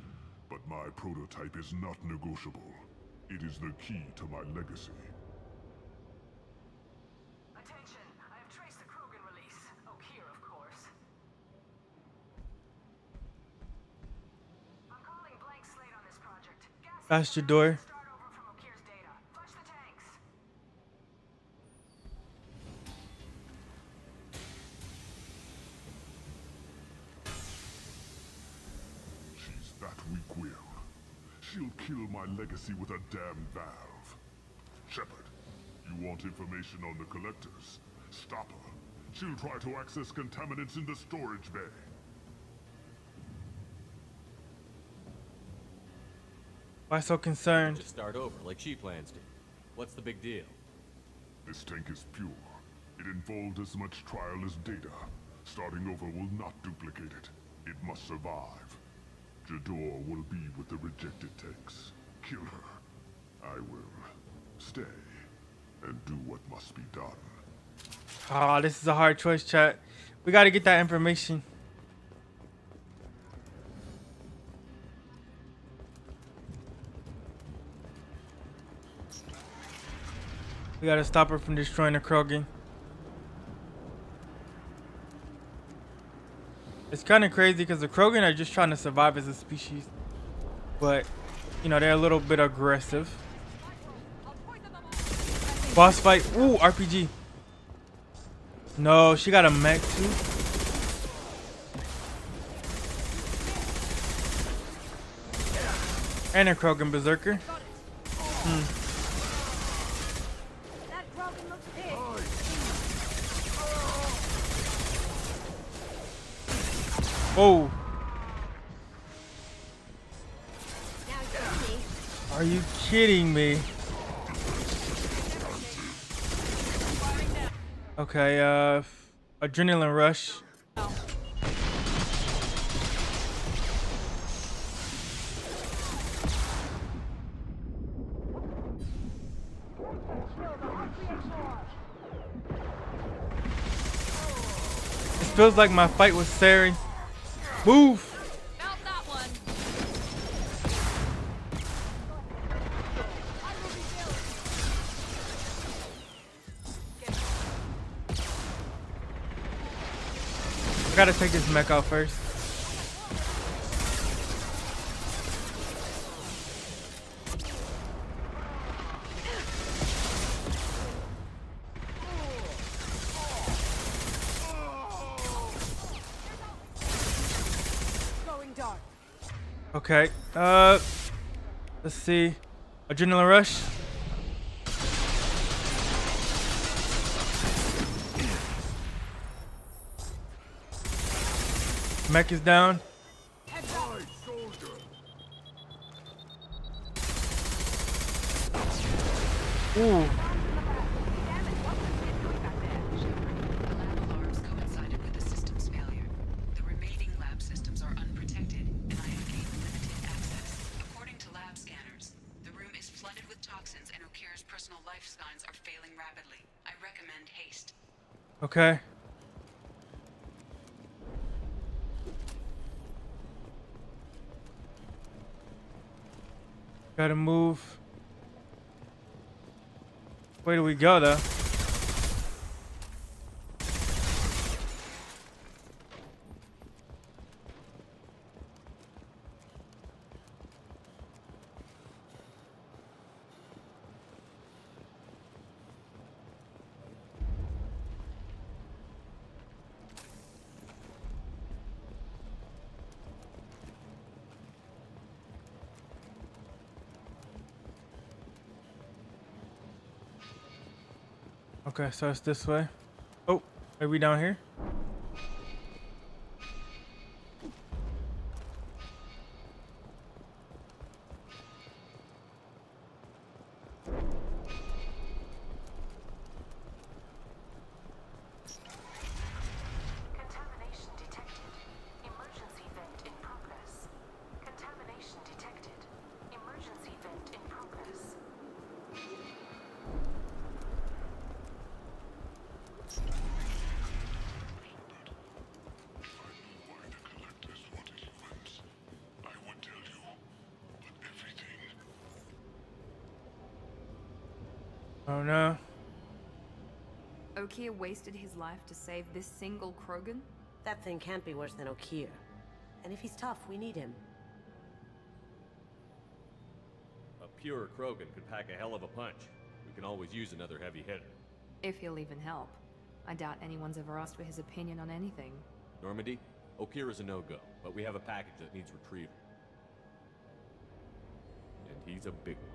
G: But my prototype is not negotiable. It is the key to my legacy.
I: Attention! I have traced the Krogan release. Oak here, of course. I'm calling blank slate on this project.
A: That's your door.
G: That weak-willed. She'll kill my legacy with a damn valve. Shepard, you want information on the collectors? Stop her. She'll try to access contaminants in the storage bay.
A: Why so concerned?
E: Just start over, like she plans to. What's the big deal?
G: This tank is pure. It involved as much trial as data. Starting over will not duplicate it. It must survive. Jador will be with the rejected tanks. Kill her. I will stay and do what must be done.
A: Ah, this is a hard choice, chat. We gotta get that information. We gotta stop her from destroying the Krogan. It's kind of crazy because the Krogan are just trying to survive as a species. But, you know, they're a little bit aggressive. Boss fight. Ooh, RPG. No, she got a mech too. And a Krogan berserker. Oh. Are you kidding me? Okay, adrenaline rush. It feels like my fight with Sari. Move!
N: Felt that one.
A: I gotta take this mech out first. Okay, let's see. Adrenaline rush. Mech is down. Ooh. Okay. Gotta move. Where do we go though? Okay, so it's this way. Oh, are we down here? Oh no.
N: Okier wasted his life to save this single Krogan?
Q: That thing can't be worse than Okier. And if he's tough, we need him.
E: A pure Krogan could pack a hell of a punch. We can always use another heavy hitter.
N: If he'll even help. I doubt anyone's ever asked for his opinion on anything.
E: Normandy, Okier is a no-go, but we have a package that needs retrieval. And he's a big one.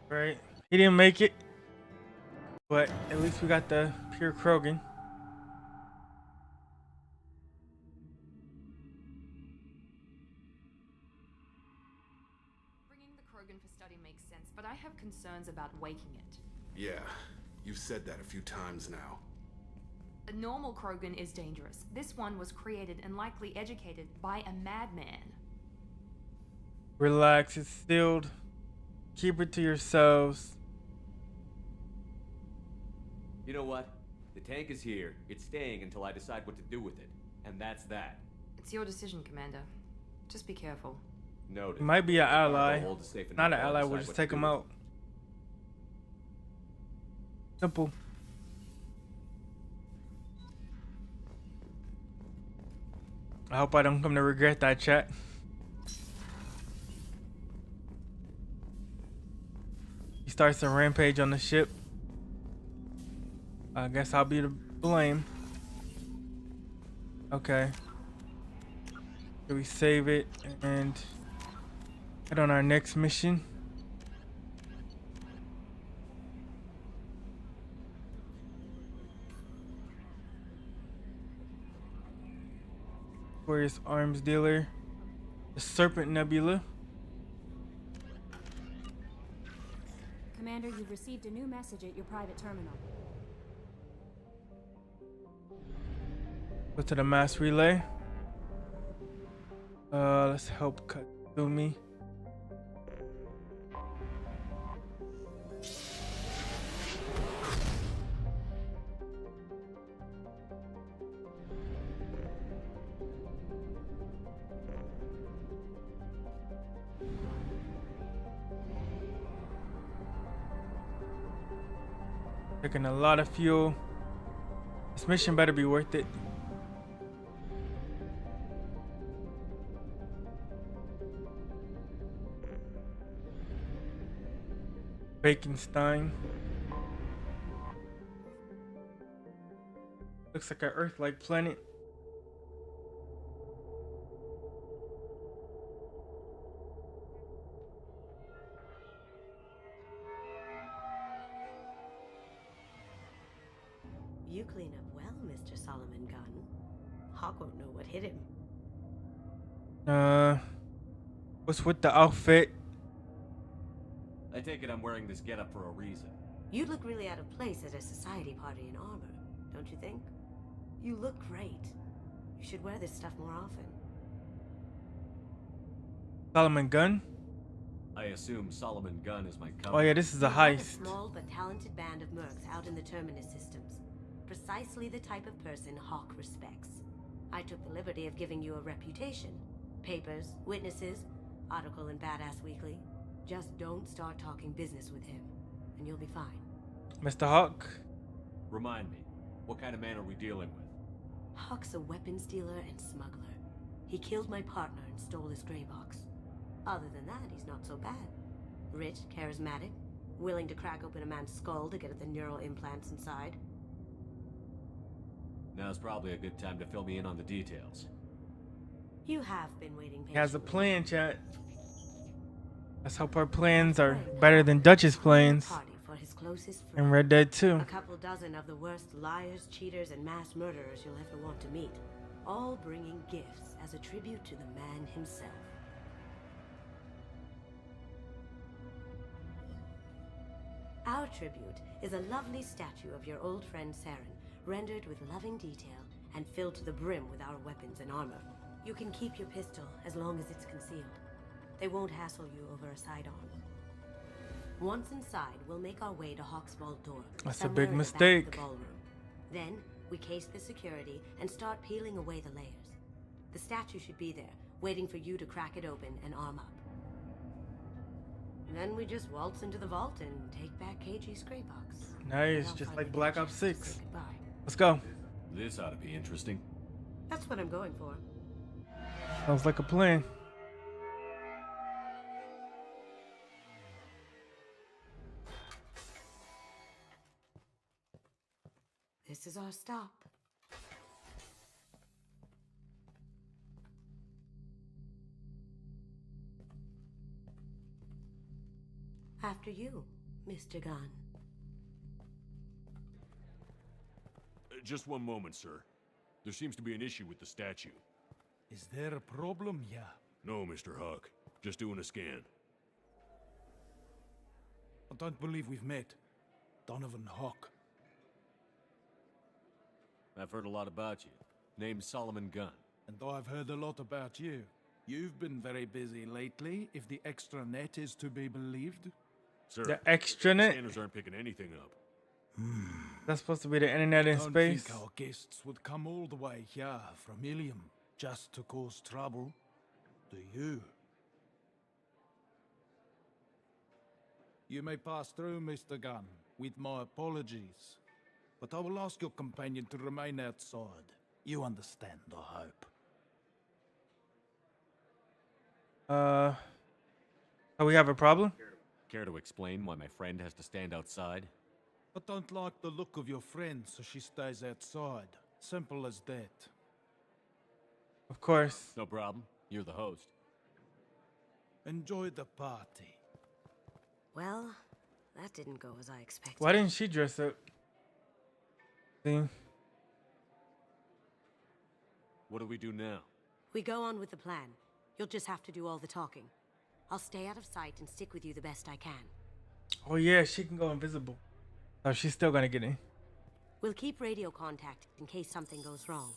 A: Right. He didn't make it. But at least we got the pure Krogan.
N: Bringing the Krogan for study makes sense, but I have concerns about waking it.
J: Yeah, you've said that a few times now.
N: A normal Krogan is dangerous. This one was created and likely educated by a madman.
A: Relax, it's sealed. Keep it to yourselves.
E: You know what? The tank is here. It's staying until I decide what to do with it. And that's that.
N: It's your decision, Commander. Just be careful.
E: Noted.
A: He might be an ally.
E: Hold is safe enough
A: Not an
E: while I
A: ally,
E: decide
A: we'll just
E: what to
A: take
E: do
A: him
E: with
A: out. Simple. I hope I don't come to regret that, chat. He starts a rampage on the ship. I guess I'll be to blame. Okay. So we save it and head on our next mission. Glorious arms dealer. The Serpent Nebula.
V: Commander, you've received a new message at your private terminal.
A: Go to the mass relay. Let's help cut through me. Taking a lot of fuel. This mission better be worth it. Baconstein. Looks like an Earth-like planet.
Q: You clean up well, Mr. Solomon Gunn. Hawk won't know what hit him.
A: What's with the outfit?
E: I take it I'm wearing this getup for a reason.
Q: You'd look really out of place at a society party in armor, don't you think? You look great. You should wear this stuff more often.
A: Solomon Gunn?
E: I assume Solomon Gunn is my company.
A: Oh yeah, this is a
Q: We have
A: heist.
Q: a small but talented band of mercs out in the Terminus systems. Precisely the type of person Hawk respects. I took the liberty of giving you a reputation. Papers, witnesses, article in Badass Weekly. Just don't start talking business with him, and you'll be fine.
A: Mr. Hawk?
E: Remind me, what kind of man are we dealing with?
Q: Hawk's a weapons dealer and smuggler. He killed my partner and stole his gray box. Other than that, he's not so bad. Rich, charismatic, willing to crack open a man's skull to get at the neural implants inside.
E: Now's probably a good time to fill me in on the details.
Q: You have been waiting
A: He has a
Q: patiently.
A: plan, chat. Let's hope our plans are better than Dutch's plans.
Q: Party for his closest friend.
A: And Red Dead 2.
Q: A couple dozen of the worst liars, cheaters, and mass murderers you'll ever want to meet. All bringing gifts as a tribute to the man himself. Our tribute is a lovely statue of your old friend Saren, rendered with loving detail and filled to the brim with our weapons and armor. You can keep your pistol as long as it's concealed. They won't hassle you over a sidearm. Once inside, we'll make our way to Hawk's vault door.
A: That's a
Q: somewhere
A: big
Q: in the back of
A: mistake.
Q: the ballroom. Then, we case the security and start peeling away the layers. The statue should be there, waiting for you to crack it open and arm up. Then we just waltz into the vault and take back KG's gray box.
A: Nice, just like Black Ops 6. Let's go.
E: This ought to be interesting.
Q: That's what I'm going for.
A: Sounds like a plan.
Q: This is our stop. After you, Mr. Gunn.
L: Just one moment, sir. There seems to be an issue with the statue.
O: Is there a problem here?
L: No, Mr. Huck. Just doing a scan.
O: I don't believe we've met. Donovan Hawk.
E: I've heard a lot about you. Name's Solomon Gunn.
O: And I've heard a lot about you. You've been very busy lately, if the extranet is to be believed.
L: Sir,
A: the extranet?
L: Scanners aren't picking anything up.
A: That's supposed to be the internet in
O: Don't
A: space.
O: think our guests would come all the way here from Ilium just to cause trouble. Do you? You may pass through, Mr. Gunn, with my apologies. But I will ask your companion to remain outside. You understand, I hope.
A: Oh, we have a problem?
E: Care to explain why my friend has to stand outside?
O: I don't like the look of your friend, so she stays outside. Simple as that.
A: Of course.
E: No problem. You're the host.
O: Enjoy the party.
Q: Well, that didn't go as I expected.
A: Why didn't she dress up? See?
E: What do we do now?
Q: We go on with the plan. You'll just have to do all the talking. I'll stay out of sight and stick with you the best I can.
A: Oh yeah, she can go invisible. Oh, she's still gonna get in.
Q: We'll keep radio contact in case something goes wrong.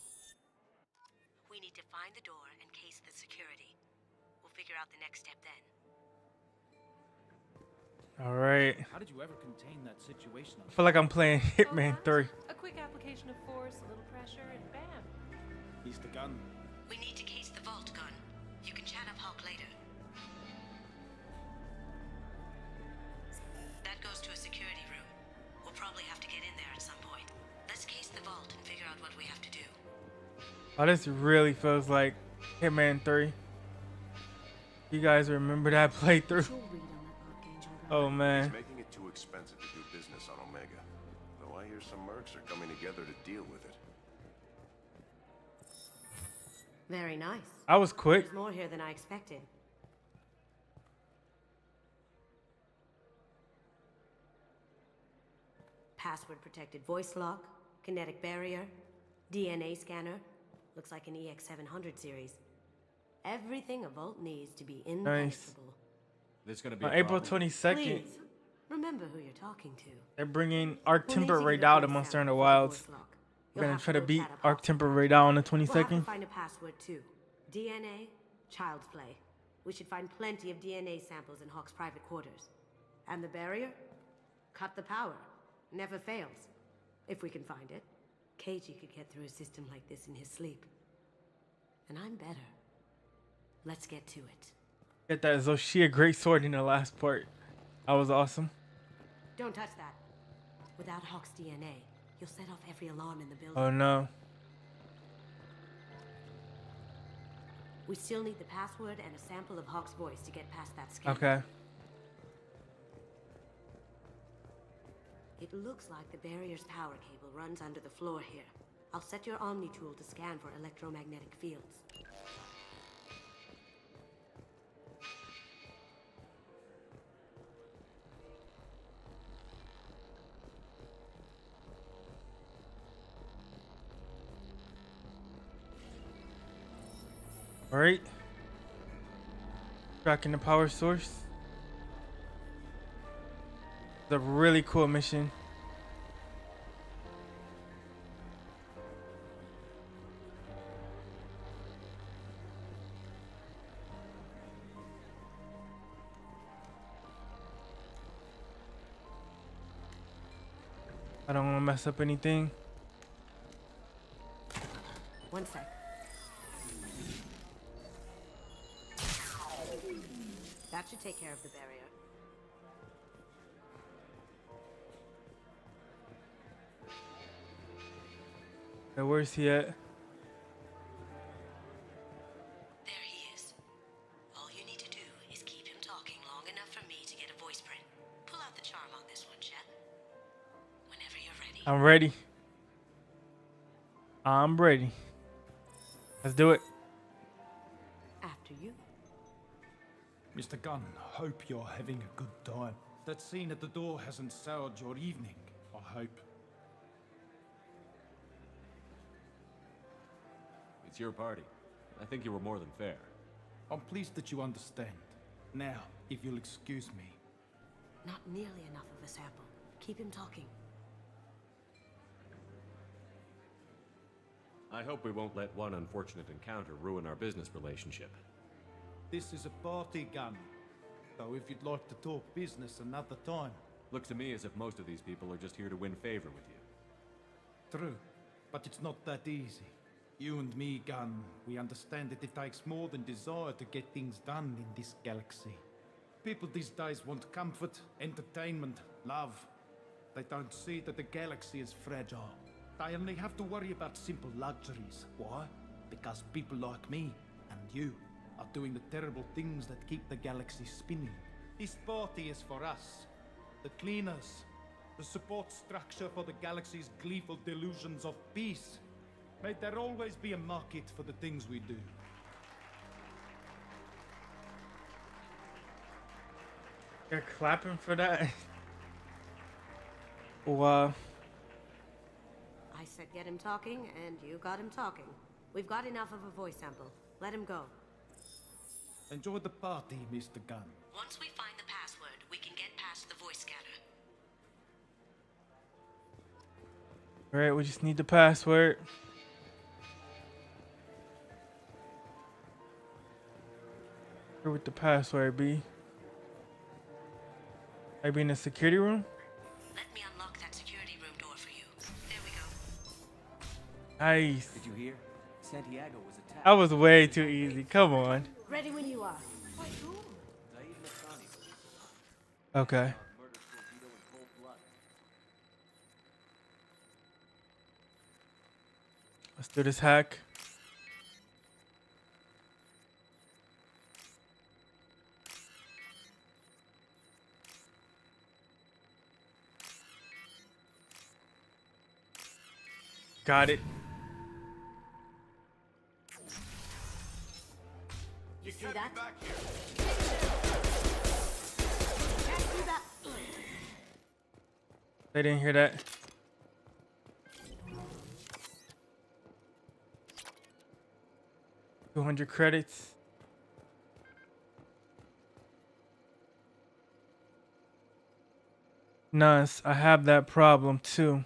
Q: We need to find the door and case the security. We'll figure out the next step then.
A: All right.
U: How did you ever contain that situation?
A: I feel like I'm playing Hitman 3.
H: A quick application of force, a little pressure, and bam.
O: He's the gun.
Q: We need to case the vault, Gun. You can chat up Hawk later. That goes to a security room. We'll probably have to get in there at some point. Let's case the vault and figure out what we have to do.
A: Oh, this really feels like Hitman 3. You guys remember that playthrough? Oh man.
W: It's making it too expensive to do business on Omega. Though I hear some mercs are coming together to deal with it.
Q: Very nice.
A: I was quick.
Q: There's more here than I expected. Password protected voice lock, kinetic barrier, DNA scanner. Looks like an EX700 series. Everything a vault needs to be impenetrable.
E: This gonna be
A: on April 22nd.
Q: Please, remember who you're talking to.
A: They're bringing Arc Temper Radar to Monster in the Wilds. We're gonna try to beat Arc Temper Radar on the 22nd.
Q: We'll have to find a password too. DNA, child's play. We should find plenty of DNA samples in Hawk's private quarters. And the barrier? Cut the power. Never fails. If we can find it. KG could get through a system like this in his sleep. And I'm better. Let's get to it.
A: Get that Zoshia great sword in the last part. That was awesome.
Q: Don't touch that. Without Hawk's DNA, you'll set off every alarm in the building.
A: Oh no.
Q: We still need the password and a sample of Hawk's voice to get past that scanner.
A: Okay.
Q: It looks like the barrier's power cable runs under the floor here. I'll set your Omni tool to scan for electromagnetic fields.
A: All right. Tracking the power source. It's a really cool mission. I don't want to mess up anything.
Q: One sec. That should take care of the barrier.
A: Now, where's he at?
Q: There he is. All you need to do is keep him talking long enough for me to get a voice print. Pull out the charm on this one, Chet. Whenever you're ready.
A: I'm ready. I'm ready. Let's do it.
Q: After you.
O: Mr. Gunn, hope you're having a good time. That scene at the door hasn't soured your evening, I hope.
E: It's your party. I think you were more than fair.
O: I'm pleased that you understand. Now, if you'll excuse me.
Q: Not nearly enough of a sample. Keep him talking.
E: I hope we won't let one unfortunate encounter ruin our business relationship.
O: This is a party, Gunn. So if you'd like to talk business another time.
E: Looks to me as if most of these people are just here to win favor with you.
O: True, but it's not that easy. You and me, Gunn, we understand that it takes more than desire to get things done in this galaxy. People these days want comfort, entertainment, love. They don't see that the galaxy is fragile. They only have to worry about simple luxuries. Why? Because people like me and you are doing the terrible things that keep the galaxy spinning. This party is for us, the cleaners, the support structure for the galaxy's gleeful delusions of peace. May there always be a market for the things we do.
A: You're clapping for that? Wow.
Q: I said get him talking, and you got him talking. We've got enough of a voice sample. Let him go.
O: Enjoy the party, Mr. Gunn.
Q: Once we find the password, we can get past the voice scanner.
A: Alright, we just need the password. Where would the password be? Maybe in the security room?
Q: Let me unlock that security room door for you. There we go.
A: Nice.
M: Did you hear? Santiago was attacked.
A: That was way too easy. Come on.
Q: Ready when you are.
A: Okay. Let's do this hack. Got it.
Q: You see that?
A: They didn't hear that. $200 credits. Nice. I have that problem too.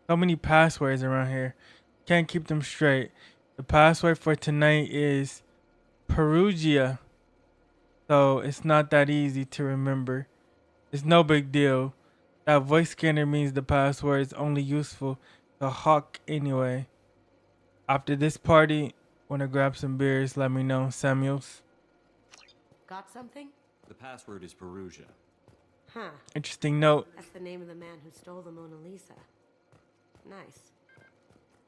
A: So many passwords around here. Can't keep them straight. The password for tonight is Perugia. So it's not that easy to remember. It's no big deal. That voice scanner means the password is only useful to Hawk anyway. After this party, wanna grab some beers, let me know, Samuels.
Q: Got something?
E: The password is Perugia.
Q: Huh.
A: Interesting note.
Q: That's the name of the man who stole the Mona Lisa. Nice.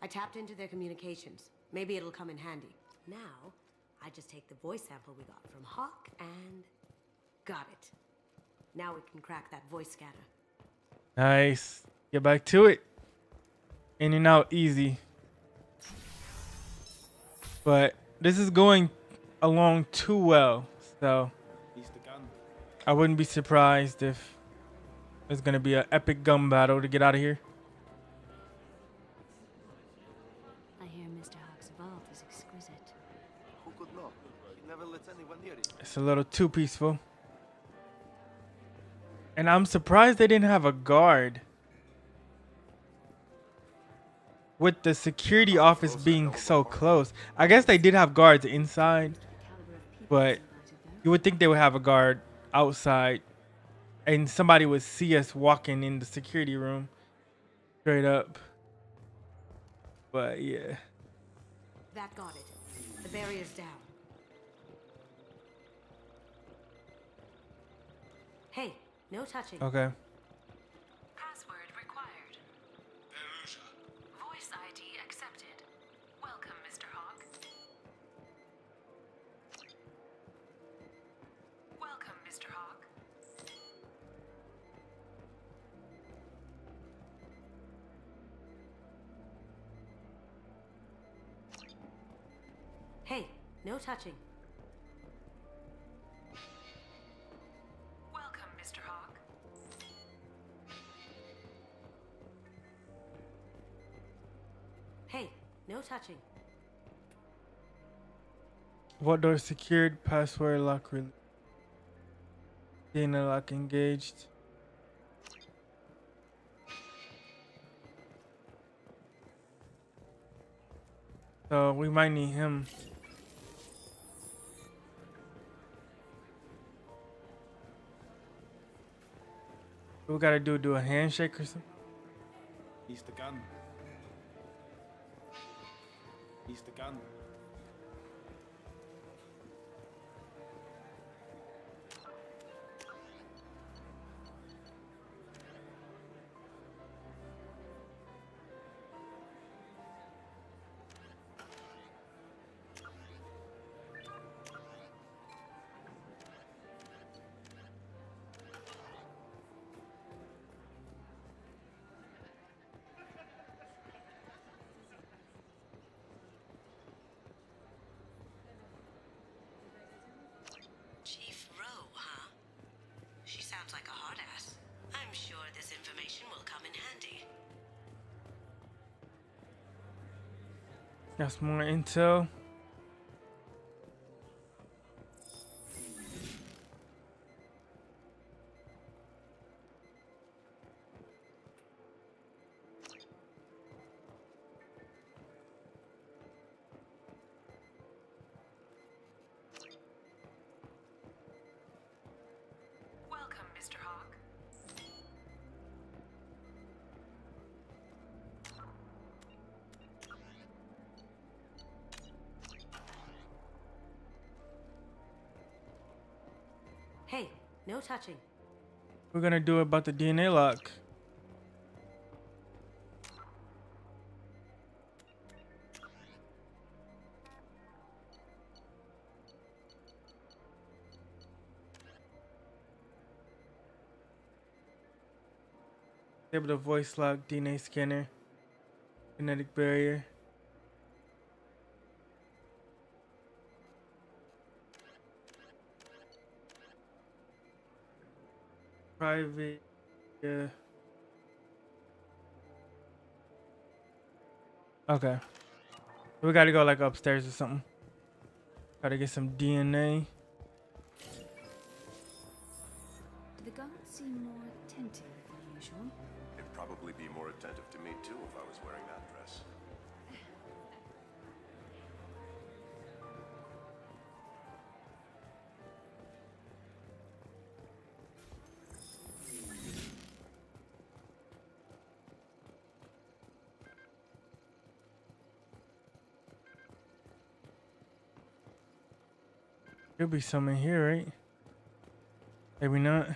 Q: I tapped into their communications. Maybe it'll come in handy. Now, I just take the voice sample we got from Hawk and... got it. Now we can crack that voice scanner.
A: Nice. Get back to it. In and out easy. But this is going along too well, so I wouldn't be surprised if there's gonna be an epic gun battle to get out of here.
V: I hear Mr. Hawk's vault is exquisite.
S: Who could know? He never lets anyone near it.
A: It's a little too peaceful. And I'm surprised they didn't have a guard. With the security office being so close. I guess they did have guards inside. But you would think they would have a guard outside. And somebody would see us walking in the security room. Straight up. But yeah.
Q: That got it. The barrier's down. Hey, no touching.
A: Okay.
I: Password required. Voice
Q: no touching.
I: Welcome, Mr. Hawk.
Q: Hey, no touching.
A: Vault door secured. Password lock released. DNA lock engaged. So we might need him. What we gotta do a handshake or something?
O: He's the gun. He's the gun.
Q: Chief Rowe, huh? She sounds like a hard ass. I'm sure this information will come in handy.
A: Got some more intel.
I: Welcome, Mr. Hawk.
Q: Hey, no touching.
A: We're gonna do about the DNA lock. Able to voice lock DNA scanner. Kinetic barrier. Private. Yeah. Okay. We gotta go like upstairs or something. Gotta get some DNA.
V: Do the guards seem more attentive than usual?
W: It'd probably be more attentive to me too if I was wearing that dress.
A: There'll be some in here, right? Maybe not.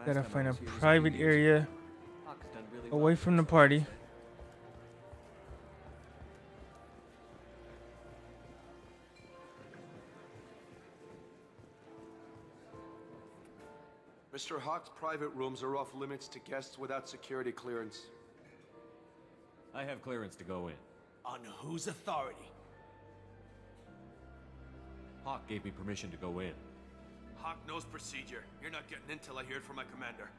A: Gotta find a private area away from the party.
C: Mr. Hawk's private rooms are off limits to guests without security clearance.
E: I have clearance to go in.
B: On whose authority?
E: Hawk gave me permission to go in.
C: Hawk knows procedure. You're not getting in till I hear it from my commander.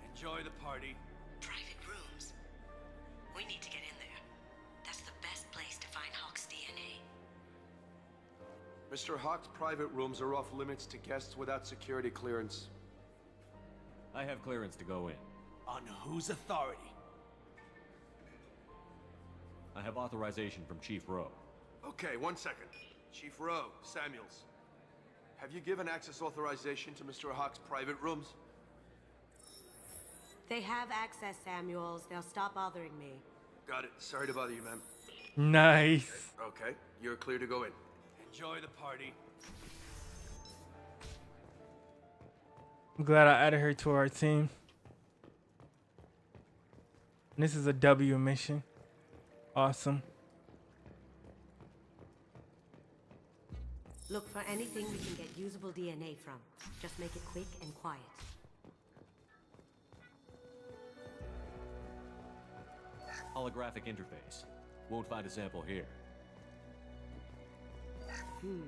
C: Enjoy the party.
Q: Private rooms. We need to get in there. That's the best place to find Hawk's DNA.
C: Mr. Hawk's private rooms are off limits to guests without security clearance.
E: I have clearance to go in.
B: On whose authority?
E: I have authorization from Chief Rowe.
C: Okay, 1 second. Chief Rowe, Samuels. Have you given access authorization to Mr. Hawk's private rooms?
Q: They have access, Samuels. They'll stop bothering me.
C: Got it. Sorry to bother you, ma'am.
A: Nice.
C: Okay, you're clear to go in.
B: Enjoy the party.
A: I'm glad I added her to our team. And this is a W mission. Awesome.
Q: Look for anything we can get usable DNA from. Just make it quick and quiet.
E: Holographic interface. Won't find a sample here.
Q: No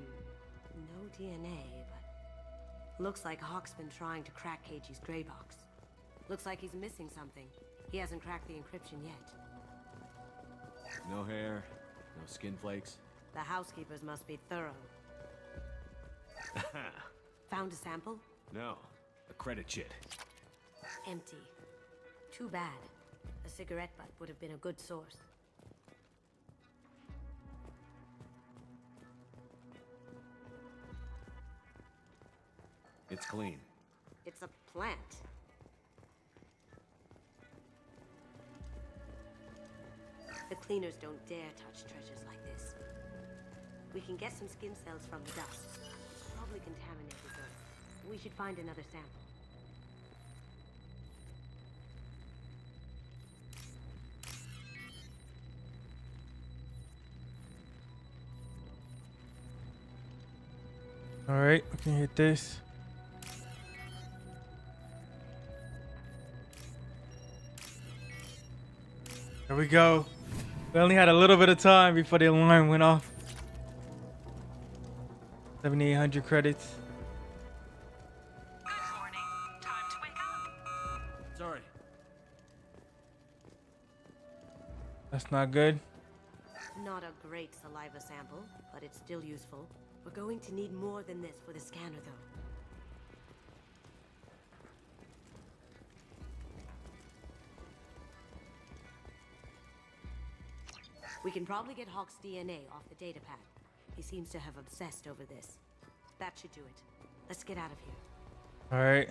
Q: DNA, but looks like Hawk's been trying to crack KG's gray box. Looks like he's missing something. He hasn't cracked the encryption yet.
E: No hair, no skin flakes.
Q: The housekeepers must be thorough. Found a sample?
E: No, a credit chit.
Q: Empty. Too bad. A cigarette butt would have been a good source.
E: It's clean.
Q: It's a plant. The cleaners don't dare touch treasures like this. We can get some skin cells from the dust. It's probably contaminated though. We should find another sample.
A: Alright, we can hit this. There we go. We only had a little bit of time before the alarm went off. 7,800 credits.
I: Good morning. Time to wake up.
E: Sorry.
A: That's not good.
Q: Not a great saliva sample, but it's still useful. We're going to need more than this for the scanner, though. We can probably get Hawk's DNA off the data pad. He seems to have obsessed over this. That should do it. Let's get out of here.
A: Alright.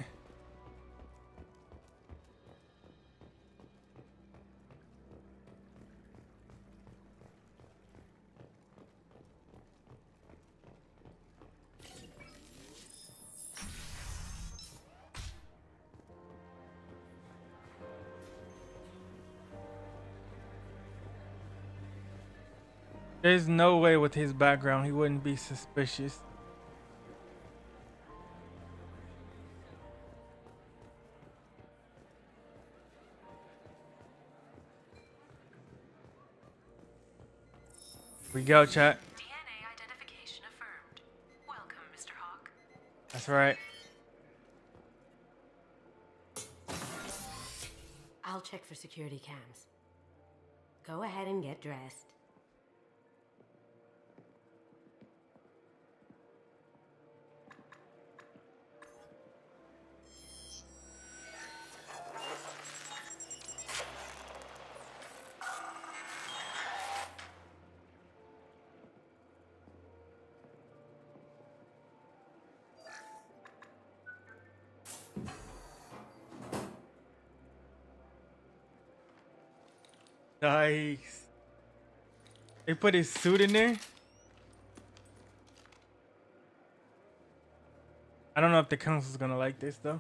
A: There's no way with his background he wouldn't be suspicious. We go, chat.
I: DNA identification affirmed. Welcome, Mr. Hawk.
A: That's right.
Q: I'll check for security cams. Go ahead and get dressed.
A: Nice. They put his suit in there. I don't know if the council's gonna like this though.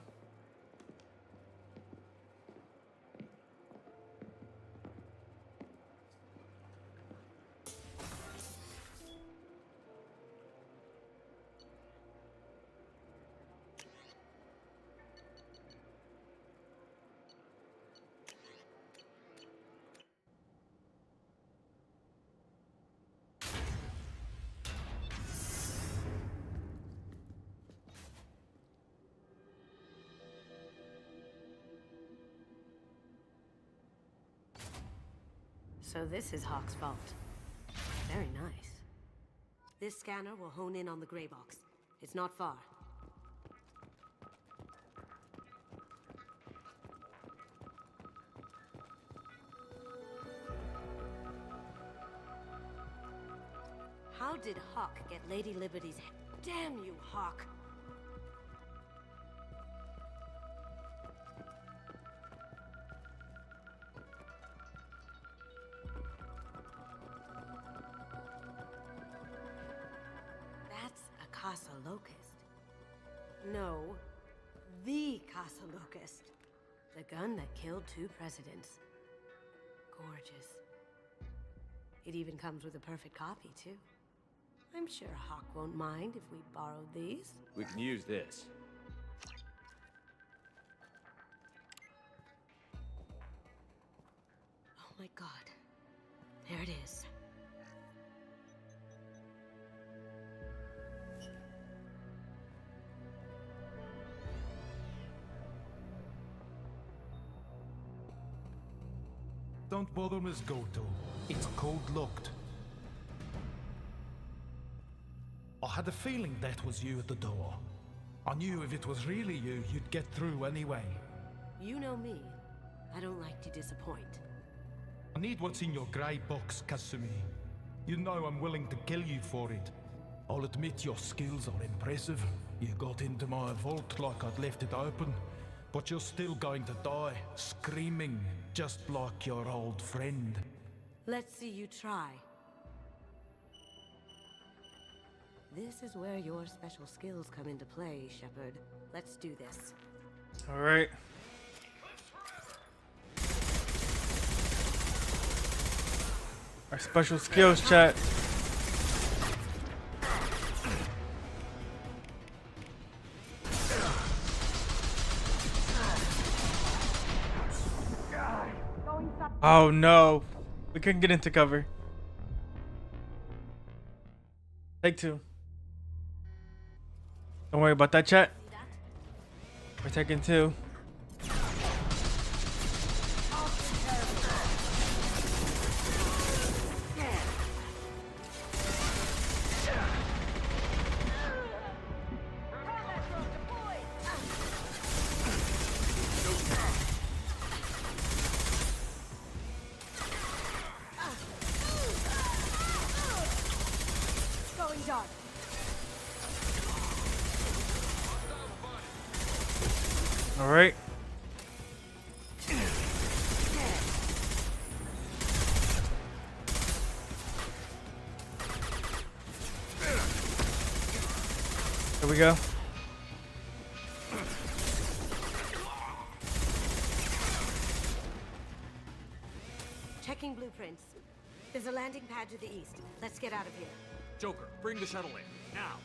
Q: So this is Hawk's vault. Very nice. This scanner will hone in on the gray box. It's not far. How did Hawk get Lady Liberty's head? Damn you, Hawk! That's a Casa Locust. No, the Casa Locust. The gun that killed 2 presidents. Gorgeous. It even comes with a perfect copy, too. I'm sure Hawk won't mind if we borrowed these.
E: We can use this.
Q: Oh my god. There it is.
O: Don't bother, Miss Goto. It's code-locked. I had a feeling that was you at the door. I knew if it was really you, you'd get through anyway.
Q: You know me. I don't like to disappoint.
O: I need what's in your grey box, Kasumi. You know I'm willing to kill you for it. I'll admit your skills are impressive. You got into my vault like I'd left it open. But you're still going to die, screaming, just like your old friend.
Q: Let's see you try. This is where your special skills come into play, Shepard. Let's do this.
A: All right. Our special skills, chat. Oh no, we couldn't get into cover. Take two. Don't worry about that, chat. We're taking two. All right. There we go.
Q: Checking blueprints. There's a landing pad to the east. Let's get out of here.
E: Joker, bring the shuttle in, now!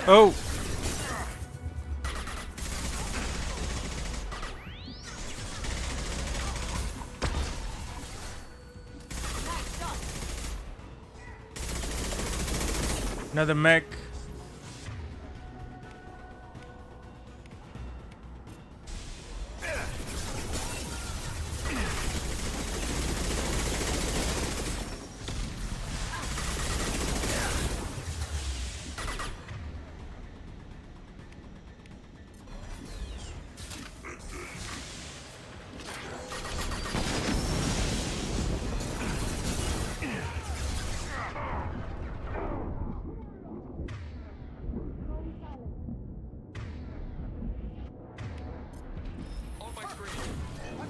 A: Oh! Another mech.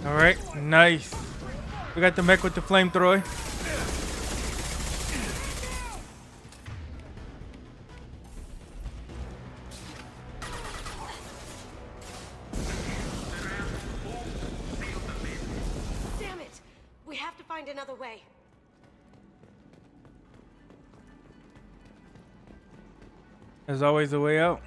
A: All right, nice. We got the mech with the flamethrower.
Q: Damn it! We have to find another way.
A: There's always a way out.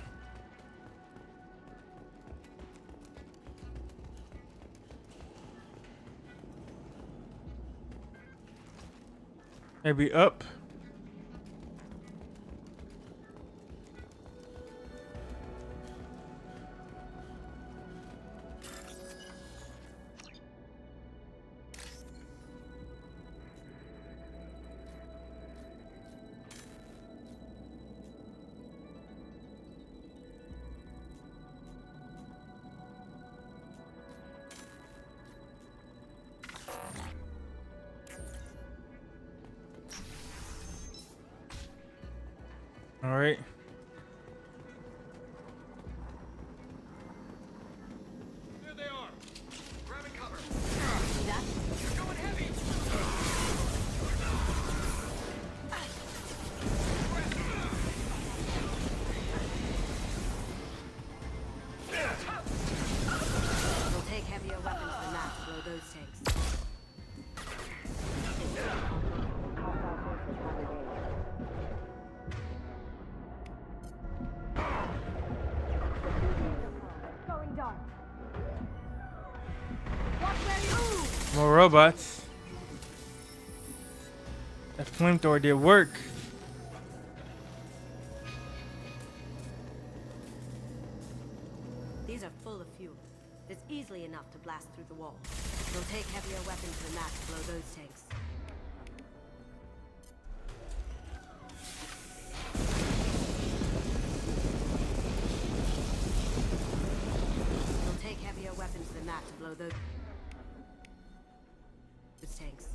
A: Maybe up. All right.
P: There they are. Grabbing cover. See that? They're going heavy.
Q: We'll take heavier weapons than that to blow those tanks.
I: on. Watch where you move.
A: More robots. That flamethrower did work.
Q: These are full of fuel. It's easily enough to blast through the wall. It'll take heavier weapons than that to blow those tanks. It'll take heavier weapons than that to blow those tanks.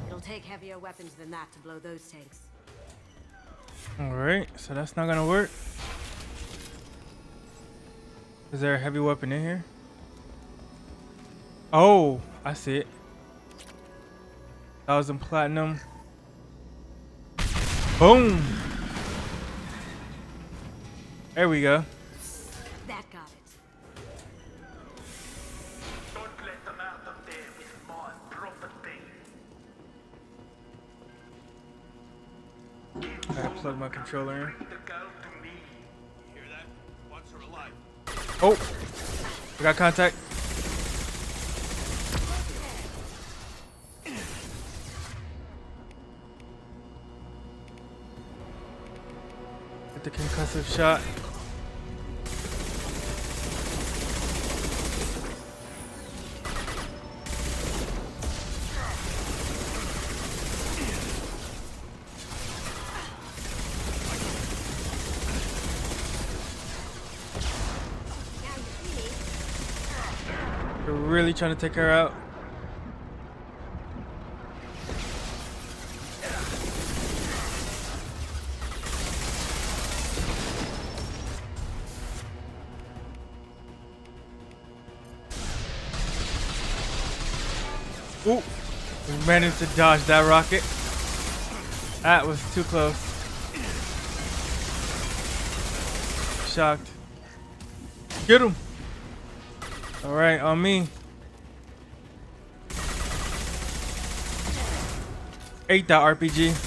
Q: It'll take heavier weapons than that to blow those tanks.
A: Alright, so that's not gonna work. Is there a heavy weapon in here? Oh, I see it. 1,000 platinum. Boom! There we go.
Q: That got it.
I: Don't let them out of there with my property.
A: Gotta plug my controller in.
I: The girl to me.
C: Hear that? Wants her alive.
A: Oh! We got contact. Get the concussive shot. They're really trying to take her out. Ooh, we managed to dodge that rocket. That was too close. Shocked. Get him. All right, on me. Ate that RPG.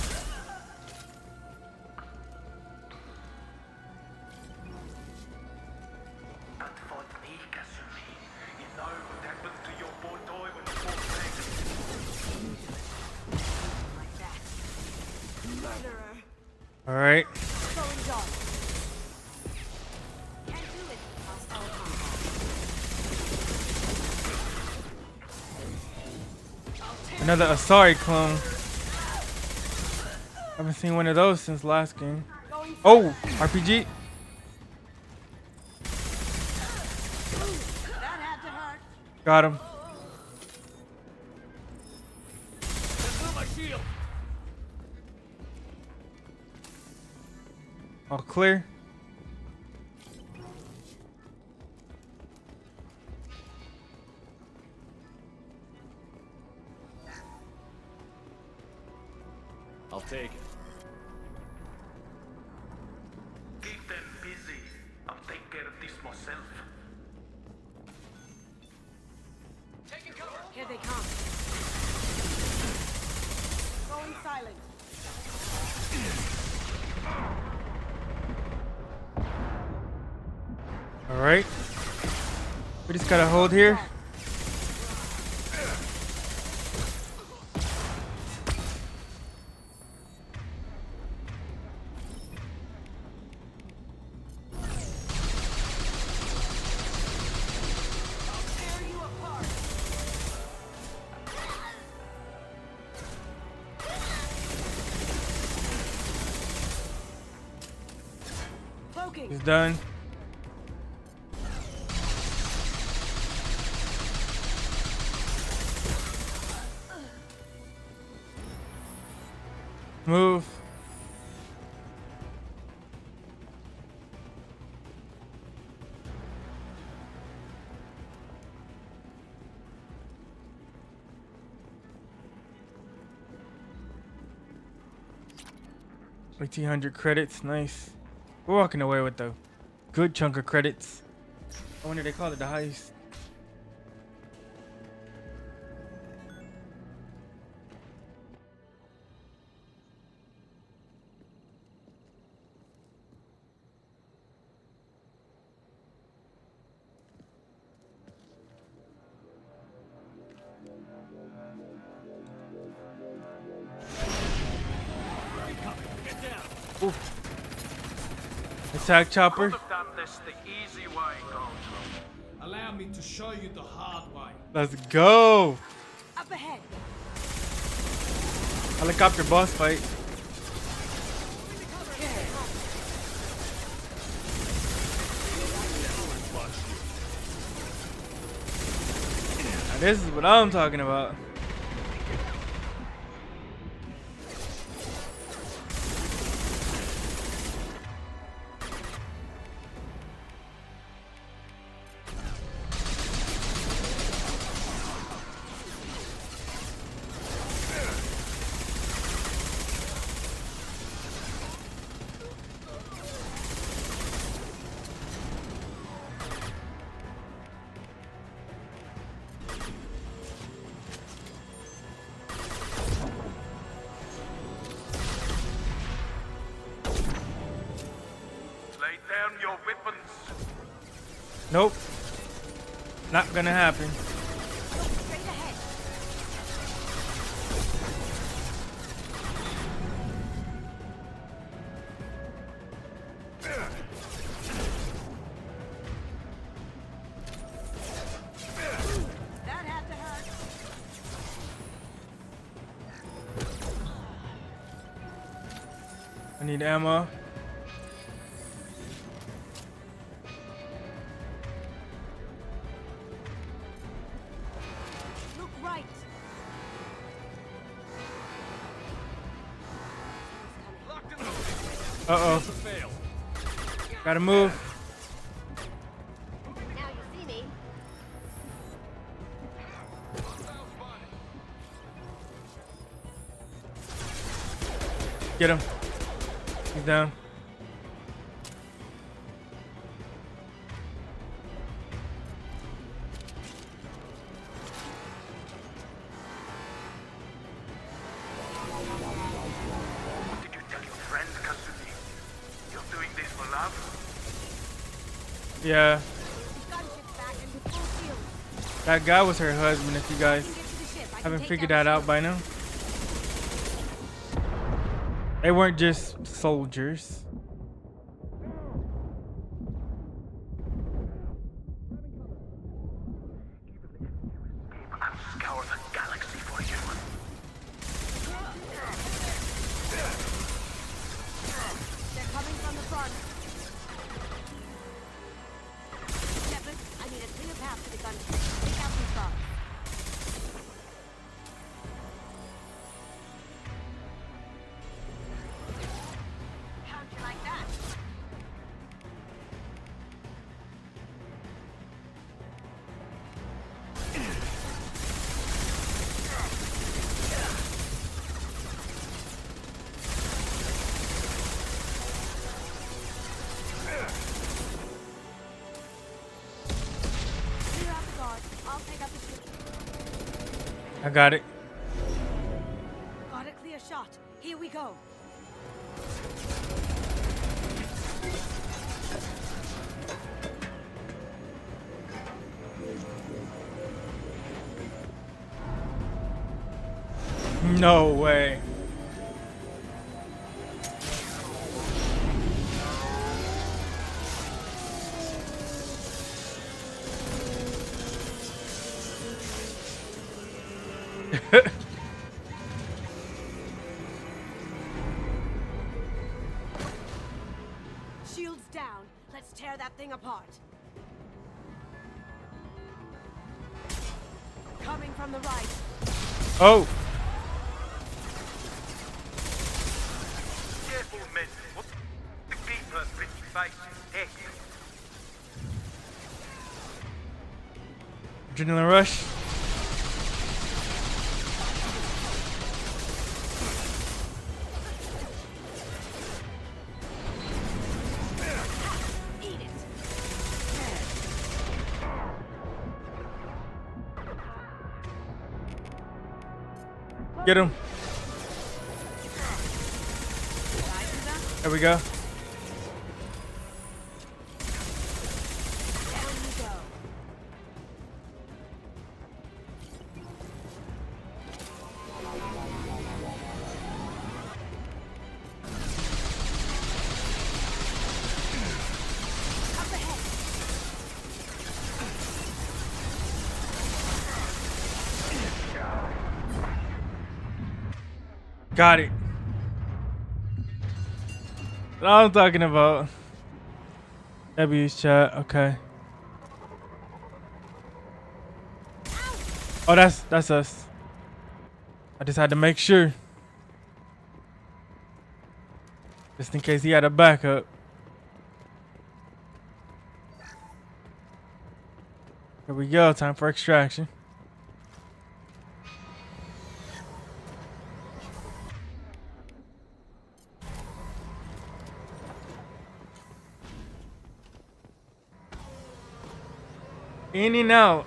A: All right. Another Asari clone. Haven't seen one of those since last game. Oh, RPG. Got him. All clear.
L: I'll take it.
I: Keep them busy. I'll take care of this myself.
Q: Taking cover. Here they come.
I: Going silent.
A: All right. We just gotta hold here. He's done. Move. $1,800 credits, nice. We're walking away with a good chunk of credits. I wonder they call it the heist. Ooh. Attack chopper.
I: Could have done this the easy way, Goldblum.
O: Allow me to show you the hard way.
A: Let's go.
V: Up ahead.
A: Helicopter boss fight. Now this is what I'm talking about.
I: Lay down your weapons.
A: Nope. Not gonna happen.
V: Straight ahead. That had to hurt.
A: I need ammo.
V: Look right.
A: Uh-oh. Gotta move.
Q: Now you see me.
A: Get him. He's down.
I: Did you tell your friend, Kazumi? You're doing this for love?
A: Yeah.
V: Gunship's back and full shield.
A: That guy was her husband, if you guys
V: Get to the ship. I can
A: haven't
V: take
A: figured
V: down
A: that
V: the
A: out by now. They weren't just soldiers.
I: I'll scour the galaxy for you.
V: They're coming from the front.
Q: Shepard, I need a clear path to the gunship. Take out these bombs. How'd you like that?
V: Clear out the guard. I'll take out the ship.
A: I got it.
V: Got a clear shot. Here we go.
A: No way.
V: Shields down. Let's tear that thing apart. Coming from the right.
A: Oh.
I: Careful, men. What the keeper pretty face heck?
A: Adrenaline rush.
V: Eat it.
A: Get him. There we go.
V: Down you go.
A: Got it. That's what I'm talking about. W's chat. Okay. Oh, that's us. I just had to make sure. Just in case he had a backup. Here we go. Time for extraction. In and out.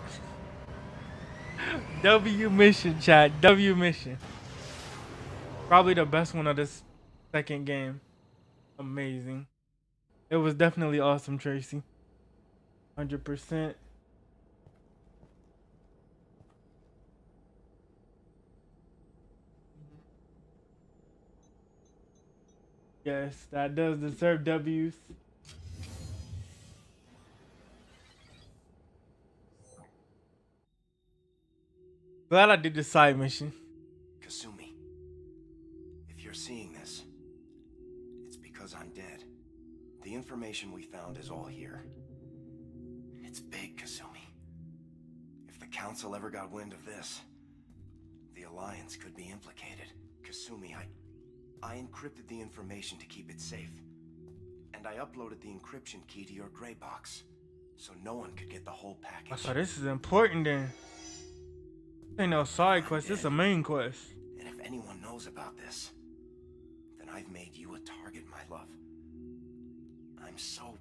A: W mission, chat. W mission. Probably the best one of this second game. Amazing. It was definitely awesome, Tracy. 100%. Yes, that does deserve W's. Glad I did the side mission.
W: Kasumi, if you're seeing this, it's because I'm dead. The information we found is all here. It's big, Kasumi. If the Council ever got wind of this, the Alliance could be implicated. Kasumi, I encrypted the information to keep it safe. And I uploaded the encryption key to your gray box, so no one could get the whole package.
A: So this is important then. This ain't no side quest, this is a main quest.
W: And if anyone knows about this, then I've made you a target, my love. I'm so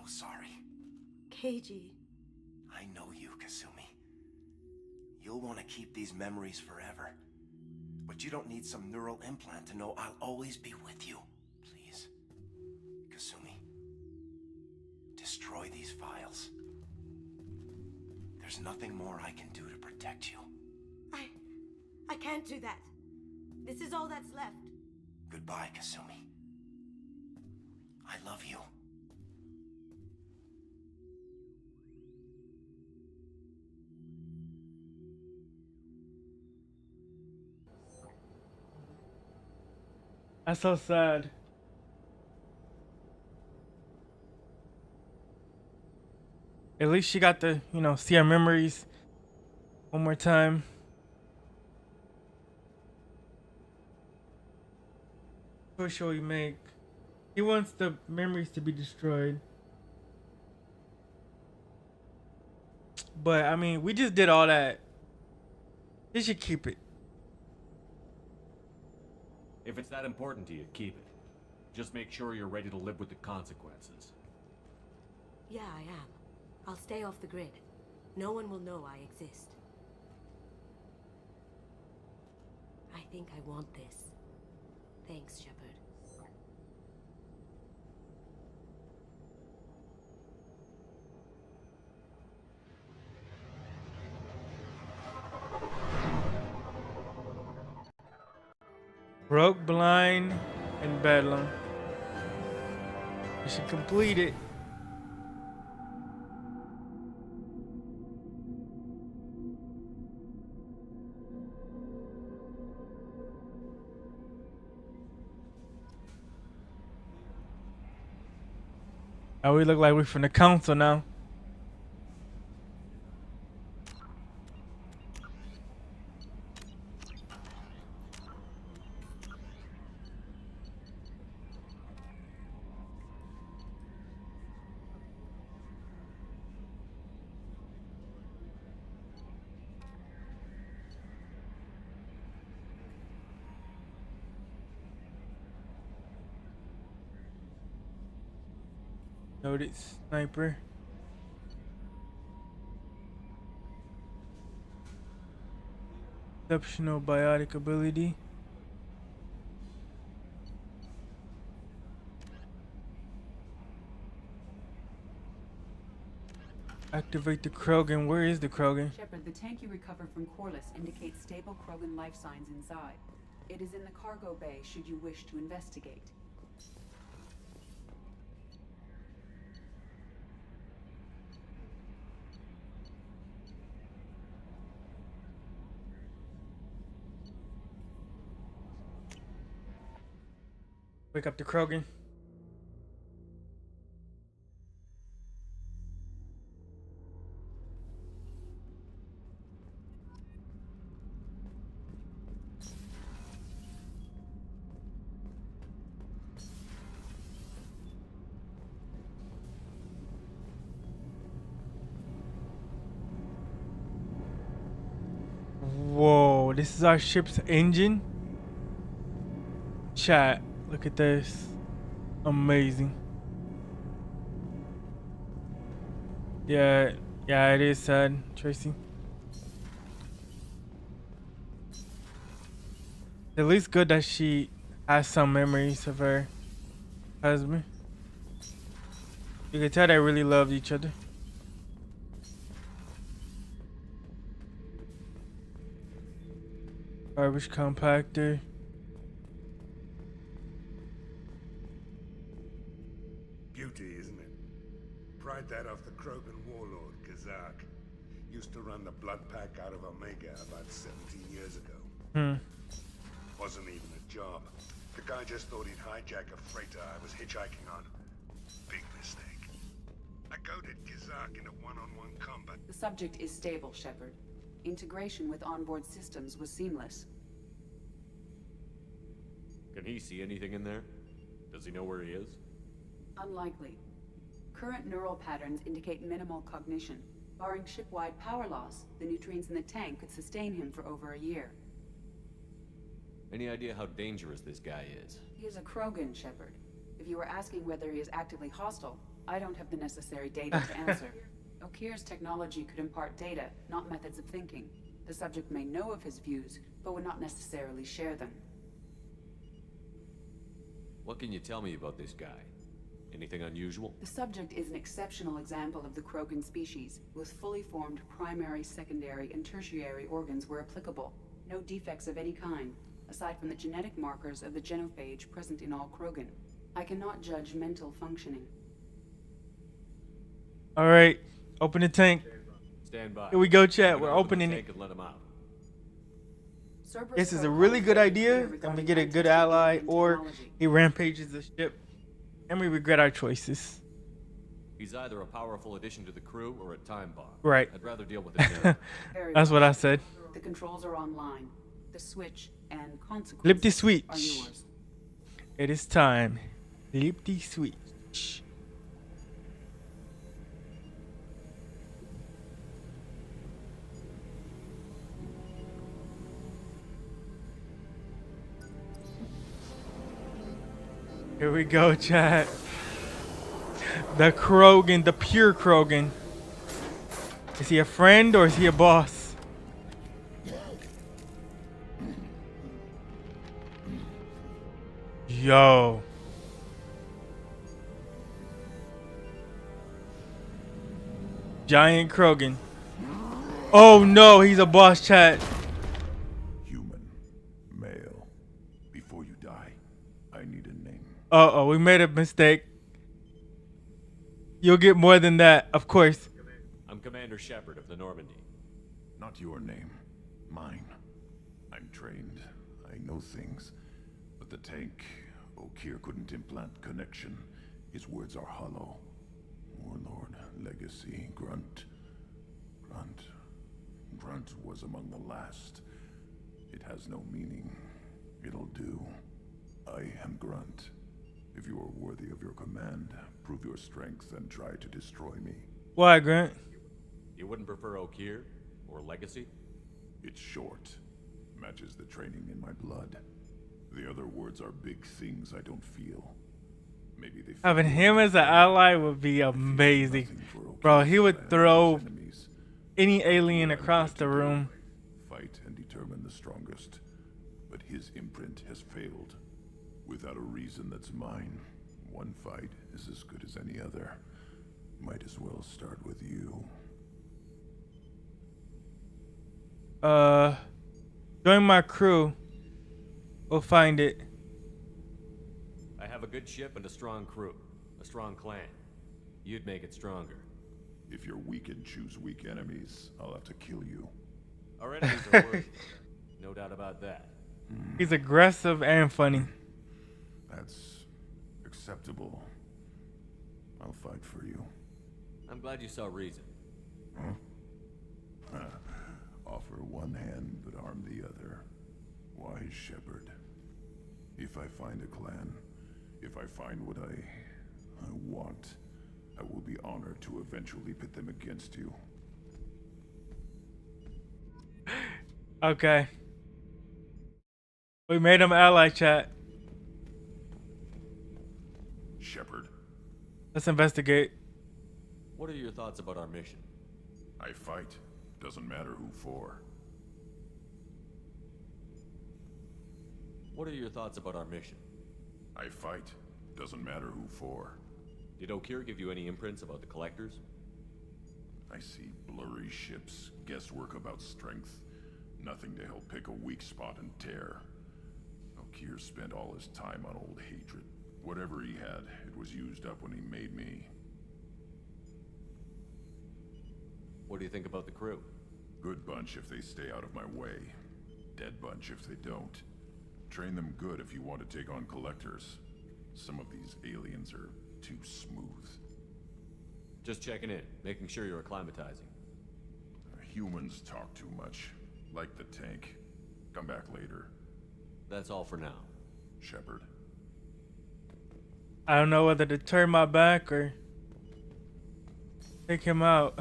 W: sorry.
Q: Keiji.
W: I know you, Kasumi. You'll want to keep these memories forever. But you don't need some neural implant to know I'll always be with you. Please, Kasumi, destroy these files. There's nothing more I can do to protect you.
Q: I can't do that. This is all that's left.
W: Goodbye, Kasumi. I love you.
A: That's so sad. At least she got to, see her memories one more time. What shall we make? He wants the memories to be destroyed. But, I mean, we just did all that. They should keep it.
E: If it's that important to you, keep it. Just make sure you're ready to live with the consequences.
Q: Yeah, I am. I'll stay off the grid. No one will know I exist. I think I want this. Thanks, Shepard.
A: Broke, blind, and bedlam. Mission completed. Now we look like we're from the council now. Noted sniper. Exceptional biotic ability. Activate the Krogan. Where is the Krogan?
D: Shepard, the tank you recovered from Corliss indicates stable Krogan life signs inside. It is in the cargo bay should you wish to investigate.
A: Wake up the Krogan. Whoa, this is our ship's engine? Chat, look at this. Amazing. Yeah, it is sad, Tracy. At least good that she has some memories of her husband. You can tell they really loved each other. Garbage compactor.
F: Beauty, isn't it? Pried that off the Krogan warlord, Kazak. Used to run the blood pack out of Omega about 17 years ago. Wasn't even a job. The guy just thought he'd hijack a freighter I was hitchhiking on. Big mistake. I goaded Kazak into one-on-one combat.
D: The subject is stable, Shepard. Integration with onboard systems was seamless.
E: Can he see anything in there? Does he know where he is?
D: Unlikely. Current neural patterns indicate minimal cognition. Barring ship-wide power loss, the nutrients in the tank could sustain him for over a year.
E: Any idea how dangerous this guy is?
D: He is a Krogan, Shepard. If you were asking whether he is actively hostile, I don't have the necessary data to answer. Okir's technology could impart data, not methods of thinking. The subject may know of his views, but would not necessarily share them.
E: What can you tell me about this guy? Anything unusual?
D: The subject is an exceptional example of the Krogan species, with fully formed primary, secondary, and tertiary organs where applicable. No defects of any kind, aside from the genetic markers of the genophage present in all Krogan. I cannot judge mental functioning.
A: Alright, open the tank.
E: Stand by.
A: Here we go, chat. We're opening it.
E: And let him out.
A: This is a really good idea, and we get a good ally, or he rampages the ship, and we regret our choices.
E: He's either a powerful addition to the crew or a time bomb.
A: Right.
E: I'd rather deal with it now.
A: That's what I said.
D: The controls are online. The switch and consequences
A: Flip the
D: are
A: switch.
D: yours.
A: It is time. Flip the switch. Here we go, chat. The Krogan, the pure Krogan. Is he a friend or is he a boss? Yo. Giant Krogan. Oh no, he's a boss, chat.
G: Human. Male. Before you die, I need a name.
A: Uh-oh, we made a mistake. You'll get more than that, of course.
E: I'm Commander Shepard of the Normandy.
G: Not your name. Mine. I'm trained. I know things. But the tank, Okir couldn't implant connection. His words are hollow. Warlord, legacy, Grunt. Grunt was among the last. It has no meaning. It'll do. I am Grunt. If you are worthy of your command, prove your strength and try to destroy me.
A: Why, Grant?
E: You wouldn't prefer Okir or legacy?
G: It's short. Matches the training in my blood. The other words are big things I don't feel. Maybe they
A: Having him as an ally would be amazing. Bro, he would throw any alien across the room.
G: Fight and determine the strongest. But his imprint has failed. Without a reason that's mine, one fight is as good as any other. Might as well start with you.
A: Join my crew. We'll find it.
E: I have a good ship and a strong crew. A strong clan. You'd make it stronger.
G: If you're weak and choose weak enemies, I'll have to kill you.
E: Our enemies are worthy. No doubt about that.
A: He's aggressive and funny.
G: That's
K: acceptable. I'll fight for you.
E: I'm glad you saw reason.
K: Huh? Offer one hand, but arm the other. Wise shepherd. If I find a clan, if I find what I want, I will be honored to eventually pit them against you.
A: Okay. We made him ally, chat.
K: Shepherd.
A: Let's investigate.
E: What are your thoughts about our mission?
K: I fight. Doesn't matter who for.
E: What are your thoughts about our mission?
K: I fight. Doesn't matter who for.
E: Did Okir give you any imprints about the collectors?
K: I see blurry ships, guesswork about strength. Nothing to help pick a weak spot and tear. Okir spent all his time on old hatred. Whatever he had, it was used up when he made me.
E: What do you think about the crew?
K: Good bunch if they stay out of my way. Dead bunch if they don't. Train them good if you want to take on collectors. Some of these aliens are too smooth.
E: Just checking in, making sure you're acclimatizing.
K: Humans talk too much. Like the tank. Come back later.
E: That's all for now.
K: Shepard.
A: I don't know whether to turn my back or take him out.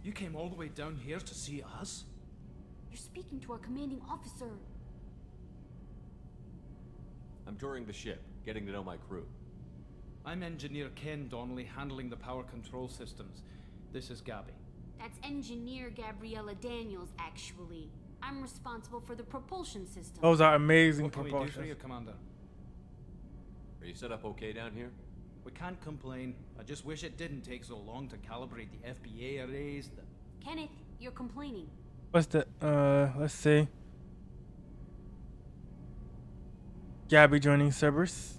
U: You came all the way down here to see us?
V: You're speaking to our commanding officer.
E: I'm touring the ship, getting to know my crew.
U: I'm Engineer Ken Donnelly, handling the power control systems. This is Gabby.
V: That's Engineer Gabriella Daniels, actually. I'm responsible for the propulsion system.
A: Those are amazing
U: What can we do
A: propulsions.
U: for you, Commander?
E: Are you set up okay down here?
U: We can't complain. I just wish it didn't take so long to calibrate the FBA arrays.
V: Kenneth, you're complaining.
A: What's the let's see. Gabby joining Cerberus.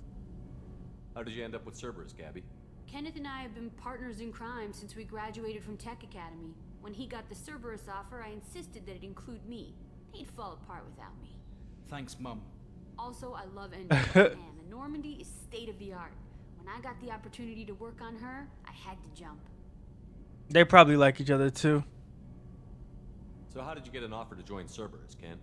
E: How did you end up with Cerberus, Gabby?
V: Kenneth and I have been partners in crime since we graduated from Tech Academy. When he got the Cerberus offer, I insisted that it include me. He'd fall apart without me.
U: Thanks, Mum.
V: Also, I love engines, and the Normandy is state-of-the-art. When I got the opportunity to work on her, I had to jump.
A: They probably like each other too.
E: So how did you get an offer to join Cerberus, Ken?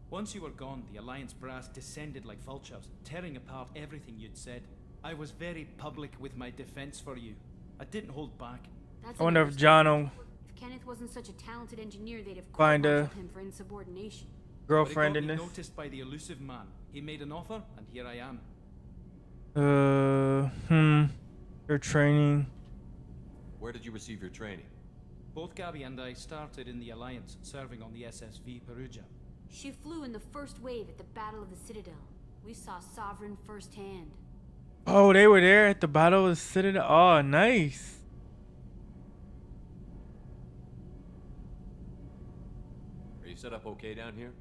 U: Once you were gone, the Alliance brass descended like vultures, tearing apart everything you'd said. I was very public with my defense for you. I didn't hold back.
V: That's
A: I wonder if John will
V: If Kenneth wasn't such a talented engineer, they'd have
A: find a
V: court-martialed him for insubordination.
A: girlfriend
U: But
A: in
U: it got
A: this.
U: me noticed by the elusive man. He made an offer, and here I am.
A: Your training.
E: Where did you receive your training?
U: Both Gabby and I started in the Alliance, serving on the SSV Perugia.
V: She flew in the first wave at the Battle of the Citadel. We saw Sovereign firsthand.
A: Oh, they were there at the Battle of the Citadel. Oh, nice.
E: Are you set up okay down here?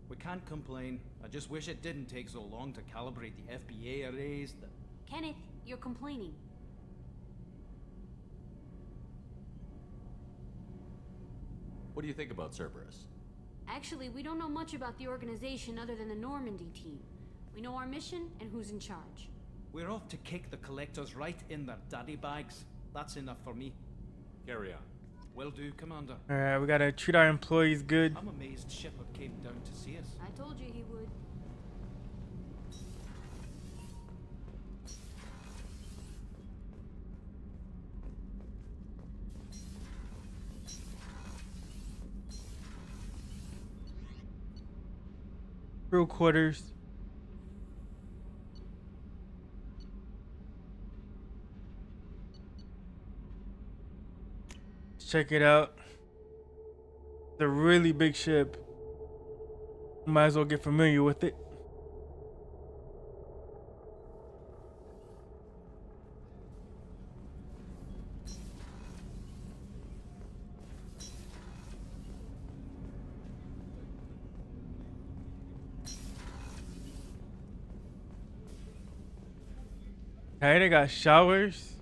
U: We can't complain. I just wish it didn't take so long to calibrate the FBA arrays.
V: Kenneth, you're complaining.
E: What do you think about Cerberus?
V: Actually, we don't know much about the organization other than the Normandy team. We know our mission and who's in charge.
U: We're off to kick the collectors right in their daddy bags. That's enough for me.
E: Carry on.
U: Will do, Commander.
A: Alright, we gotta treat our employees good.
U: I'm amazed Shepard came down to see us.
V: I told you he would.
A: Crew quarters. Check it out. It's a really big ship. Might as well get familiar with it. Hey, they got showers.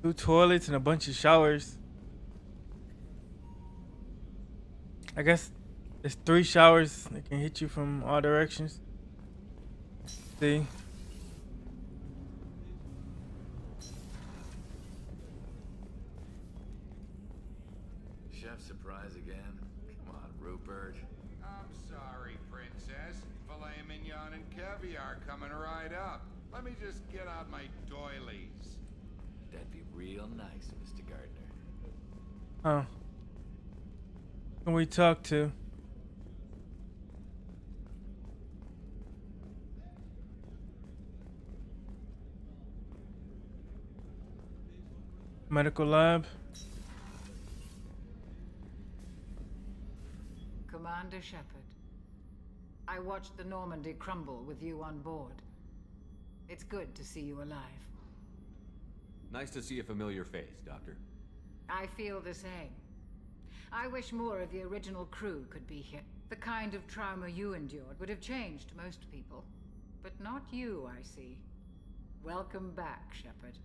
A: 2 toilets and a bunch of showers. I guess there's 3 showers that can hit you from all directions. See?
J: Chef surprise again? Come on, Rupert.
R: I'm sorry, Princess. Filet mignon and caviar coming right up. Let me just get out my doilies.
J: That'd be real nice, Mr. Gardner.
A: Oh. Who can we talk to? Medical lab.
T: Commander Shepard, I watched the Normandy crumble with you on board. It's good to see you alive.
E: Nice to see a familiar face, Doctor.
T: I feel the same. I wish more of the original crew could be here. The kind of trauma you endured would have changed most people. But not you, I see. Welcome back, Shepard.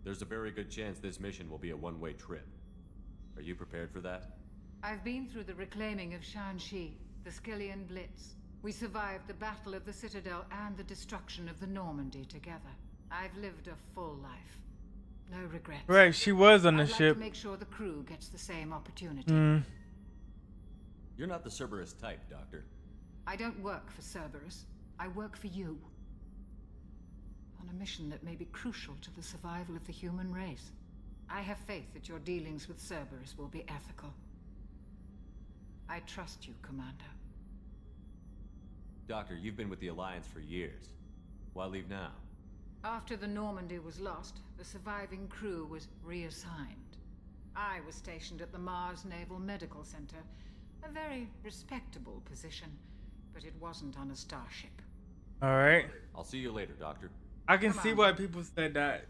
E: There's a very good chance this mission will be a one-way trip. Are you prepared for that?
T: I've been through the reclaiming of Shanxi, the Skillian Blitz. We survived the Battle of the Citadel and the destruction of the Normandy together. I've lived a full life. No regrets.
A: Right, she was on the
T: I'd
A: ship.
T: like to make sure the crew gets the same opportunity.
E: You're not the Cerberus type, Doctor.
T: I don't work for Cerberus. I work for you. On a mission that may be crucial to the survival of the human race. I have faith that your dealings with Cerberus will be ethical. I trust you, Commander.
E: Doctor, you've been with the Alliance for years. Why leave now?
T: After the Normandy was lost, the surviving crew was reassigned. I was stationed at the Mars Naval Medical Center, a very respectable position, but it wasn't on a starship.
A: Alright.
E: I'll see you later, Doctor.
A: I can see why people said that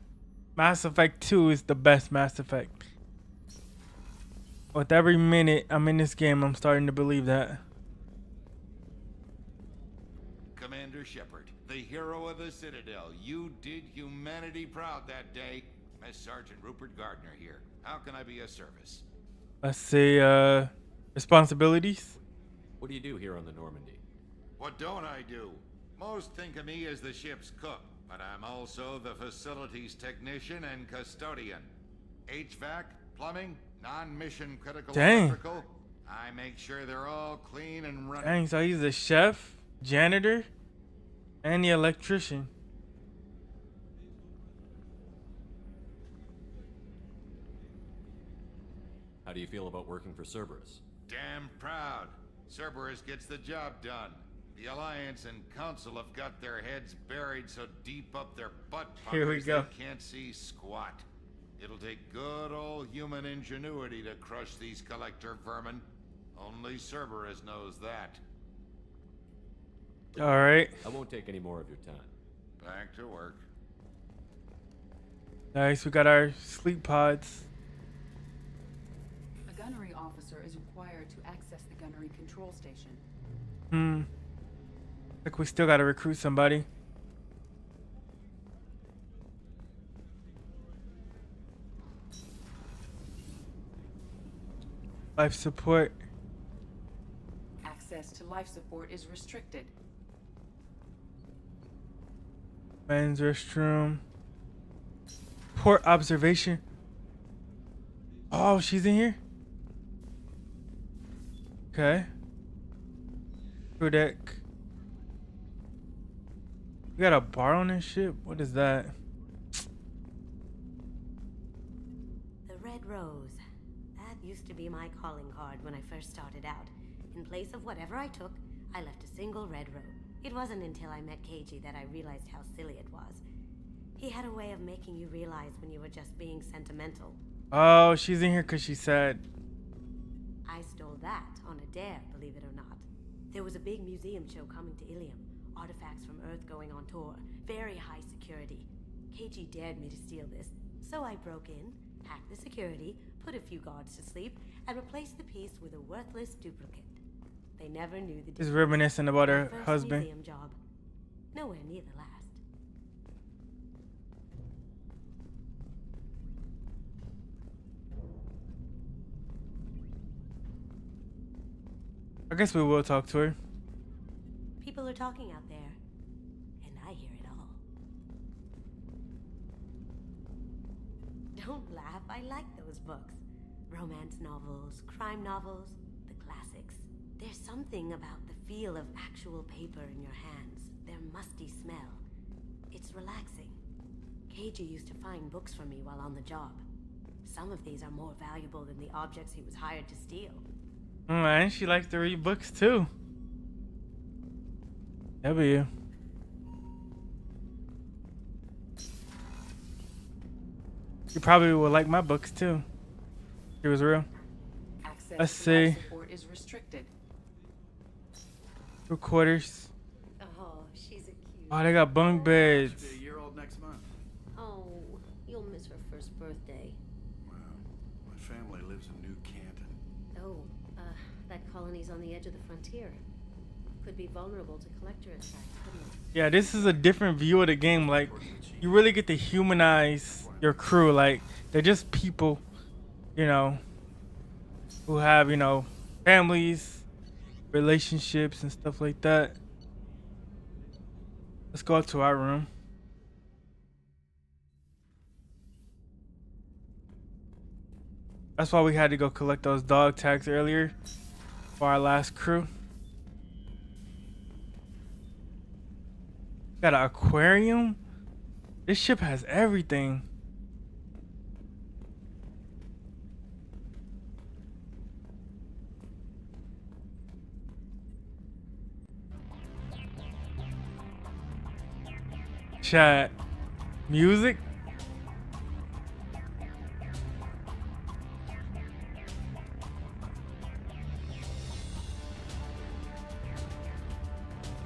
A: Mass Effect 2 is the best Mass Effect. With every minute I'm in this game, I'm starting to believe that.
R: Commander Shepard, the hero of the Citadel. You did humanity proud that day. Mass Sergeant Rupert Gardner here. How can I be of service?
A: Let's see, responsibilities.
E: What do you do here on the Normandy?
R: What don't I do? Most think of me as the ship's cook, but I'm also the facilities technician and custodian. HVAC, plumbing, non-mission critical electrical. I make sure they're all clean and running.
A: Dang, so he's the chef, janitor, and the electrician.
E: How do you feel about working for Cerberus?
R: Damn proud. Cerberus gets the job done. The Alliance and Council have got their heads buried so deep up their butt
A: Here we
R: puckers
A: go.
R: they can't see squat. It'll take good old human ingenuity to crush these collector vermin. Only Cerberus knows that.
A: Alright.
E: I won't take any more of your time.
R: Back to work.
A: Nice, we got our sleep pods.
D: A gunnery officer is required to access the gunnery control station.
A: Like we still gotta recruit somebody. Life support.
D: Access to life support is restricted.
A: Men's restroom. Port observation. Oh, she's in here? Okay. Crew deck. We got a bar on this ship? What is that?
X: The Red Rose. That used to be my calling card when I first started out. In place of whatever I took, I left a single red rose. It wasn't until I met KG that I realized how silly it was. He had a way of making you realize when you were just being sentimental.
A: Oh, she's in here because she said.
X: I stole that on a dare, believe it or not. There was a big museum show coming to Ilium. Artifacts from Earth going on tour. Very high security. KG dared me to steal this, so I broke in, hacked the security, put a few guards to sleep, and replaced the piece with a worthless duplicate. They never knew the difference.
A: She's reminiscing about her
X: My first
A: husband.
X: museum job. Nowhere near the last.
A: I guess we will talk to her.
X: People are talking out there, and I hear it all. Don't laugh, I like those books. Romance novels, crime novels, the classics. There's something about the feel of actual paper in your hands, their musty smell. It's relaxing. Keiji used to find books for me while on the job. Some of these are more valuable than the objects he was hired to steal.
A: Man, she likes to read books too. W. You probably would like my books too. It was real.
D: Access
A: Let's
D: to
A: see.
D: life support is restricted.
A: Recorders.
X: Oh, she's a cute.
A: Oh, they got bunk beds.
H: She'll be a year old next month.
X: Oh, you'll miss her first birthday.
H: Wow. My family lives in New Canton.
X: Oh, that colony's on the edge of the frontier. Could be vulnerable to collector attacks, couldn't it?
A: Yeah, this is a different view of the game. Like, you really get to humanize your crew. Like, they're just people, you know, who have, you know, families, relationships, and stuff like that. Let's go up to our room. That's why we had to go collect those dog tags earlier for our last crew. Got an aquarium. This ship has everything. Chat. Music.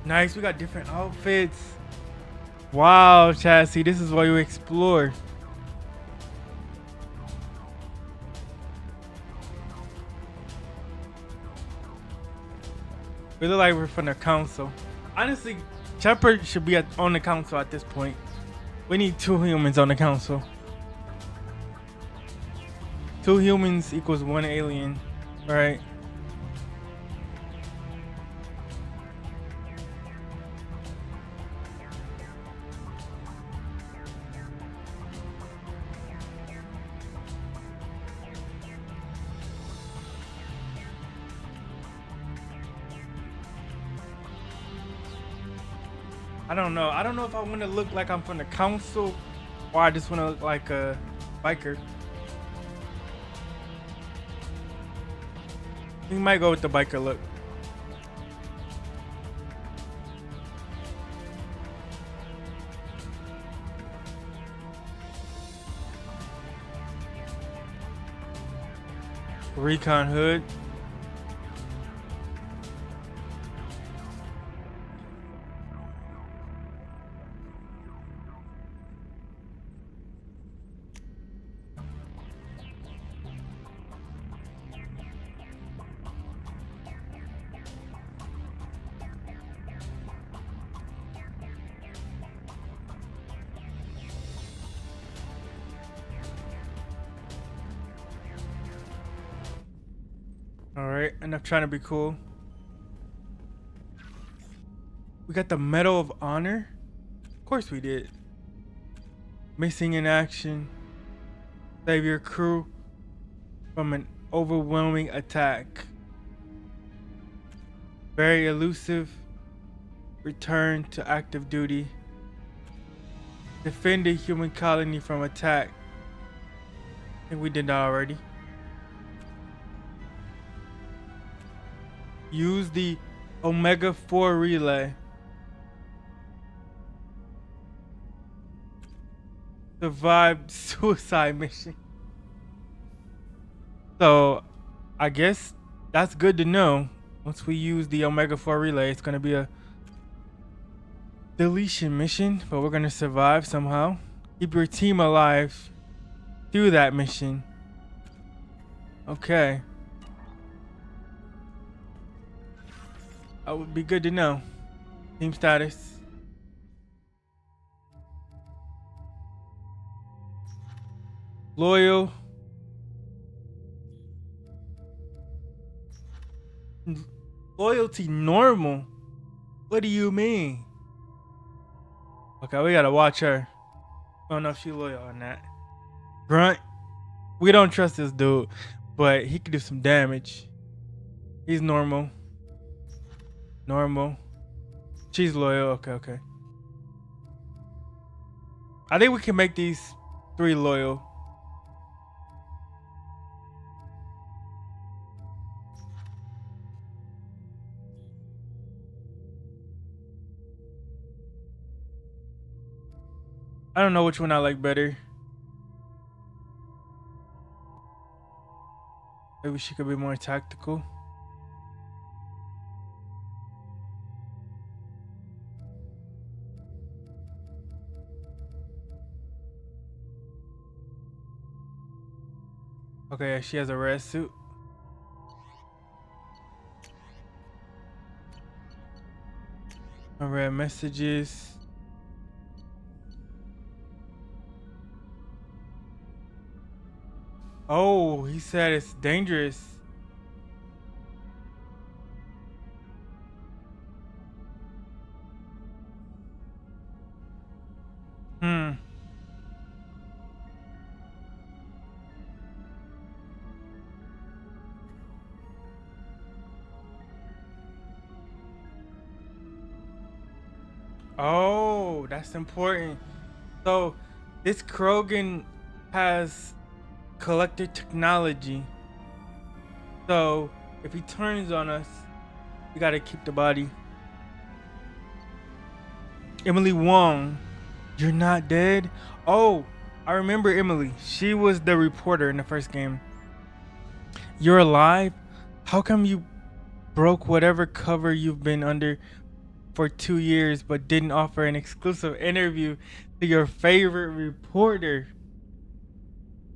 A: Nice, we got different outfits. Wow, Chassis, this is why you explore. We look like we're from the council. Honestly, Shepard should be on the council at this point. We need 2 humans on the council. 2 humans equals 1 alien, right? I don't know. I don't know if I want to look like I'm from the council or I just want to look like a biker. We might go with the biker look. Recon hood. Alright, enough trying to be cool. We got the Medal of Honor? Of course we did. Missing in action. Save your crew from an overwhelming attack. Very elusive. Return to active duty. Defend the human colony from attack. I think we did that already. Use the Omega 4 relay. Survive suicide mission. So, I guess that's good to know. Once we use the Omega 4 relay, it's going to be a deletion mission, but we're going to survive somehow. Keep your team alive through that mission. Okay. That would be good to know. Team status. Loyal. Loyalty normal? What do you mean? Okay, we gotta watch her. I don't know if she's loyal or not. Grunt. We don't trust this dude, but he could do some damage. He's normal. Normal. She's loyal. Okay, okay. I think we can make these 3 loyal. I don't know which one I like better. Maybe she could be more tactical. Okay, she has a red suit. Red messages. Oh, he said it's dangerous. Oh, that's important. So, this Krogan has collected technology. So, if he turns on us, we gotta keep the body. Emily Wong, you're not dead? Oh, I remember Emily. She was the reporter in the first game. You're alive? How come you broke whatever cover you've been under for 2 years but didn't offer an exclusive interview to your favorite reporter?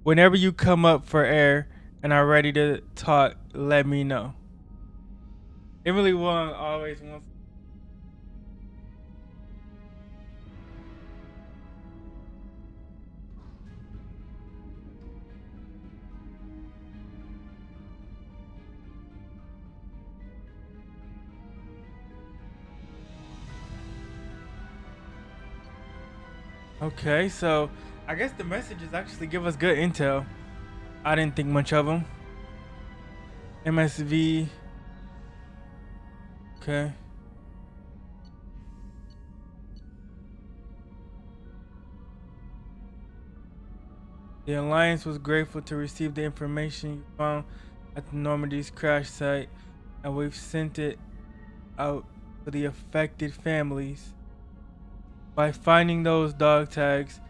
A: Whenever you come up for air and are ready to talk, let me know. Emily Wong always wants. Okay, so I guess the messages actually give us good intel. I didn't think much of them. MSV. Okay. The Alliance was grateful to receive the information you found at the Normandy's crash site, and we've sent it out to the affected families. By finding those dog tags,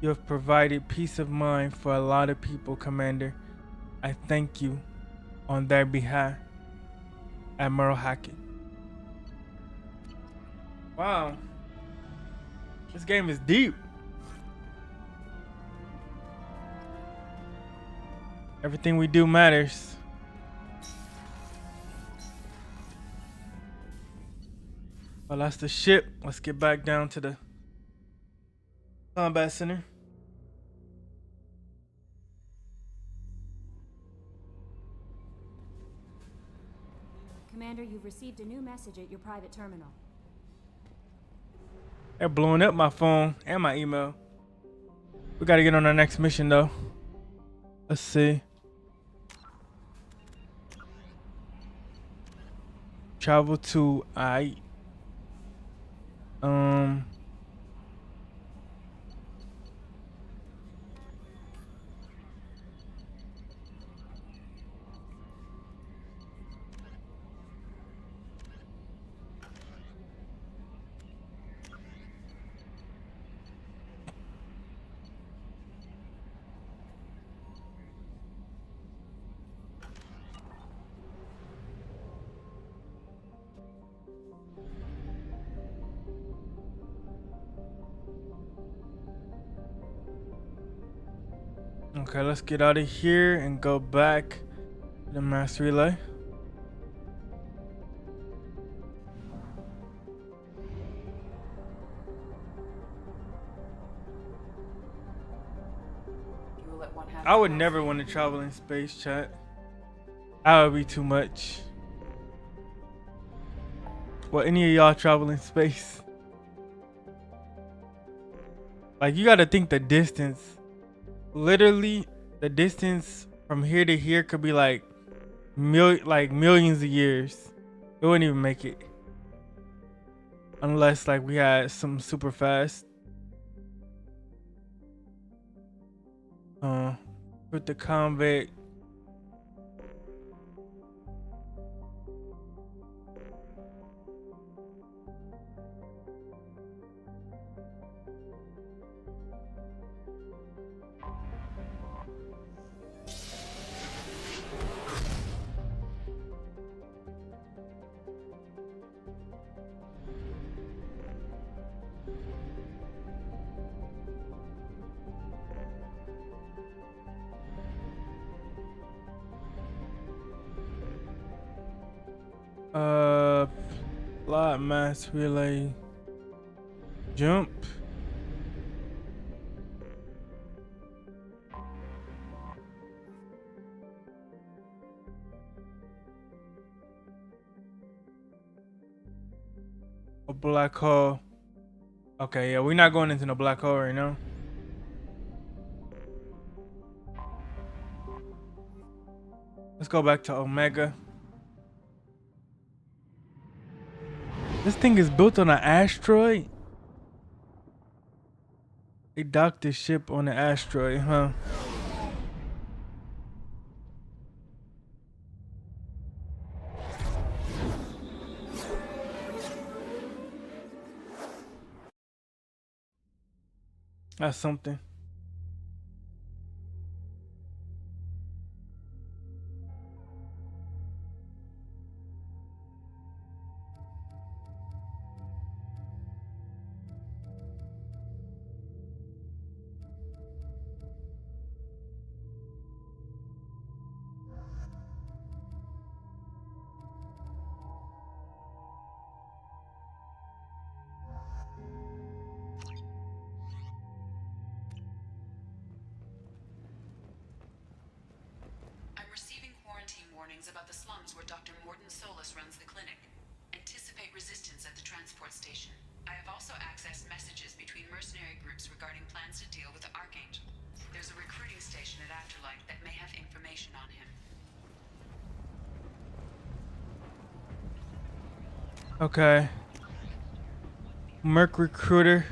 A: you have provided peace of mind for a lot of people, Commander. I thank you on their behalf. Admiral Hackett. Wow. This game is deep. Everything we do matters. Well, that's the ship. Let's get back down to the combat center.
B: Commander, you've received a new message at your private terminal.
A: They're blowing up my phone and my email. We gotta get on our next mission though. Let's see. Travel to Okay, let's get out of here and go back to the mass relay. I would never want to travel in space, chat. That would be too much. Well, any of y'all travel in space? Like, you gotta think the distance. Literally, the distance from here to here could be like millions of years. It wouldn't even make it. Unless like we had some super fast. With the convict. Flight mass relay. Jump. A black hole. Okay, yeah, we're not going into no black hole right now. Let's go back to Omega. This thing is built on an asteroid? They docked this ship on an asteroid, huh? That's something.
D: I'm receiving quarantine warnings about the slums where Dr. Morton Solus runs the clinic. Anticipate resistance at the transport station. I have also accessed messages between mercenary groups regarding plans to deal with the Archangel. There's a recruiting station at Afterlight that may have information on him.
A: Okay. Merc recruiter.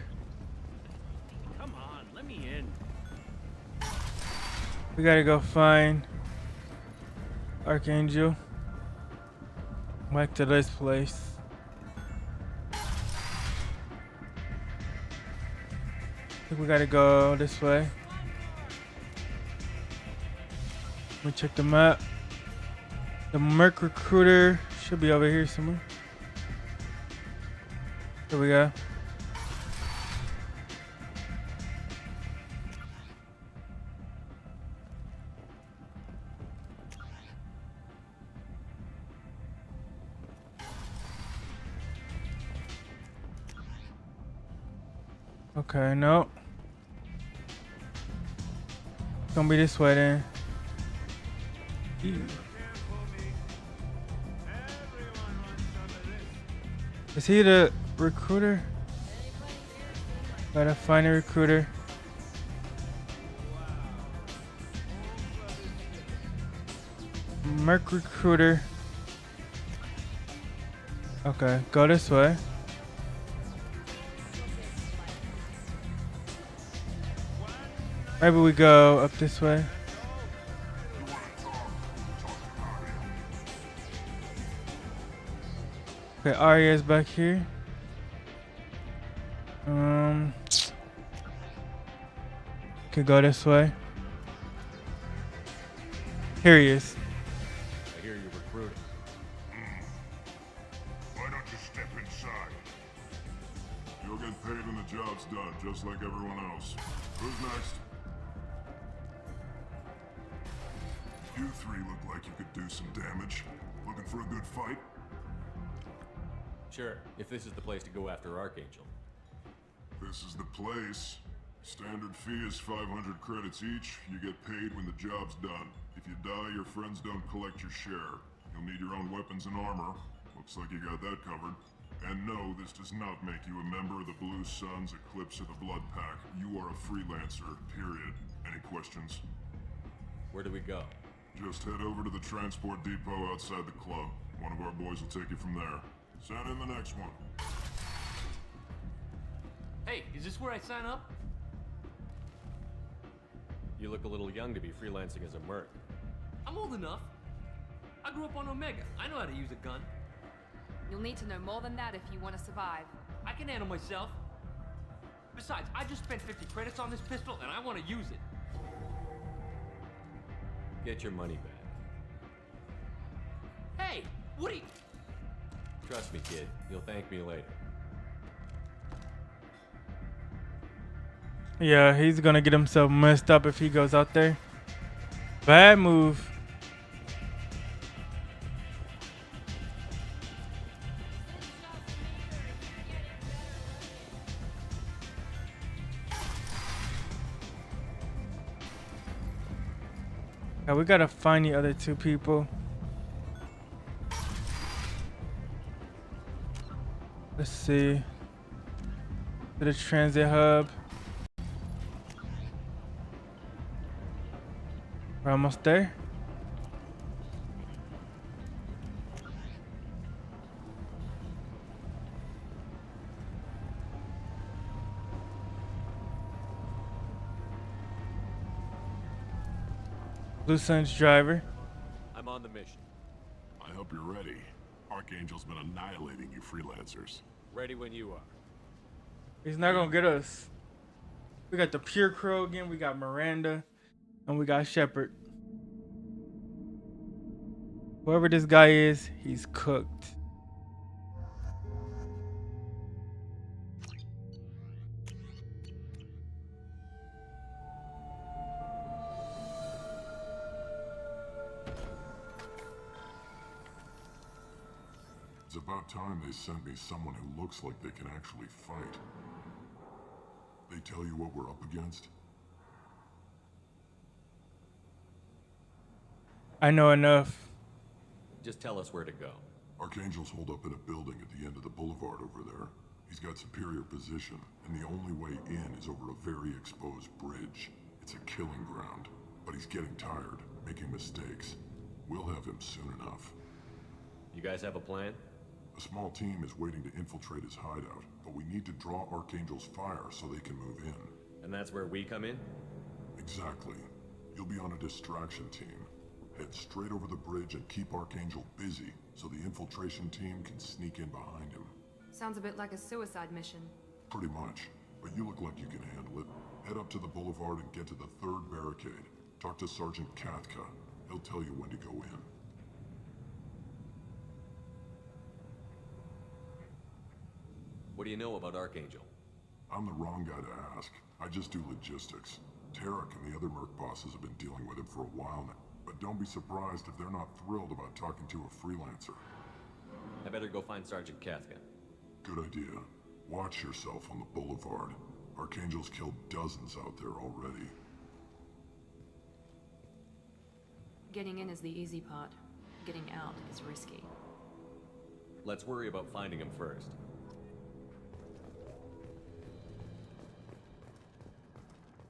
L: Come on, let me in.
A: We gotta go find Archangel. Back to this place. I think we gotta go this way. Let me check the map. The Merc recruiter should be over here somewhere. Here we go. Okay, no. It's gonna be this way then. Ew. Is he the recruiter? Gotta find a recruiter. Merc recruiter. Okay, go this way. Maybe we go up this way. Okay, Arya's back here. Could go this way. Here he is.
L: I hear you're recruiting.
K: Why don't you step inside? You'll get paid when the job's done, just like everyone else. Who's next? You three look like you could do some damage. Looking for a good fight?
E: Sure, if this is the place to go after Archangel.
K: This is the place. Standard fee is 500 credits each. You get paid when the job's done. If you die, your friends don't collect your share. You'll need your own weapons and armor. Looks like you got that covered. And no, this does not make you a member of the Blue Suns, Eclipse, or the Blood Pack. You are a freelancer, period. Any questions?
E: Where do we go?
K: Just head over to the transport depot outside the club. One of our boys will take you from there. Send in the next one.
M: Hey, is this where I sign up?
E: You look a little young to be freelancing as a merc.
M: I'm old enough. I grew up on Omega. I know how to use a gun.
N: You'll need to know more than that if you want to survive.
M: I can handle myself. Besides, I just spent 50 credits on this pistol and I want to use it.
E: Get your money back.
M: Hey, what are you...
E: Trust me, kid. You'll thank me later.
A: Yeah, he's gonna get himself messed up if he goes out there. Bad move. Yeah, we gotta find the other two people. Let's see. To the transit hub. We're almost there. Blue Sun's driver.
L: I'm on the mission.
K: I hope you're ready. Archangel's been annihilating you freelancers.
L: Ready when you are.
A: He's not gonna get us. We got the Pure Crow again, we got Miranda, and we got Shepard. Whoever this guy is, he's cooked.
K: It's about time they sent me someone who looks like they can actually fight. They tell you what we're up against?
A: I know enough.
E: Just tell us where to go.
K: Archangel's holed up in a building at the end of the boulevard over there. He's got superior position, and the only way in is over a very exposed bridge. It's a killing ground, but he's getting tired, making mistakes. We'll have him soon enough.
E: You guys have a plan?
K: A small team is waiting to infiltrate his hideout, but we need to draw Archangel's fire so they can move in.
E: And that's where we come in?
K: Exactly. You'll be on a distraction team. Head straight over the bridge and keep Archangel busy so the infiltration team can sneak in behind him.
N: Sounds a bit like a suicide mission.
K: Pretty much, but you look like you can handle it. Head up to the boulevard and get to the third barricade. Talk to Sergeant Katka. He'll tell you when to go in.
E: What do you know about Archangel?
K: I'm the wrong guy to ask. I just do logistics. Tarek and the other merc bosses have been dealing with him for a while now. But don't be surprised if they're not thrilled about talking to a freelancer.
E: I better go find Sergeant Katka.
K: Good idea. Watch yourself on the boulevard. Archangel's killed dozens out there already.
N: Getting in is the easy part. Getting out is risky.
E: Let's worry about finding him first.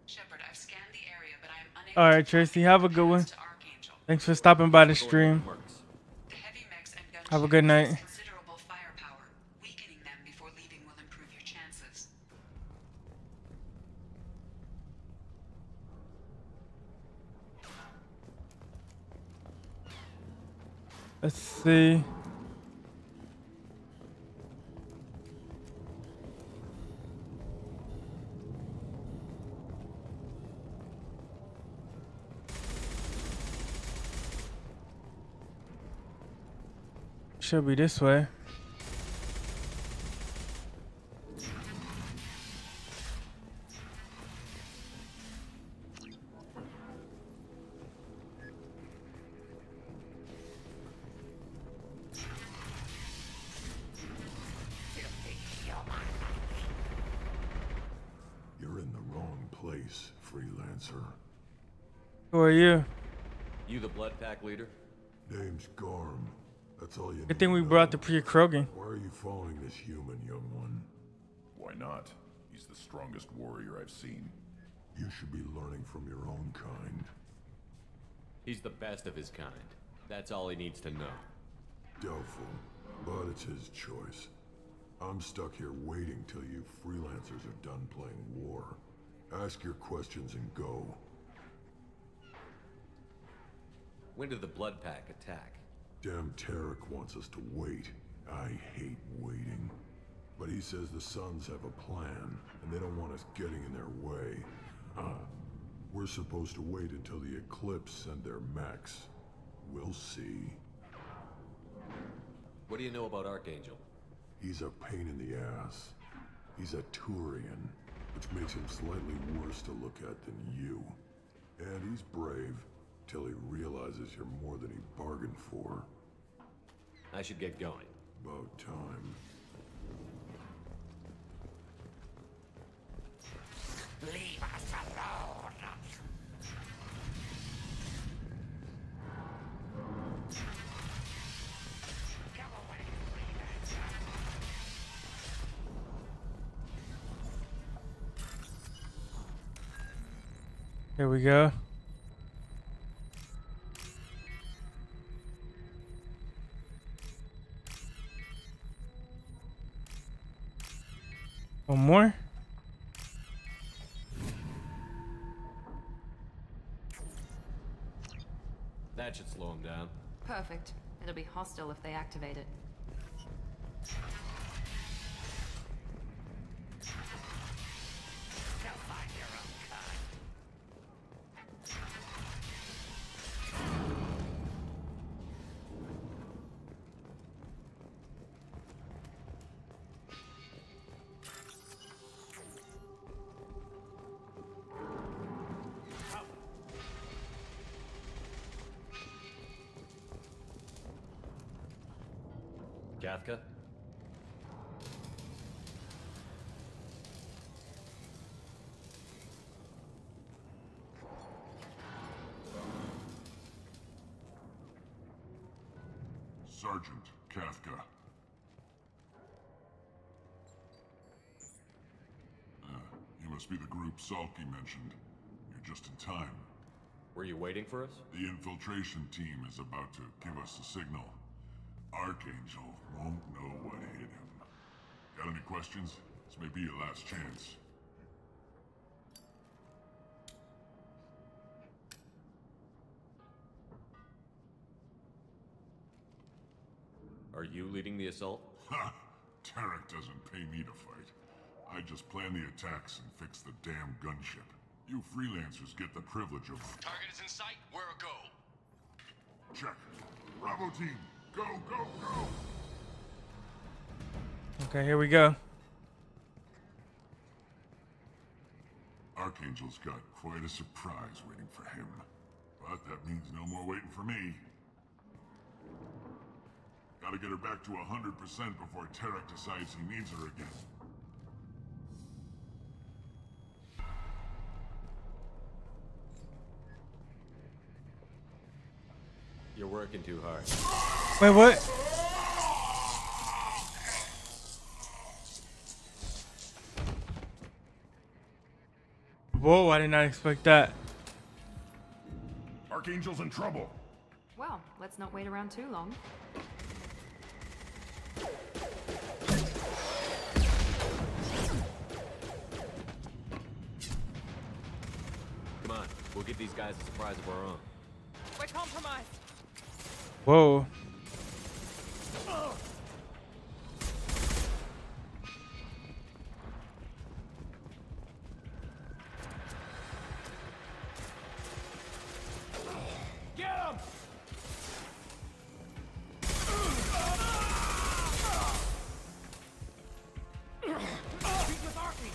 D: Shepard, I've scanned the area, but I am unable.
A: All right, Tracy, have a good one. Thanks for stopping by the stream. Have a good night.
D: Considerable firepower. Weakening them before leaving will improve your chances.
A: Let's see. Should be this way.
K: You're in the wrong place, freelancer.
A: Who are you?
E: You the Blood Pack leader?
K: Name's Garm. That's all you
A: Good thing we brought the pre-Krogan.
K: Why are you following this human, young one? Why not? He's the strongest warrior I've seen. You should be learning from your own kind.
E: He's the best of his kind. That's all he needs to know.
K: Doubtful, but it's his choice. I'm stuck here waiting till you freelancers are done playing war. Ask your questions and go.
E: When did the Blood Pack attack?
K: Damn Tarek wants us to wait. I hate waiting. But he says the Suns have a plan, and they don't want us getting in their way. We're supposed to wait until the Eclipse send their mechs. We'll see.
E: What do you know about Archangel?
K: He's a pain in the ass. He's a Turian, which makes him slightly worse to look at than you. And he's brave, till he realizes you're more than he bargained for.
E: I should get going.
K: About time.
I: Leave us alone.
A: Here we go. One more.
E: That should slow him down.
N: Perfect. It'll be hostile if they activate it.
E: Kafka?
K: Sergeant Kafka. You must be the group Salky mentioned. You're just in time.
E: Were you waiting for us?
K: The infiltration team is about to give us a signal. Archangel won't know what hit him. Got any questions? This may be your last chance.
E: Are you leading the assault?
K: Ha! Tarek doesn't pay me to fight. I just plan the attacks and fix the damn gunship. You freelancers get the privilege of...
I: Target is in sight. Where a go?
K: Check. Bravo team, go, go, go!
A: Okay, here we go.
K: Archangel's got quite a surprise waiting for him. But that means no more waiting for me. Gotta get her back to 100% before Tarek decides he needs her again.
E: You're working too hard.
A: Wait, what? Whoa, I did not expect that.
K: Archangel's in trouble.
N: Well, let's not wait around too long.
E: Come on, we'll give these guys a surprise of our own.
C: We're compromised.
A: Whoa.
I: Get him! He's with Archie.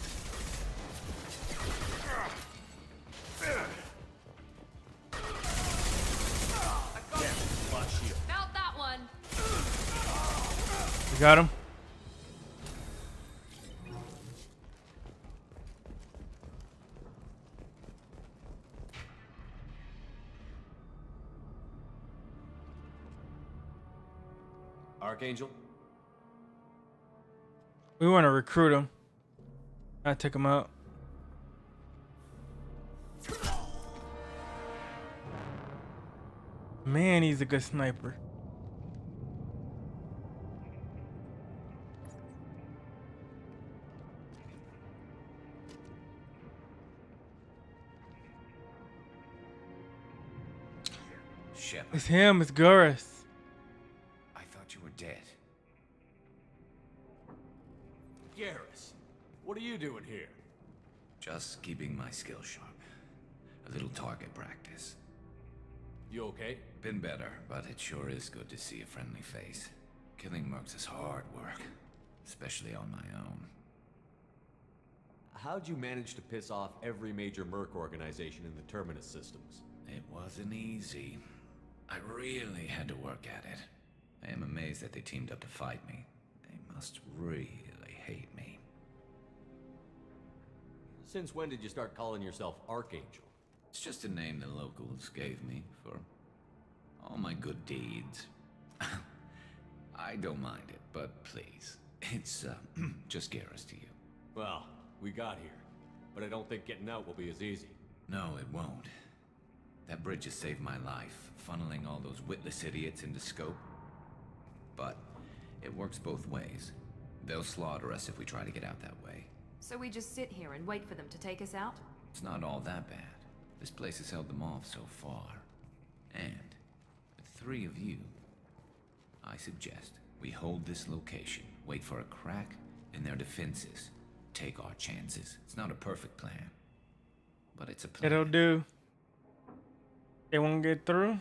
N: Felt that one.
A: You got him?
E: Archangel?
A: We want to recruit him. I take him out. Man, he's a good sniper.
O: Shepard.
A: It's him, it's Gurus.
O: I thought you were dead.
E: Garrus, what are you doing here?
O: Just keeping my skills sharp. A little target practice.
E: You okay?
O: Been better, but it sure is good to see a friendly face. Killing mercs is hard work, especially on my own.
E: How'd you manage to piss off every major merc organization in the Terminus systems?
O: It wasn't easy. I really had to work at it. I am amazed that they teamed up to fight me. They must really hate me.
E: Since when did you start calling yourself Archangel?
O: It's just a name the locals gave me for all my good deeds. I don't mind it, but please, it's just Garrus to you.
E: Well, we got here, but I don't think getting out will be as easy.
O: No, it won't. That bridge has saved my life, funneling all those witless idiots into scope. But it works both ways. They'll slaughter us if we try to get out that way.
N: So we just sit here and wait for them to take us out?
O: It's not all that bad. This place has held them off so far. And with 3 of you, I suggest we hold this location, wait for a crack in their defenses, take our chances. It's not a perfect plan, but it's a plan.
A: It'll do. They won't get through.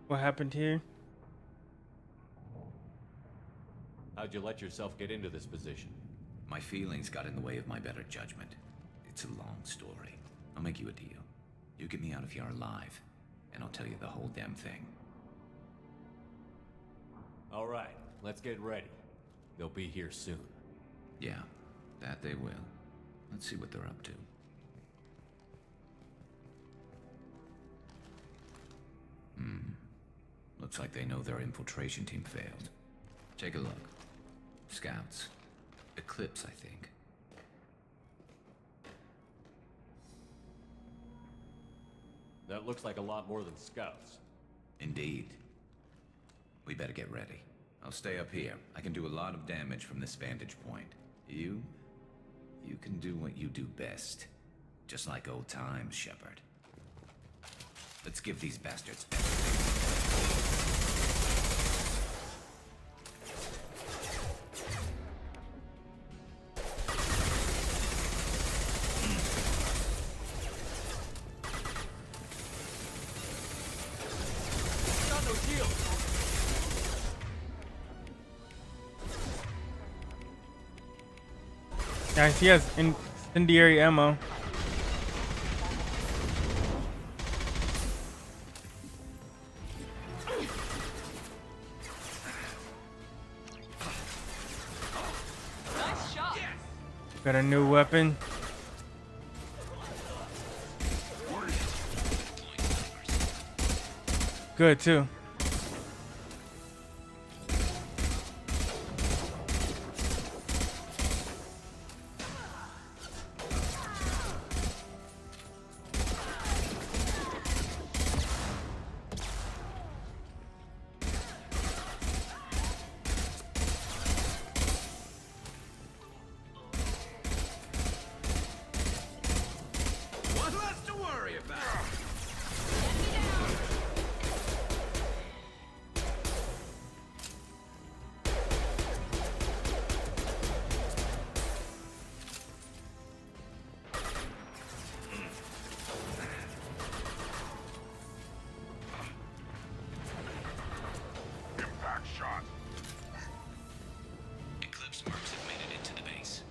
A: What happened here?
E: How'd you let yourself get into this position?
O: My feelings got in the way of my better judgment. It's a long story. I'll make you a deal. You get me out if you're alive, and I'll tell you the whole damn thing.
E: All right, let's get ready. They'll be here soon.
O: Yeah, that they will. Let's see what they're up to. Looks like they know their infiltration team failed. Take a look. Scouts. Eclipse, I think.
E: That looks like a lot more than scouts.
O: Indeed. We better get ready. I'll stay up here. I can do a lot of damage from this vantage point. You can do what you do best. Just like old times, Shepard. Let's give these bastards
E: Got no shield.
A: Guys, he has incendiary ammo.
C: Nice shot.
A: Got a new weapon. Good too.
O: One less to worry about.
K: Impact shot.
O: Eclipse mercs have made it into the base.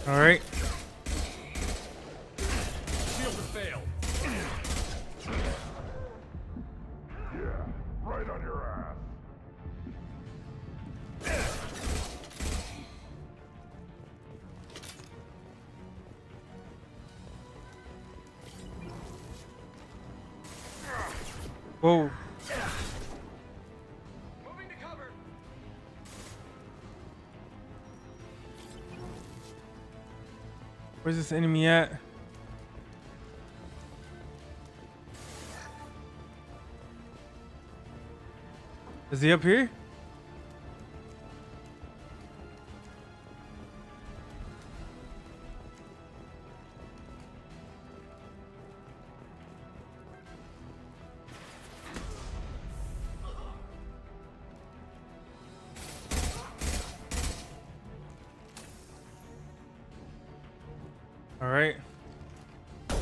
A: All right.
E: Shield has failed.
K: Yeah, right on your ass.
A: Whoa.
M: Moving to cover.
A: Where's this enemy at? Is he up here? All right.
P: You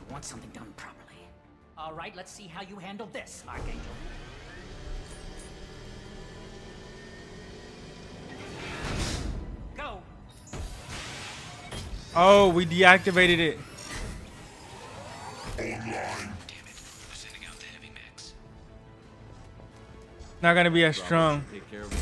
P: want something done properly. All right, let's see how you handle this, Archangel. Go.
A: Oh, we deactivated it. Not gonna be as strong.
E: Take care of it.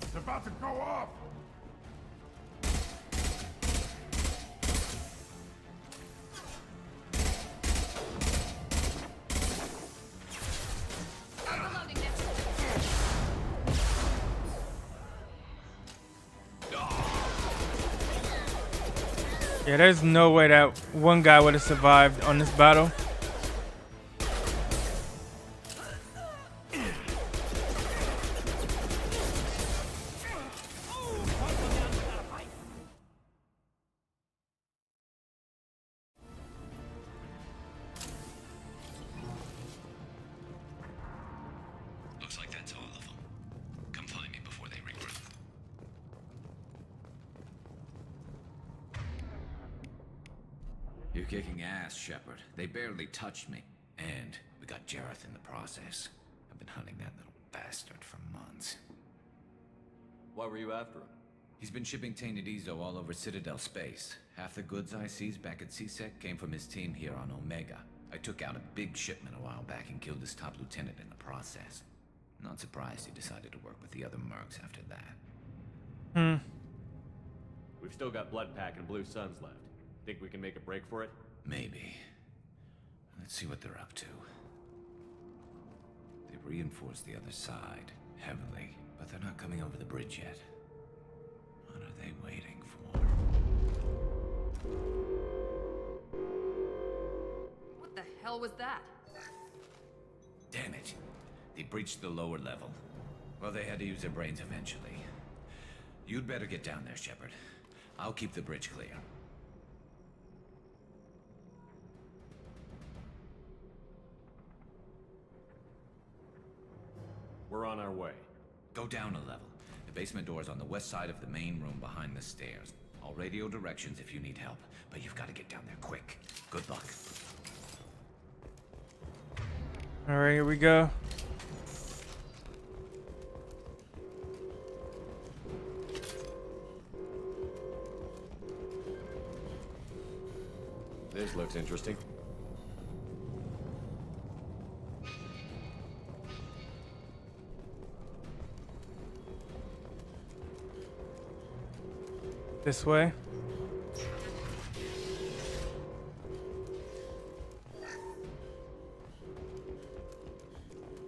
K: It's about to go off!
A: Yeah, there's no way that one guy would have survived on this battle.
O: Looks like that's all of them. Come find me before they regroup. You're kicking ass, Shepard. They barely touched me. And we got Jareth in the process. I've been hunting that little bastard for months.
E: Why were you after him?
O: He's been shipping tainted Ezo all over Citadel space. Half the goods I seized back at CSEC came from his team here on Omega. I took out a big shipment a while back and killed his top lieutenant in the process. Not surprised he decided to work with the other mercs after that.
E: We've still got Blood Pack and Blue Suns left. Think we can make a break for it?
O: Maybe. Let's see what they're up to. They've reinforced the other side, heavily, but they're not coming over the bridge yet. What are they waiting for?
N: What the hell was that?
O: Damn it. They breached the lower level. Well, they had to use their brains eventually. You'd better get down there, Shepard. I'll keep the bridge clear.
E: We're on our way.
O: Go down a level. The basement door's on the west side of the main room behind the stairs. I'll radio directions if you need help, but you've got to get down there quick. Good luck.
A: All right, here we go.
E: This looks interesting.
A: This way.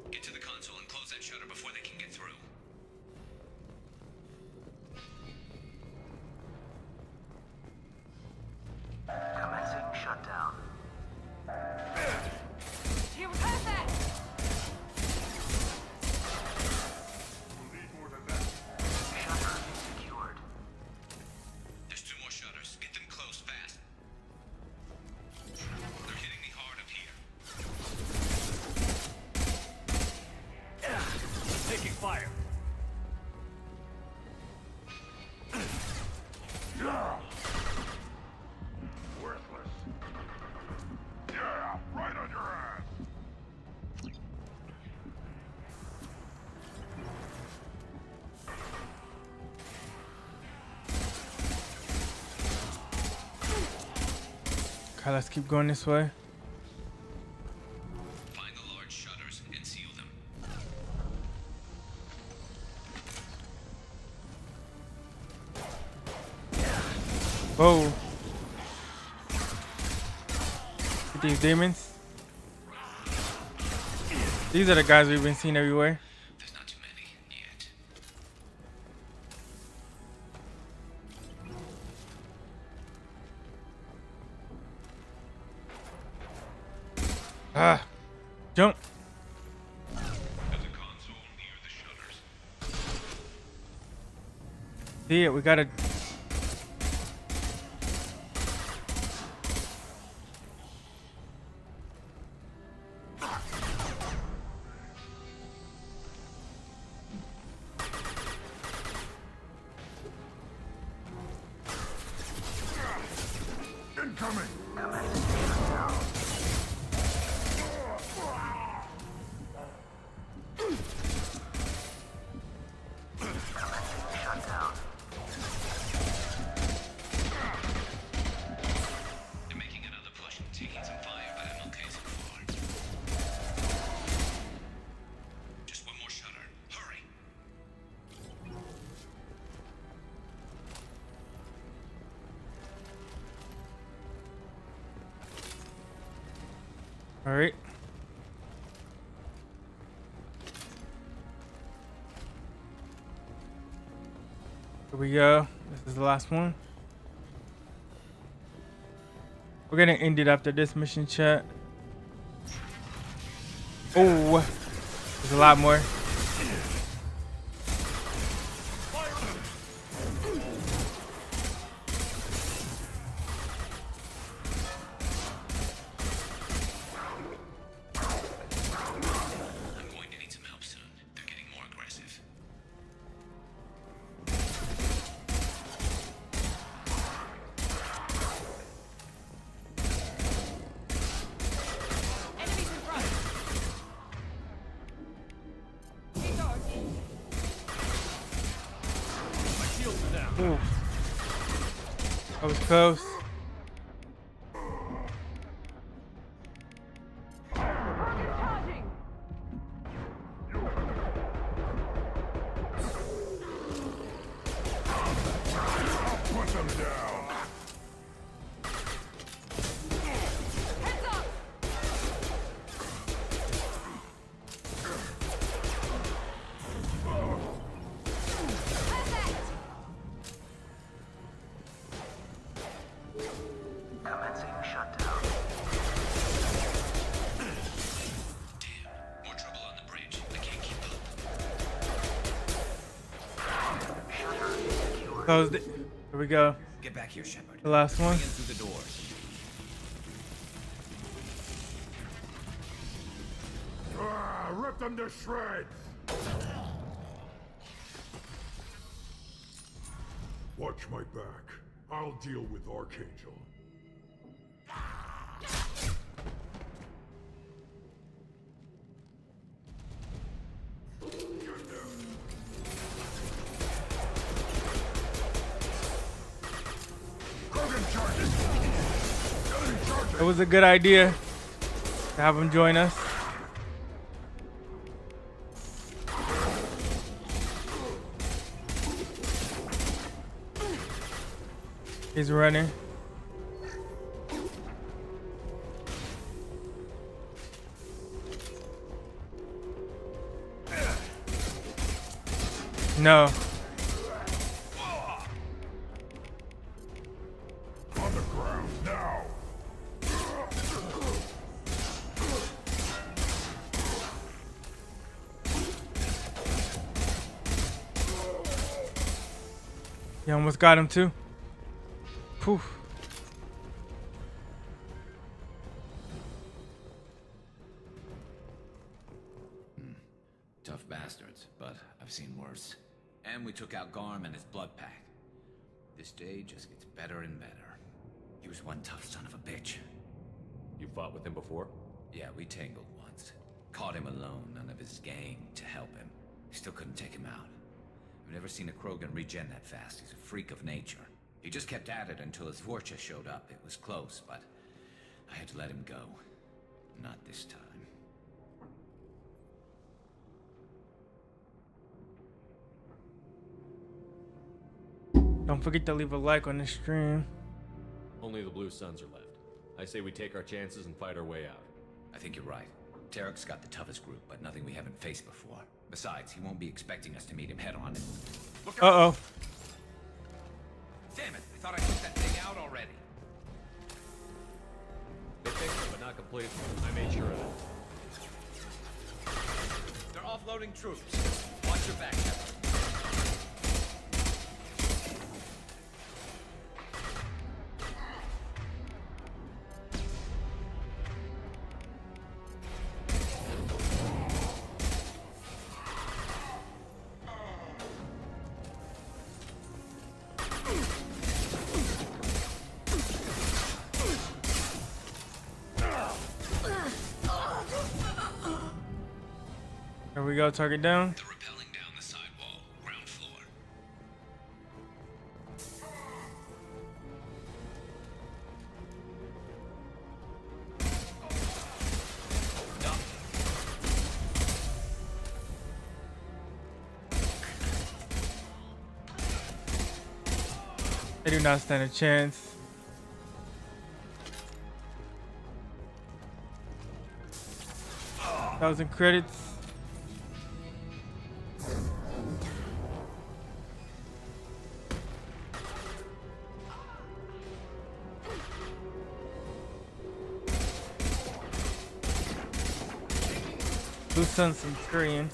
O: Get to the console and close that shutter before they can get through.
I: Commencing shutdown.
C: Here, we're past that!
I: Shutter secured.
O: There's
A: Okay, let's keep going this way.
O: Find the large shutters and seal them.
A: Whoa. Get these demons. These are the guys we've been seeing everywhere.
O: There's not too many yet.
A: Ah. Jump.
K: There's a console near the shutters.
A: See it, we gotta.
K: Incoming!
O: They're making another push, taking some fire, but I'm okay so far. Just one more shutter. Hurry!
A: All right. Here we go. This is the last one. We're gonna end it after this mission, chat. Oh, there's a lot more.
O: I'm going to need some help soon. They're getting more aggressive.
C: Enemies in front. Keep going.
M: My shields are down.
A: Ooh. That was close.
C: Charging.
K: Put them down!
C: Heads up. Perfect.
I: Commencing shutdown.
O: Damn, more trouble on the bridge. I can't keep up.
A: Closed it. Here we go.
O: Get back here, Shepard.
A: The last one.
O: Bring in through the doors.
K: Rip them to shreds! Watch my back. I'll deal with Archangel. Krogan charges! Enemy charges!
A: It was a good idea to have him join us. He's running. No.
K: On the ground, now!
A: You almost got him too. Poof.
O: Tough bastards, but I've seen worse. And we took out Garm and his blood pack. This day just gets better and better. He was one tough son of a bitch.
E: You fought with him before?
O: Yeah, we tangled once. Caught him alone, none of his gang to help him. Still couldn't take him out. I've never seen a Krogan regen that fast. He's a freak of nature. He just kept at it until his Vorcha showed up. It was close, but I had to let him go. Not this time.
A: Don't forget to leave a like on the stream.
E: Only the Blue Suns are left. I say we take our chances and fight our way out.
O: I think you're right. Tarek's got the toughest group, but nothing we haven't faced before. Besides, he won't be expecting us to meet him head on.
A: Uh-oh.
O: Damn it, I thought I took that thing out already.
E: They fixed it, but not completely. I made sure of it.
J: They're offloading troops. Watch your back, Captain.
A: There we go, target down.
O: They're rappelling down the sidewall, ground floor.
A: They do not stand a chance. Thousand credits. Blue Sun Centurion.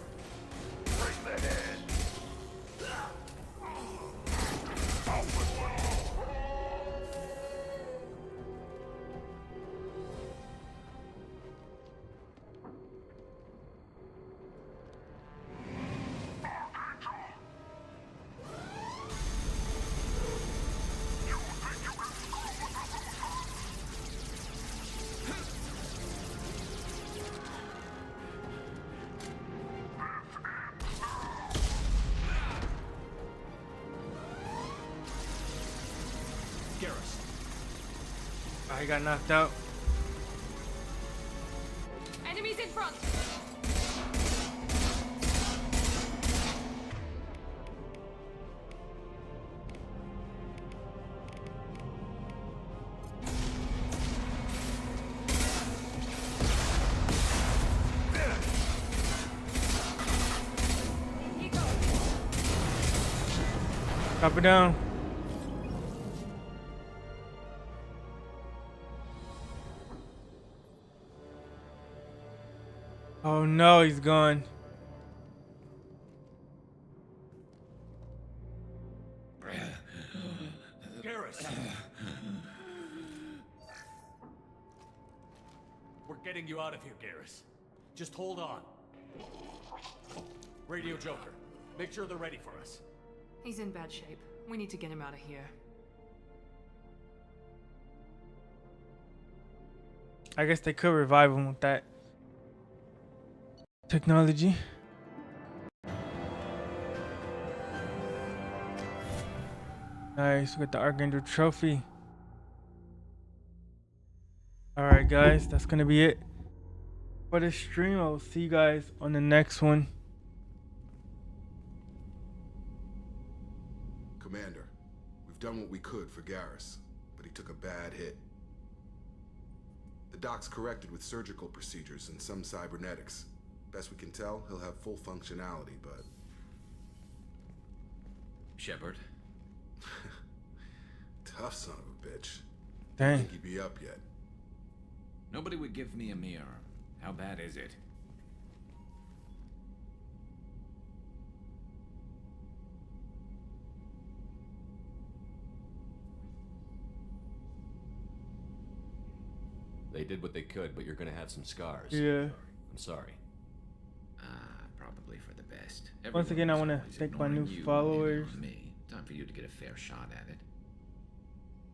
A: Oh, he got knocked out.
C: Enemies in front.
A: Drop it down. Oh no, he's gone.
E: Garrus! We're getting you out of here, Garrus. Just hold on. Radio Joker, make sure they're ready for us.
N: He's in bad shape. We need to get him out of here.
A: I guess they could revive him with that technology. Nice, we got the Archangel trophy. Alright guys, that's gonna be it for this stream. I will see you guys on the next one.
F: Commander, we've done what we could for Garrus, but he took a bad hit. The doc's corrected with surgical procedures and some cybernetics. Best we can tell, he'll have full functionality, but...
O: Shepard?
F: Tough son of a bitch.
A: Dang.
F: Didn't think he'd be up yet.
O: Nobody would give me a mirror. How bad is it?
E: They did what they could, but you're gonna have some scars.
A: Yeah.
E: I'm sorry.
O: Probably for the best.
A: Once again, I want to thank my new followers.
O: Me. Time for you to get a fair shot at it.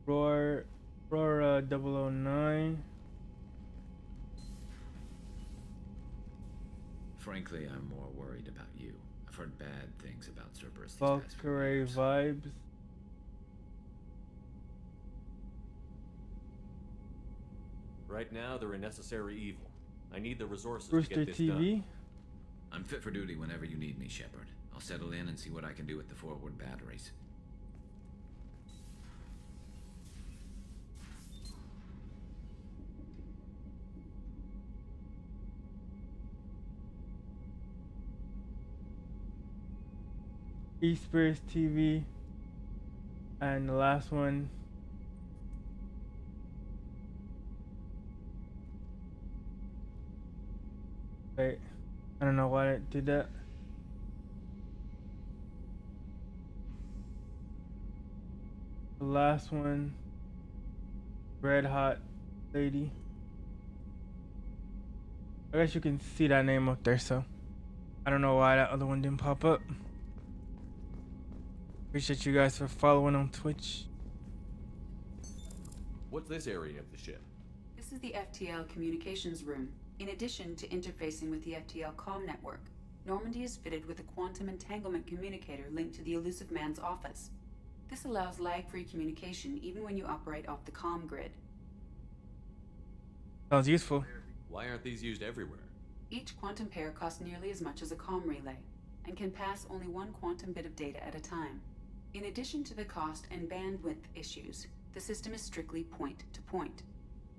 A: Roar 009.
O: Frankly, I'm more worried about you. I've heard bad things about Cerberus these past few
A: Valkyrie
O: years.
A: vibes.
E: Right now, they're a necessary evil. I need the resources to
A: Rooster
E: get this done.
A: TV.
O: I'm fit for duty whenever you need me, Shepard. I'll settle in and see what I can do with the forward batteries.
A: Spirits TV. And the last one. Wait, I don't know why it did that. The last one, Red Hot Lady. I guess you can see that name up there, so I don't know why that other one didn't pop up. Appreciate you guys for following on Twitch.
E: What's this area of the ship?
D: This is the FTL communications room. In addition to interfacing with the FTL comm network, Normandy is fitted with a quantum entanglement communicator linked to the Elusive Man's office. This allows lag-free communication even when you operate off the comm grid.
A: Sounds useful.
E: Why aren't these used everywhere?
D: Each quantum pair costs nearly as much as a comm relay, and can pass only one quantum bit of data at a time. In addition to the cost and bandwidth issues, the system is strictly point-to-point.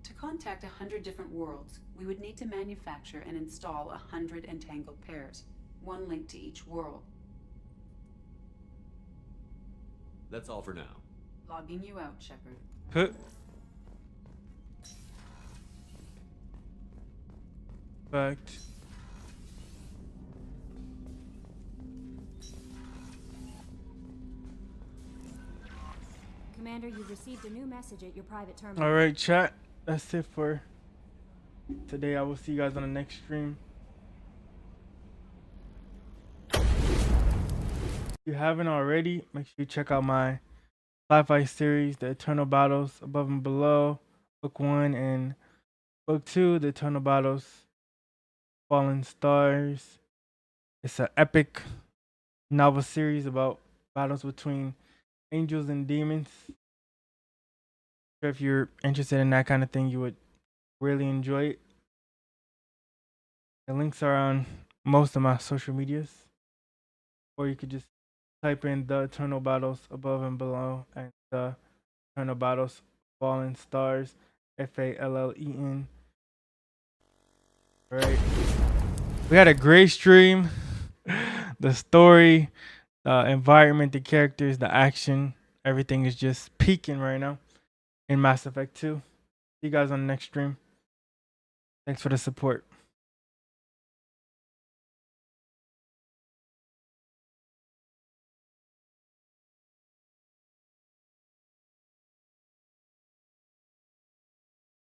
D: To contact 100 different worlds, we would need to manufacture and install 100 entangled pairs, one link to each world.
E: That's all for now.
D: Logging you out, Shepard.
A: Huh. Fact.
B: Commander, you've received a new message at your private terminal.
A: Alright, chat. That's it for today. I will see you guys on the next stream. If you haven't already, make sure you check out my sci-fi series, The Eternal Battles Above and Below, Book 1 and Book 2, The Eternal Battles Fallen Stars. It's an epic novel series about battles between angels and demons. If you're interested in that kind of thing, you would really enjoy it. The links are on most of my social medias, or you could just type in The Eternal Battles Above and Below and The Eternal Battles Fallen Stars, Fallen. Alright, we had a great stream. The story, the environment, the characters, the action, everything is just peaking right now in Mass Effect 2. See you guys on the next stream. Thanks for the support.